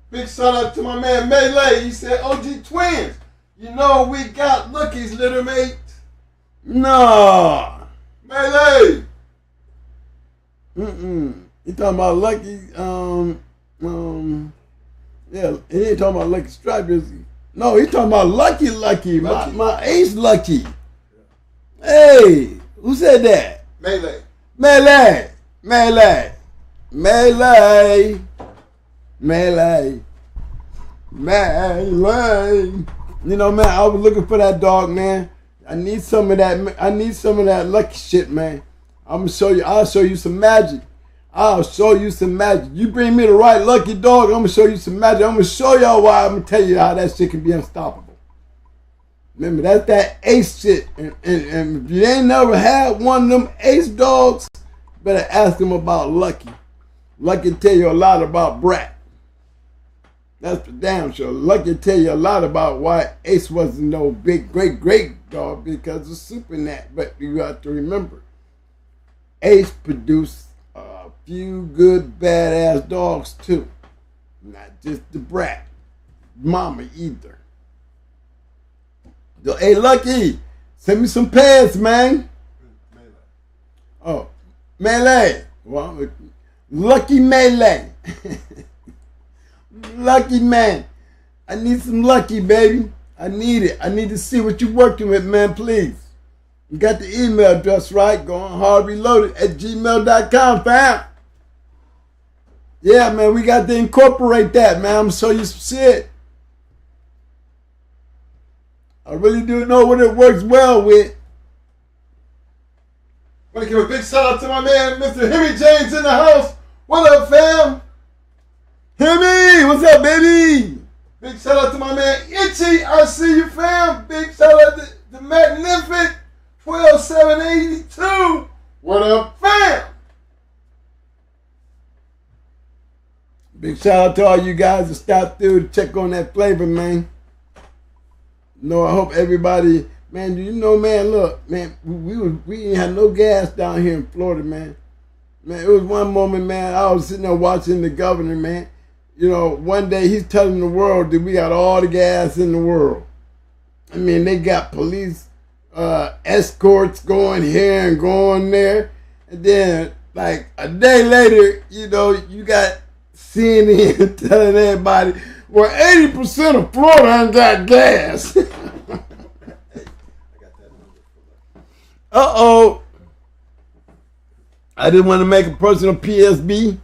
Big shout out to my man Melee. He said, OG Twins, you know we got Lucky's little mate. No. Melee. He talking about Lucky, yeah, he ain't talking about Lucky Stripe, is he? No, he talking about Lucky. My ace Lucky. Hey, who said that? Melee. You know, man, I was looking for that dog, man. I need some of that Lucky shit, man. I'll show you some magic. You bring me the right Lucky dog, I'm gonna show you some magic. I'm gonna show y'all why. I'm gonna tell you how that shit can be unstoppable. Remember, that's that ace shit. And if you ain't never had one of them ace dogs, better ask them about Lucky. Lucky tell you a lot about Brat. That's for damn sure. Lucky tell you a lot about why Ace wasn't no big, great dog because of Super Nat. But you got to remember, Ace produced a few good, badass dogs too. Not just the Brat. Mama either. So, hey, Lucky, send me some pads, man. Oh, Melee. Well, Lucky Melee. Lucky man. I need some Lucky, baby. I need it. I need to see what you're working with, man, please. You got the email address right. goinghardreloaded@gmail.com, fam. Yeah, man, we got to incorporate that, man. I'm going to show you some shit. I really do know what it works well with. Want to give a big shout out to my man, Mr. Hemi James in the house. What up, fam? Hemi, what's up, baby? Big shout out to my man Itchy. I see you, fam. Big shout out to the Magnificent 12782. What up, fam? Big shout out to all you guys that stopped through to check on that flavor, man. No, I hope everybody, man, do you know, man, look, man, we didn't have no gas down here in Florida, man. Man, it was one moment, man, I was sitting there watching the governor, man. You know, one day he's telling the world that we got all the gas in the world. I mean, they got police escorts going here and going there. And then, like, a day later, you know, you got CNN telling everybody, well, 80% of Florida ain't got gas. Uh-oh. I didn't want to make a personal PSB.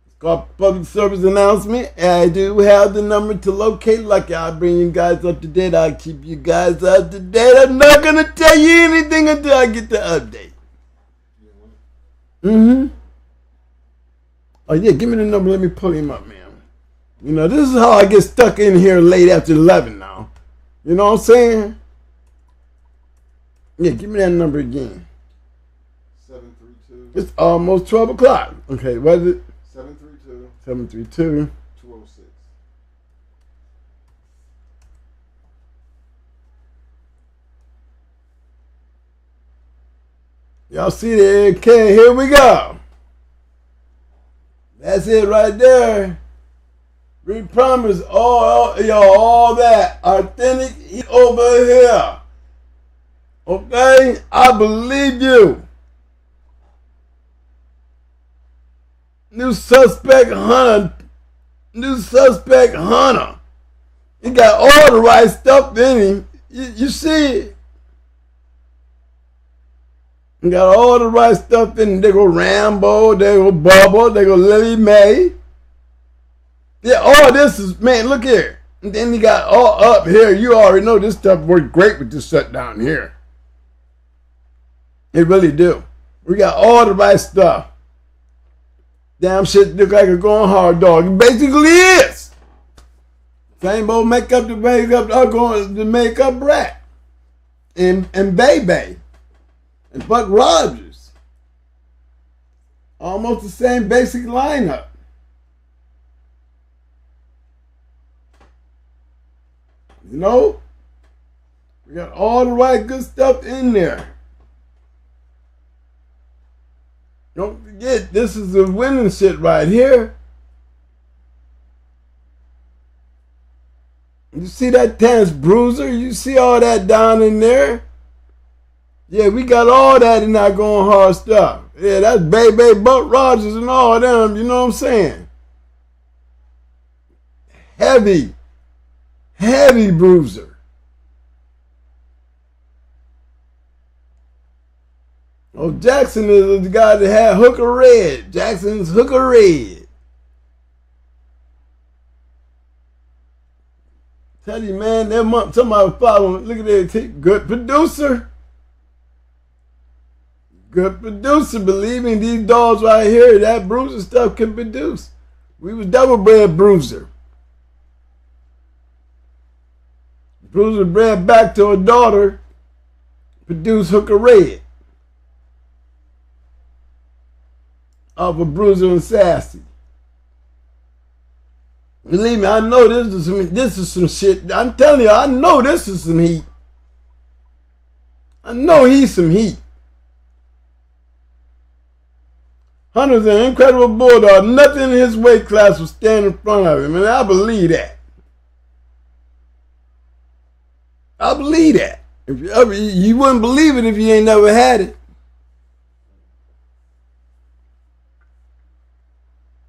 It's called public service announcement. And I do have the number to locate Lucky. I'll bring you guys up to date. I'll keep you guys up to date. I'm not going to tell you anything until I get the update. Oh, yeah, give me the number. Let me pull him up, man. You know, this is how I get stuck in here late after 11 now. You know what I'm saying? Yeah, give me that number again. 732. It's almost 12 o'clock. Okay, what is it? 732. 732. 206. Y'all see the AK? Here we go. That's it right there. We promise all that authentic heat over here. Okay? I believe you. New suspect hunter. He got all the right stuff in him. You see it? He got all the right stuff in him. They go Rambo, they go Bubba, they go Lily Mae. Yeah, all this is, man, look here. And then he got all up here. You already know this stuff worked great with this shut down here. It really do. We got all the right stuff. Damn shit look like a going hard dog. It basically is. Same old makeup to the makeup brat. And Baby. And Buck Rogers. Almost the same basic lineup. You know? We got all the right good stuff in there. Don't forget, this is the winning shit right here. You see that Tennis Bruiser? You see all that down in there? Yeah, we got all that in our going hard stuff. Yeah, that's Baby, Buck Rogers and all them, you know what I'm saying? Heavy bruiser. Oh, Jackson is the guy that had Hooker Red. Jackson's Hooker Red. Tell you, man, somebody was following. Look at that. Good producer. Good producer. Believing these dogs right here, that bruiser stuff can produce. We was double bred bruiser. Bruiser bred back to a daughter, produced Hooker Red. Off of Bruiser and Sassy. Believe me, I know this is some shit. I'm telling you, I know this is some heat. I know he's some heat. Hunter's an incredible bulldog. Nothing in his weight class will stand in front of him, and I believe that. I believe that. You wouldn't believe it if you ain't never had it.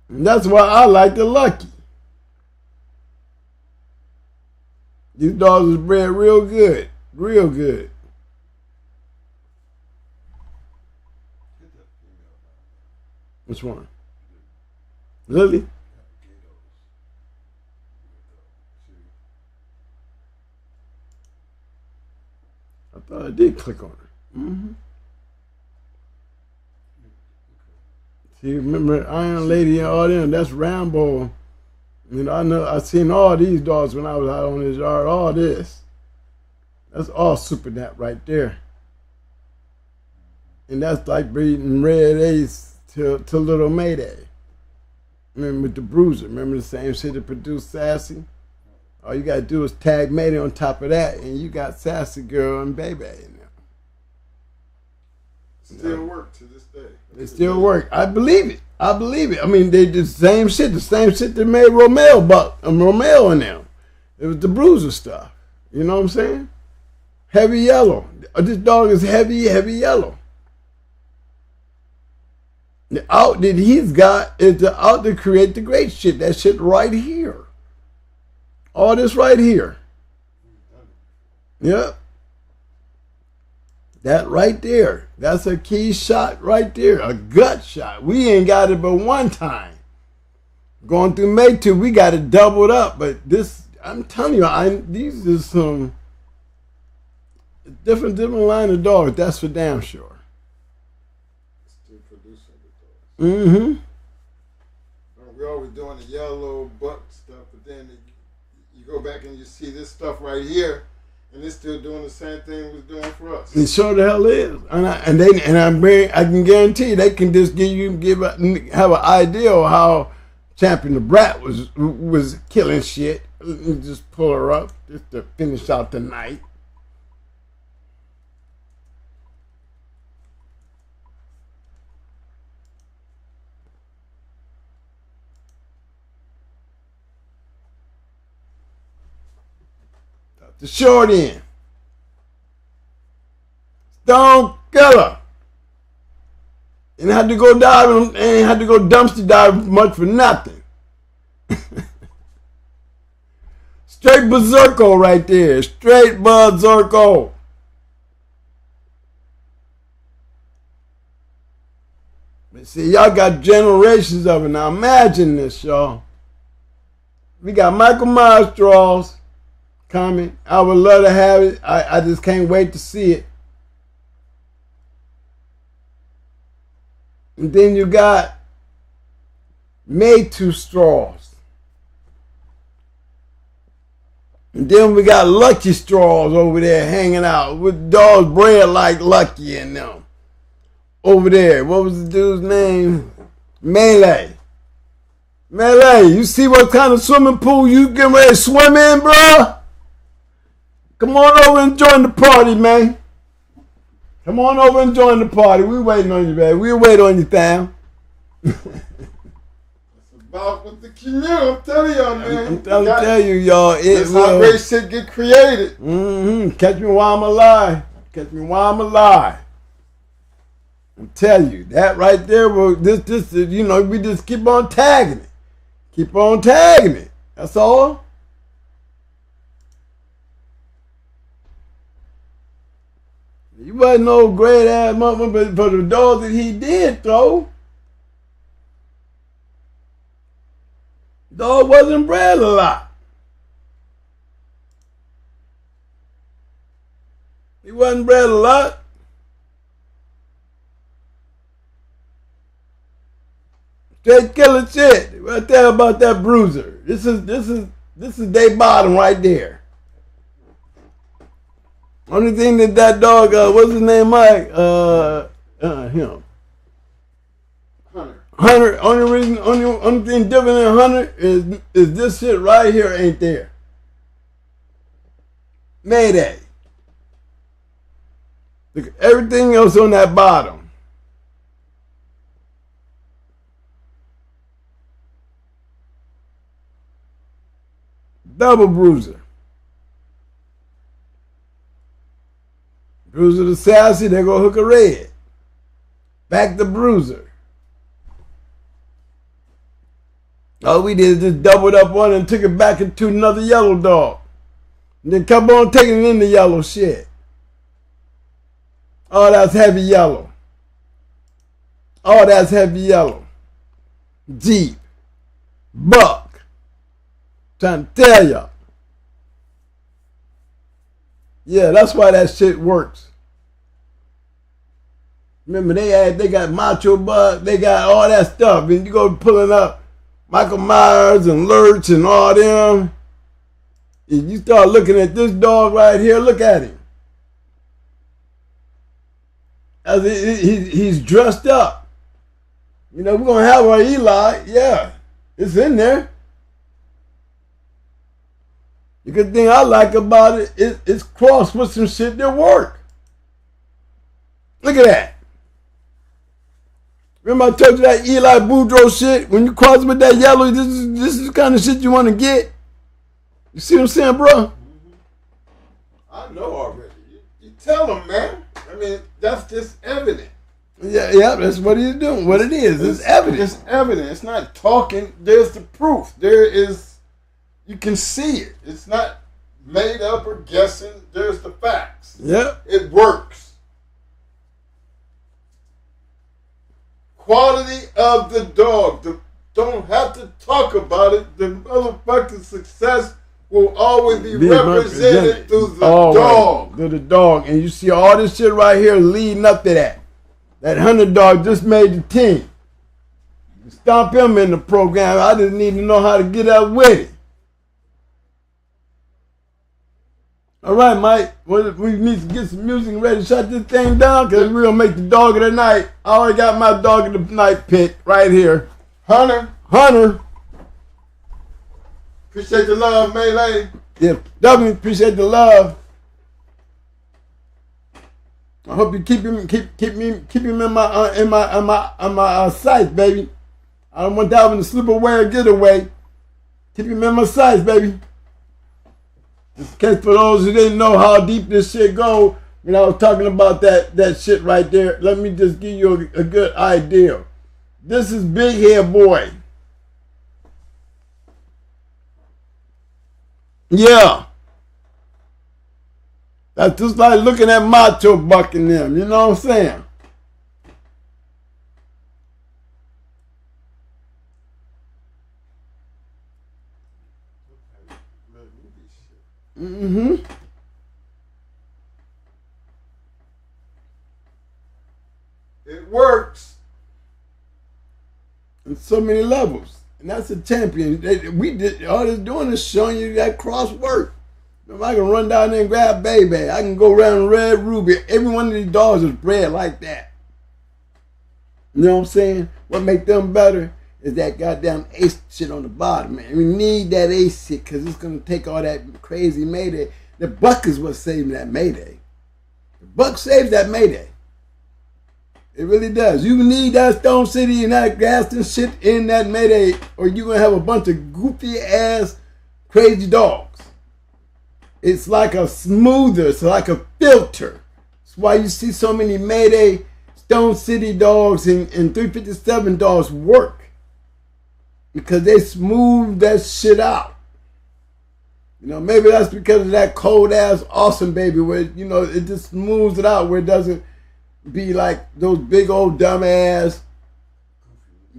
And that's why I like the Lucky. These dogs is bred real good. Real good. Which one? Lily? I thought I did click on her. Mm-hmm. See, remember Iron Lady and all them? That's Rambo. You know, I seen all these dogs when I was out on his yard. All this. That's all Super Nat right there. And that's like breeding Red Ace to Little Mayday. Remember with the Bruiser. Remember the same shit that produced Sassy? All you got to do is tag Mayday on top of that, and you got Sassy Girl and Baby in there. Still work to this day. They still work. I believe it. I mean, they did the same shit that made Romeo in them. It was the Bruiser stuff. You know what I'm saying? Heavy yellow. This dog is heavy yellow. The out that he's got is the out to create the great shit. That shit right here. All this right here. Yep. That right there. That's a key shot right there. A gut shot. We ain't got it but one time. Going through May 2, we got it doubled up. But this, I'm telling you, these are some different line of dogs. That's for damn sure. Still producing the dogs. Mm-hmm. We're always doing the yellow buck stuff, but then you go back and you see this stuff right here, and it's still doing the same thing it was doing for us. It sure the hell is. I can guarantee you they can just have an idea of how Champion the Brat was killing shit. Just pull her up just to finish out the night. The short end. Stone killer. And had to go diving, and had to go dumpster dive much for nothing. Straight berserko right there. Straight berserko. But see, y'all got generations of it. Now imagine this, y'all. We got Michael Myers straws coming. I would love to have it. I just can't wait to see it. And then you got Maytooth straws. And then we got Lucky straws over there hanging out with dogs bred like Lucky and them. Over there. What was the dude's name? Melee. Melee, you see what kind of swimming pool you getting ready to swim in, bro? Come on over and join the party, man. Come on over and join the party. We waiting on you, man. We'll wait on you, fam. About with the community, I'm telling y'all, man. I'm telling you, y'all. That's how great shit get created. Catch me while I'm alive. Catch me while I'm alive. I'm telling you, that right there, this, you know, we just keep on tagging it. Keep on tagging it. That's all. He wasn't no great ass motherfucker, but for the dogs that he did throw, dog wasn't bred a lot. He wasn't bred a lot. Straight killer shit. Right there about that bruiser. This is day bottom right there. Only thing that dog, what's his name, Mike? Him. Hunter. Only thing different than Hunter is this shit right here ain't there. Mayday. Look at everything else on that bottom. Double bruiser. Bruiser the sassy, they go hook a red. Back to bruiser. All we did is just doubled up one and took it back into another yellow dog. And then kept on taking it in the yellow shit. Oh, that's heavy yellow. Oh, that's heavy yellow. Jeep. Buck. Trying to tell y'all. Yeah, that's why that shit works. Remember, they got Macho Buck, they got all that stuff, and you go pulling up Michael Myers and Lurch and all them, and you start looking at this dog right here. Look at him. As he's dressed up. You know, we're gonna have our Eli. Yeah, it's in there. The good thing I like about it is it's crossed with some shit that work. Look at that. Remember I told you that Eli Boudreaux shit? When you cross with that yellow, this is the kind of shit you want to get. You see what I'm saying, bro? I know already. You tell them, man. I mean, that's just evident. Yeah, that's what he's doing. What it is, it's evident. It's evident. It's not talking. There's the proof. There is. You can see it. It's not made up or guessing. There's the facts. Yeah. It works. Quality of the dog. Don't have to talk about it. The motherfucking success will always be represented through the dog. Through the dog. And you see all this shit right here leading up to that. That 100 dog just made the team. Stomp him in the program. I just need to know how to get out with it. All right, Mike. We need to get some music ready to shut this thing down because we're going to make the dog of the night. I already got my dog of the night pick right here. Hunter. Appreciate the love, Melee. Yeah, definitely appreciate the love. I hope you keep him in my sights, baby. I don't want that one to slip away or get away. Keep him in my sights, baby. Just in case for those who didn't know how deep this shit go, when I was talking about that shit right there, let me just give you a good idea. This is Big Hair Boy. Yeah. That's just like looking at Macho Buck and them, you know what I'm saying? Mm-hmm. It works. On so many levels. And that's a champion. We did all it's doing is showing you that cross work. If I can run down there and grab Baby, I can go around Red Ruby. Every one of these dogs is bred like that. You know what I'm saying? What make them better is that goddamn ace shit on the bottom, man. We need that ace shit because it's going to take all that crazy Mayday. The buck is what's saving that Mayday. The buck saves that Mayday. It really does. You need that Stone City and that Gaston shit in that Mayday, or you're going to have a bunch of goofy ass crazy dogs. It's like a smoother, it's like a filter. That's why you see so many Mayday Stone City dogs and 357 dogs work. Because they smooth that shit out. You know, maybe that's because of that cold ass awesome baby where, you know, it just smooths it out where it doesn't be like those big old dumb ass,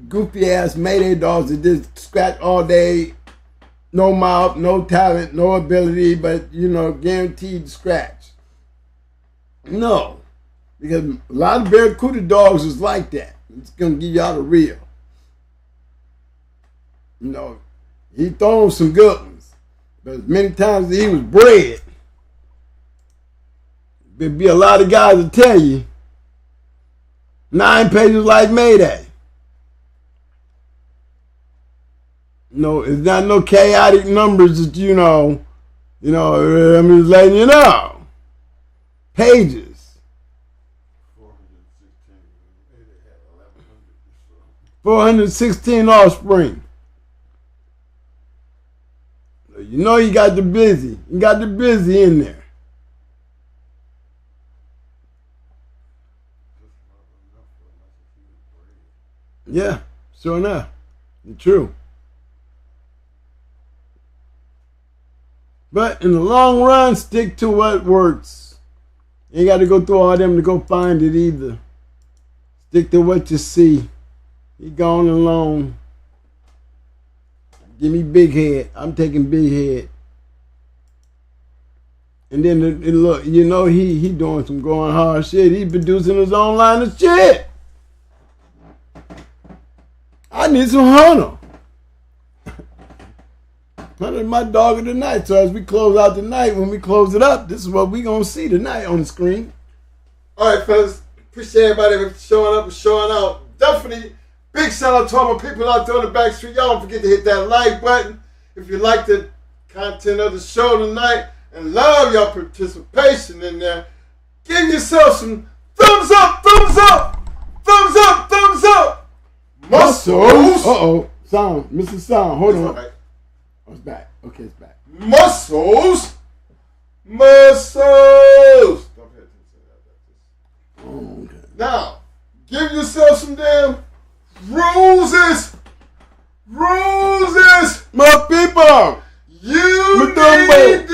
goofy ass Mayday dogs that just scratch all day, no mouth, no talent, no ability, but, you know, guaranteed scratch. No. Because a lot of Barracuda dogs is like that. It's going to give y'all the real. You know, he thrown some good ones. But as many times as he was bred, there'd be a lot of guys that tell you, 9 pages like Mayday. No, it's not no chaotic numbers that you know, I'm just letting you know. Pages. 416 offspring. You know you got the busy. You got the busy in there. Yeah, sure enough. It's true. But in the long run, stick to what works. You ain't got to go through all them to go find it either. Stick to what you see. He gone alone. Give me Big Head. I'm taking Big Head. And then look, you know he doing some going hard shit. He producing his own line of shit. I need some Hunter. Hunter's my dog of the night. So as we close out the night, when we close it up, this is what we gonna see tonight on the screen. All right, fellas. Appreciate everybody for showing up and showing out. Definitely big shout out to all my people out there on the back street. Y'all don't forget to hit that like button if you like the content of the show tonight and love your participation in there. Give yourself some thumbs up, thumbs up, thumbs up, thumbs up. Muscles. Uh-oh. Sound. Mr. Sound. Hold on. Right. Oh, it's back. Okay, it's back. Muscles. Muscles. Don't pay attention to that. Oh, okay. Now, give yourself some damn roses. Roses. My people. You need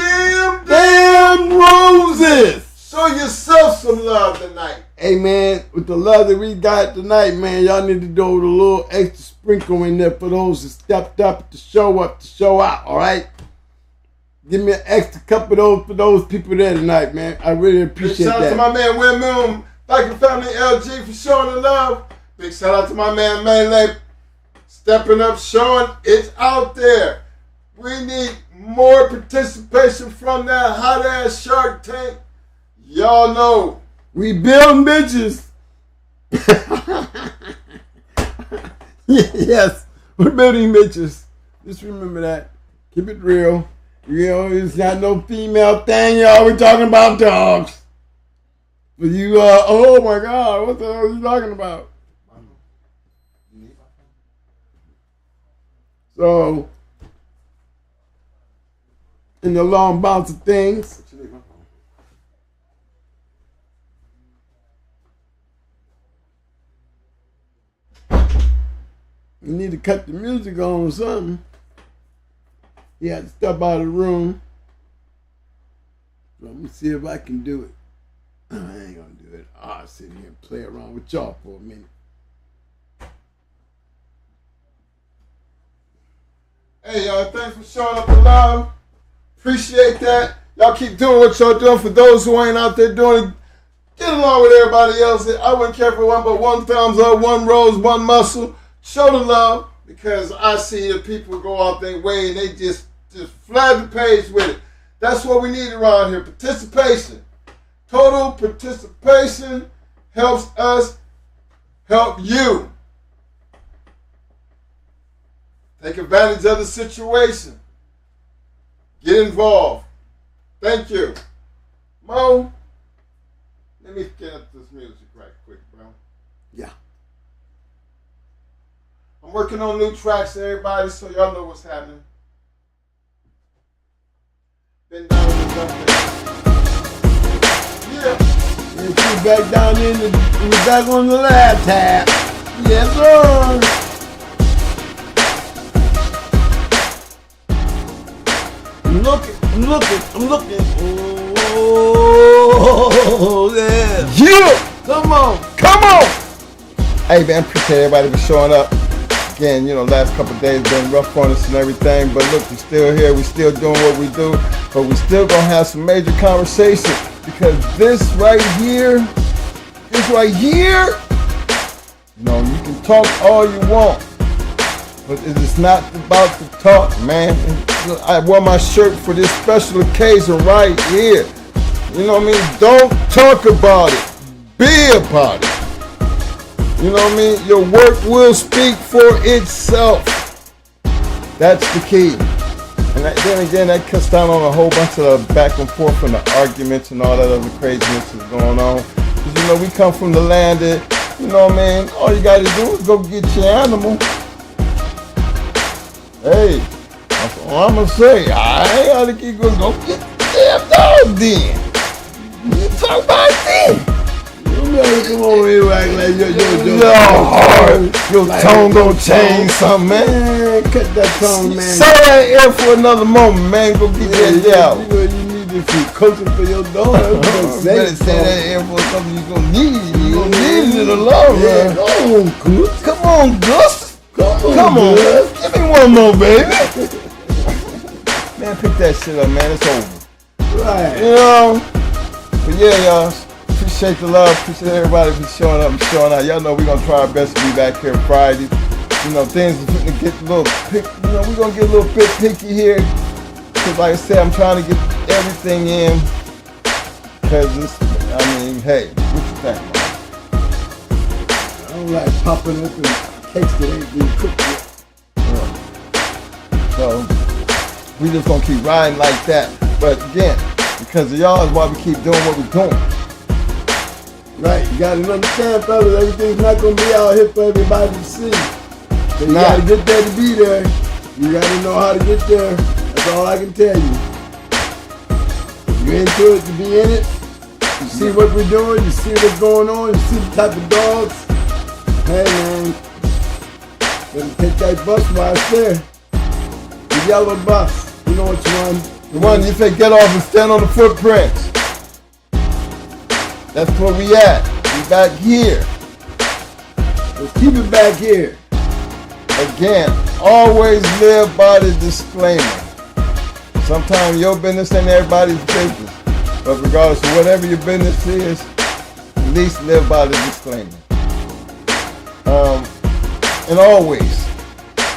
damn roses. Show yourself some love tonight. Hey, man, with the love that we got tonight, man, y'all need to do a little extra sprinkle in there for those that stepped up, to show out, all right? Give me an extra cup of those for those people there tonight, man. I really appreciate that. Big shout out to my man, Will Moon, Biker Family LG for showing the love. Big shout out to my man, Melee, stepping up, showing it's out there. We need more participation from that hot-ass Shark Tank. Y'all know. We building bitches. Yes, we're building bitches. Just remember that. Keep it real. You know, it's not no female thing, y'all. We're talking about dogs. But you, oh my God, what the hell are you talking about? So, in the long bounce of things. You need to cut the music on or something. You had to step out of the room. Let me see if I can do it. I ain't gonna do it. I'll sit here and play around with y'all for a minute. Hey, y'all, thanks for showing up to love. Appreciate that. Y'all keep doing what y'all doing. For those who ain't out there doing it, get along with everybody else. I wouldn't care for one, but one thumbs up, one rose, one muscle. Show the love, because I see the people go out their way and they just flood the page with it. That's what we need around here. Participation. Total participation helps us help you. Take advantage of the situation. Get involved. Thank you. Mo, let me get up this music right quick, bro. Yeah. I'm working on new tracks, everybody, so y'all know what's happening. Been down with the Yeah, you back down in the back on the lab tab. Yes, sir. I'm looking. Oh, yeah. Yeah! Come on. Hey, man, appreciate everybody for showing up. Again, last couple of days been rough on us and everything, but look, we're still here, we're still doing what we do, but we still gonna have some major conversation, because this right here, you can talk all you want, but it's not about the talk, man. I wore my shirt for this special occasion right here. You know what I mean? Don't talk about it, be about it. You know what I mean? Your work will speak for itself. That's the key. And then again, that cuts down on a whole bunch of back and forth and the arguments and all that other craziness that's going on. Because, we come from the land that, all you got to do is go get your animal. Hey, that's all I'm going to say. I ain't got to keep going. Go get the damn dog then. You talk about it then. Come over here act like your tone gonna change something, man. Cut that tone, man. Say that air for another moment, man. Go get that out. You need this coaching for your daughter. Better say that air for something you gonna need. You gonna need it in the long run. Come on, Gus. Come on. Give me one more, baby. Man, pick that shit up, man. It's over. Right. But yeah, y'all. Appreciate the love, appreciate everybody for showing up and showing out. Y'all know we're gonna try our best to be back here Friday. Things are gonna get a little we're gonna get a little bit picky here. Cause like I said, I'm trying to get everything in. Cause hey, what you think, man? I don't like popping open cakes that ain't been cooked yet. So we just gonna keep riding like that. But again, because of y'all is why we keep doing what we're doing. Right, you gotta understand, fellas, everything's not gonna be out here for everybody to see. So you gotta get there to be there. You gotta know how to get there. That's all I can tell you. You're into it to be in it. You see what we're doing, you see what's going on, you see the type of dogs. Hey man, better take that bus while it's there. The yellow bus, you know which one. The one you say get off and stand on the footprints. That's where we at. We back here. Let's keep it back here. Again, always live by the disclaimer. Sometimes your business ain't everybody's business. But regardless of whatever your business is, at least live by the disclaimer. And always,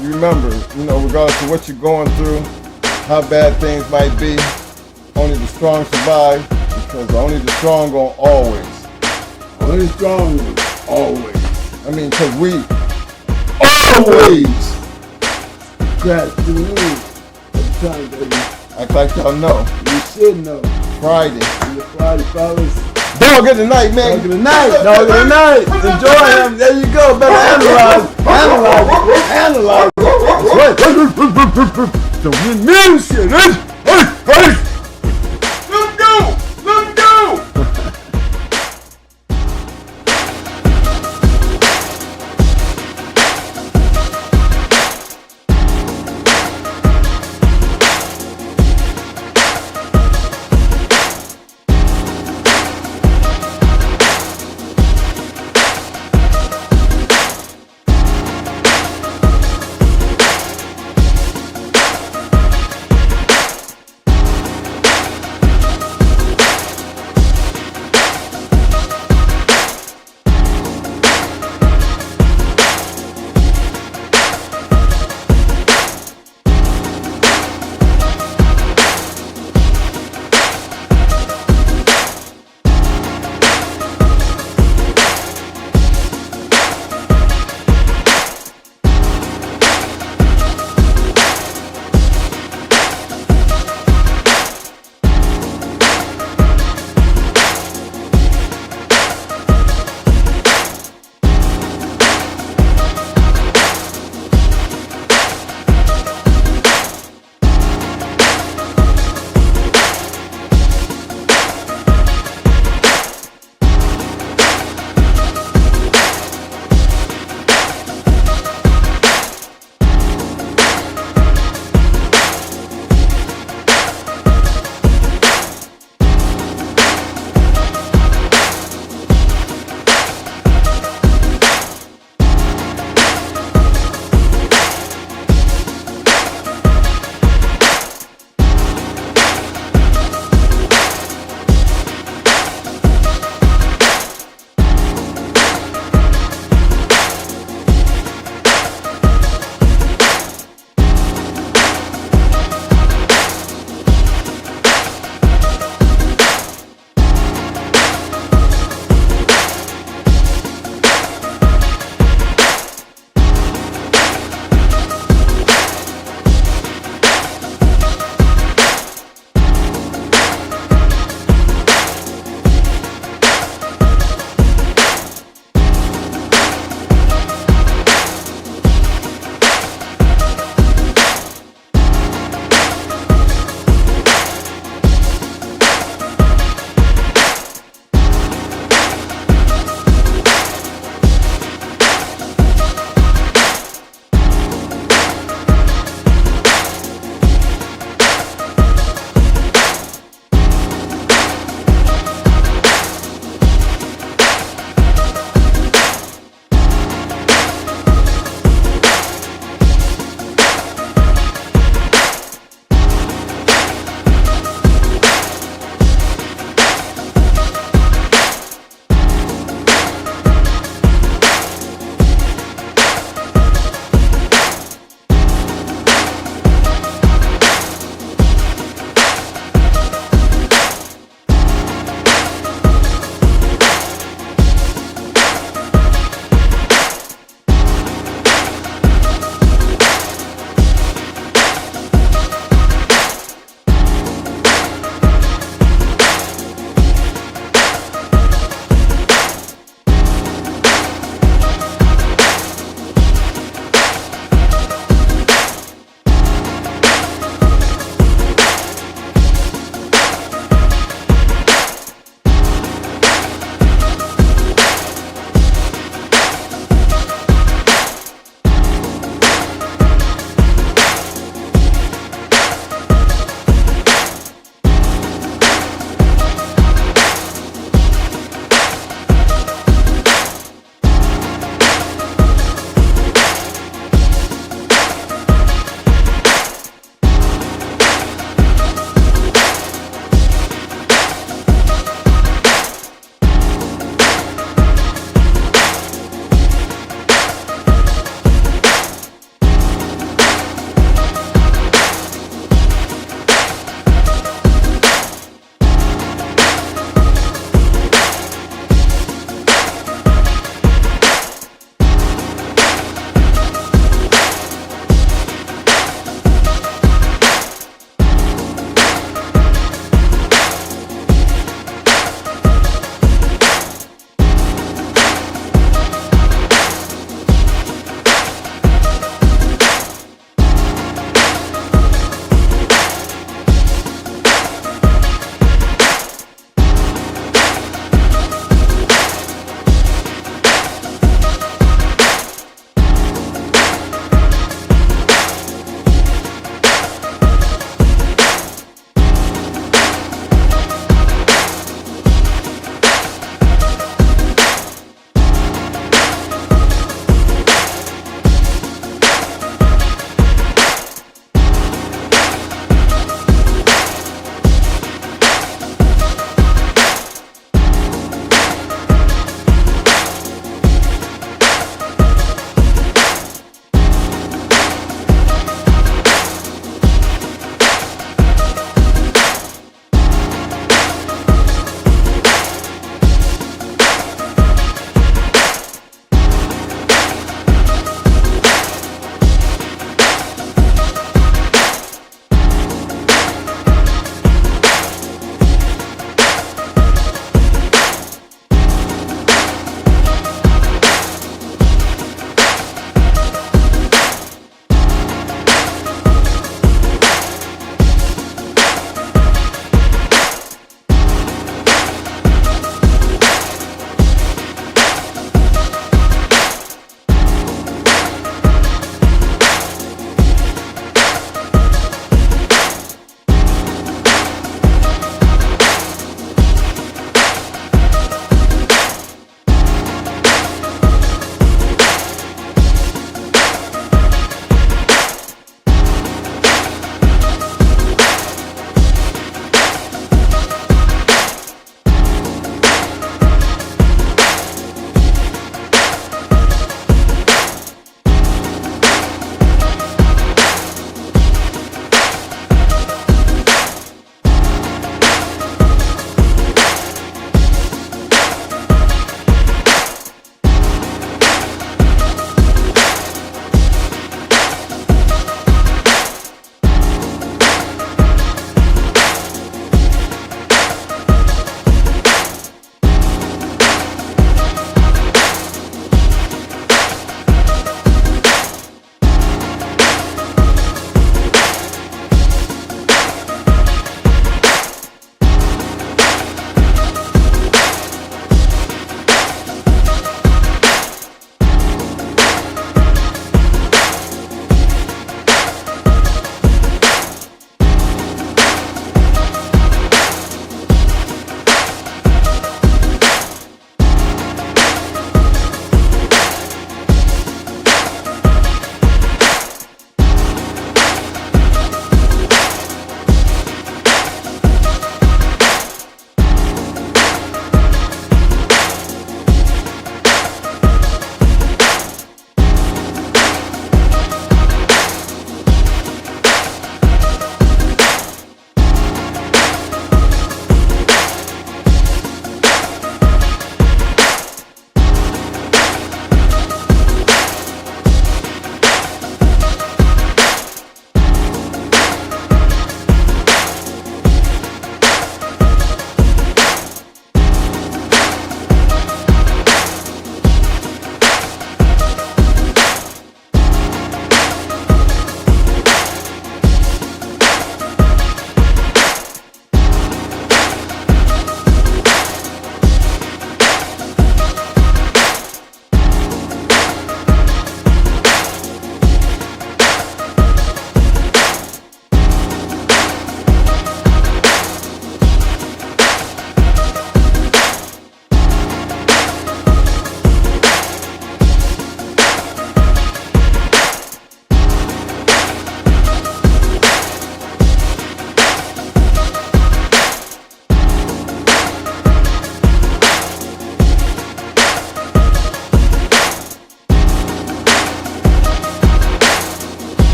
you remember, regardless of what you're going through, how bad things might be, only the strong survive. Because only the strong gonna always. Only the strong always. Because we always crash the news every time, baby. act like y'all know. You should know. Friday. Friday, fellas. Dog of the night, man. Dog of the night. Dog of the night. Enjoy him. There you go. Better analyze it. That's right. Don't get music. Hey!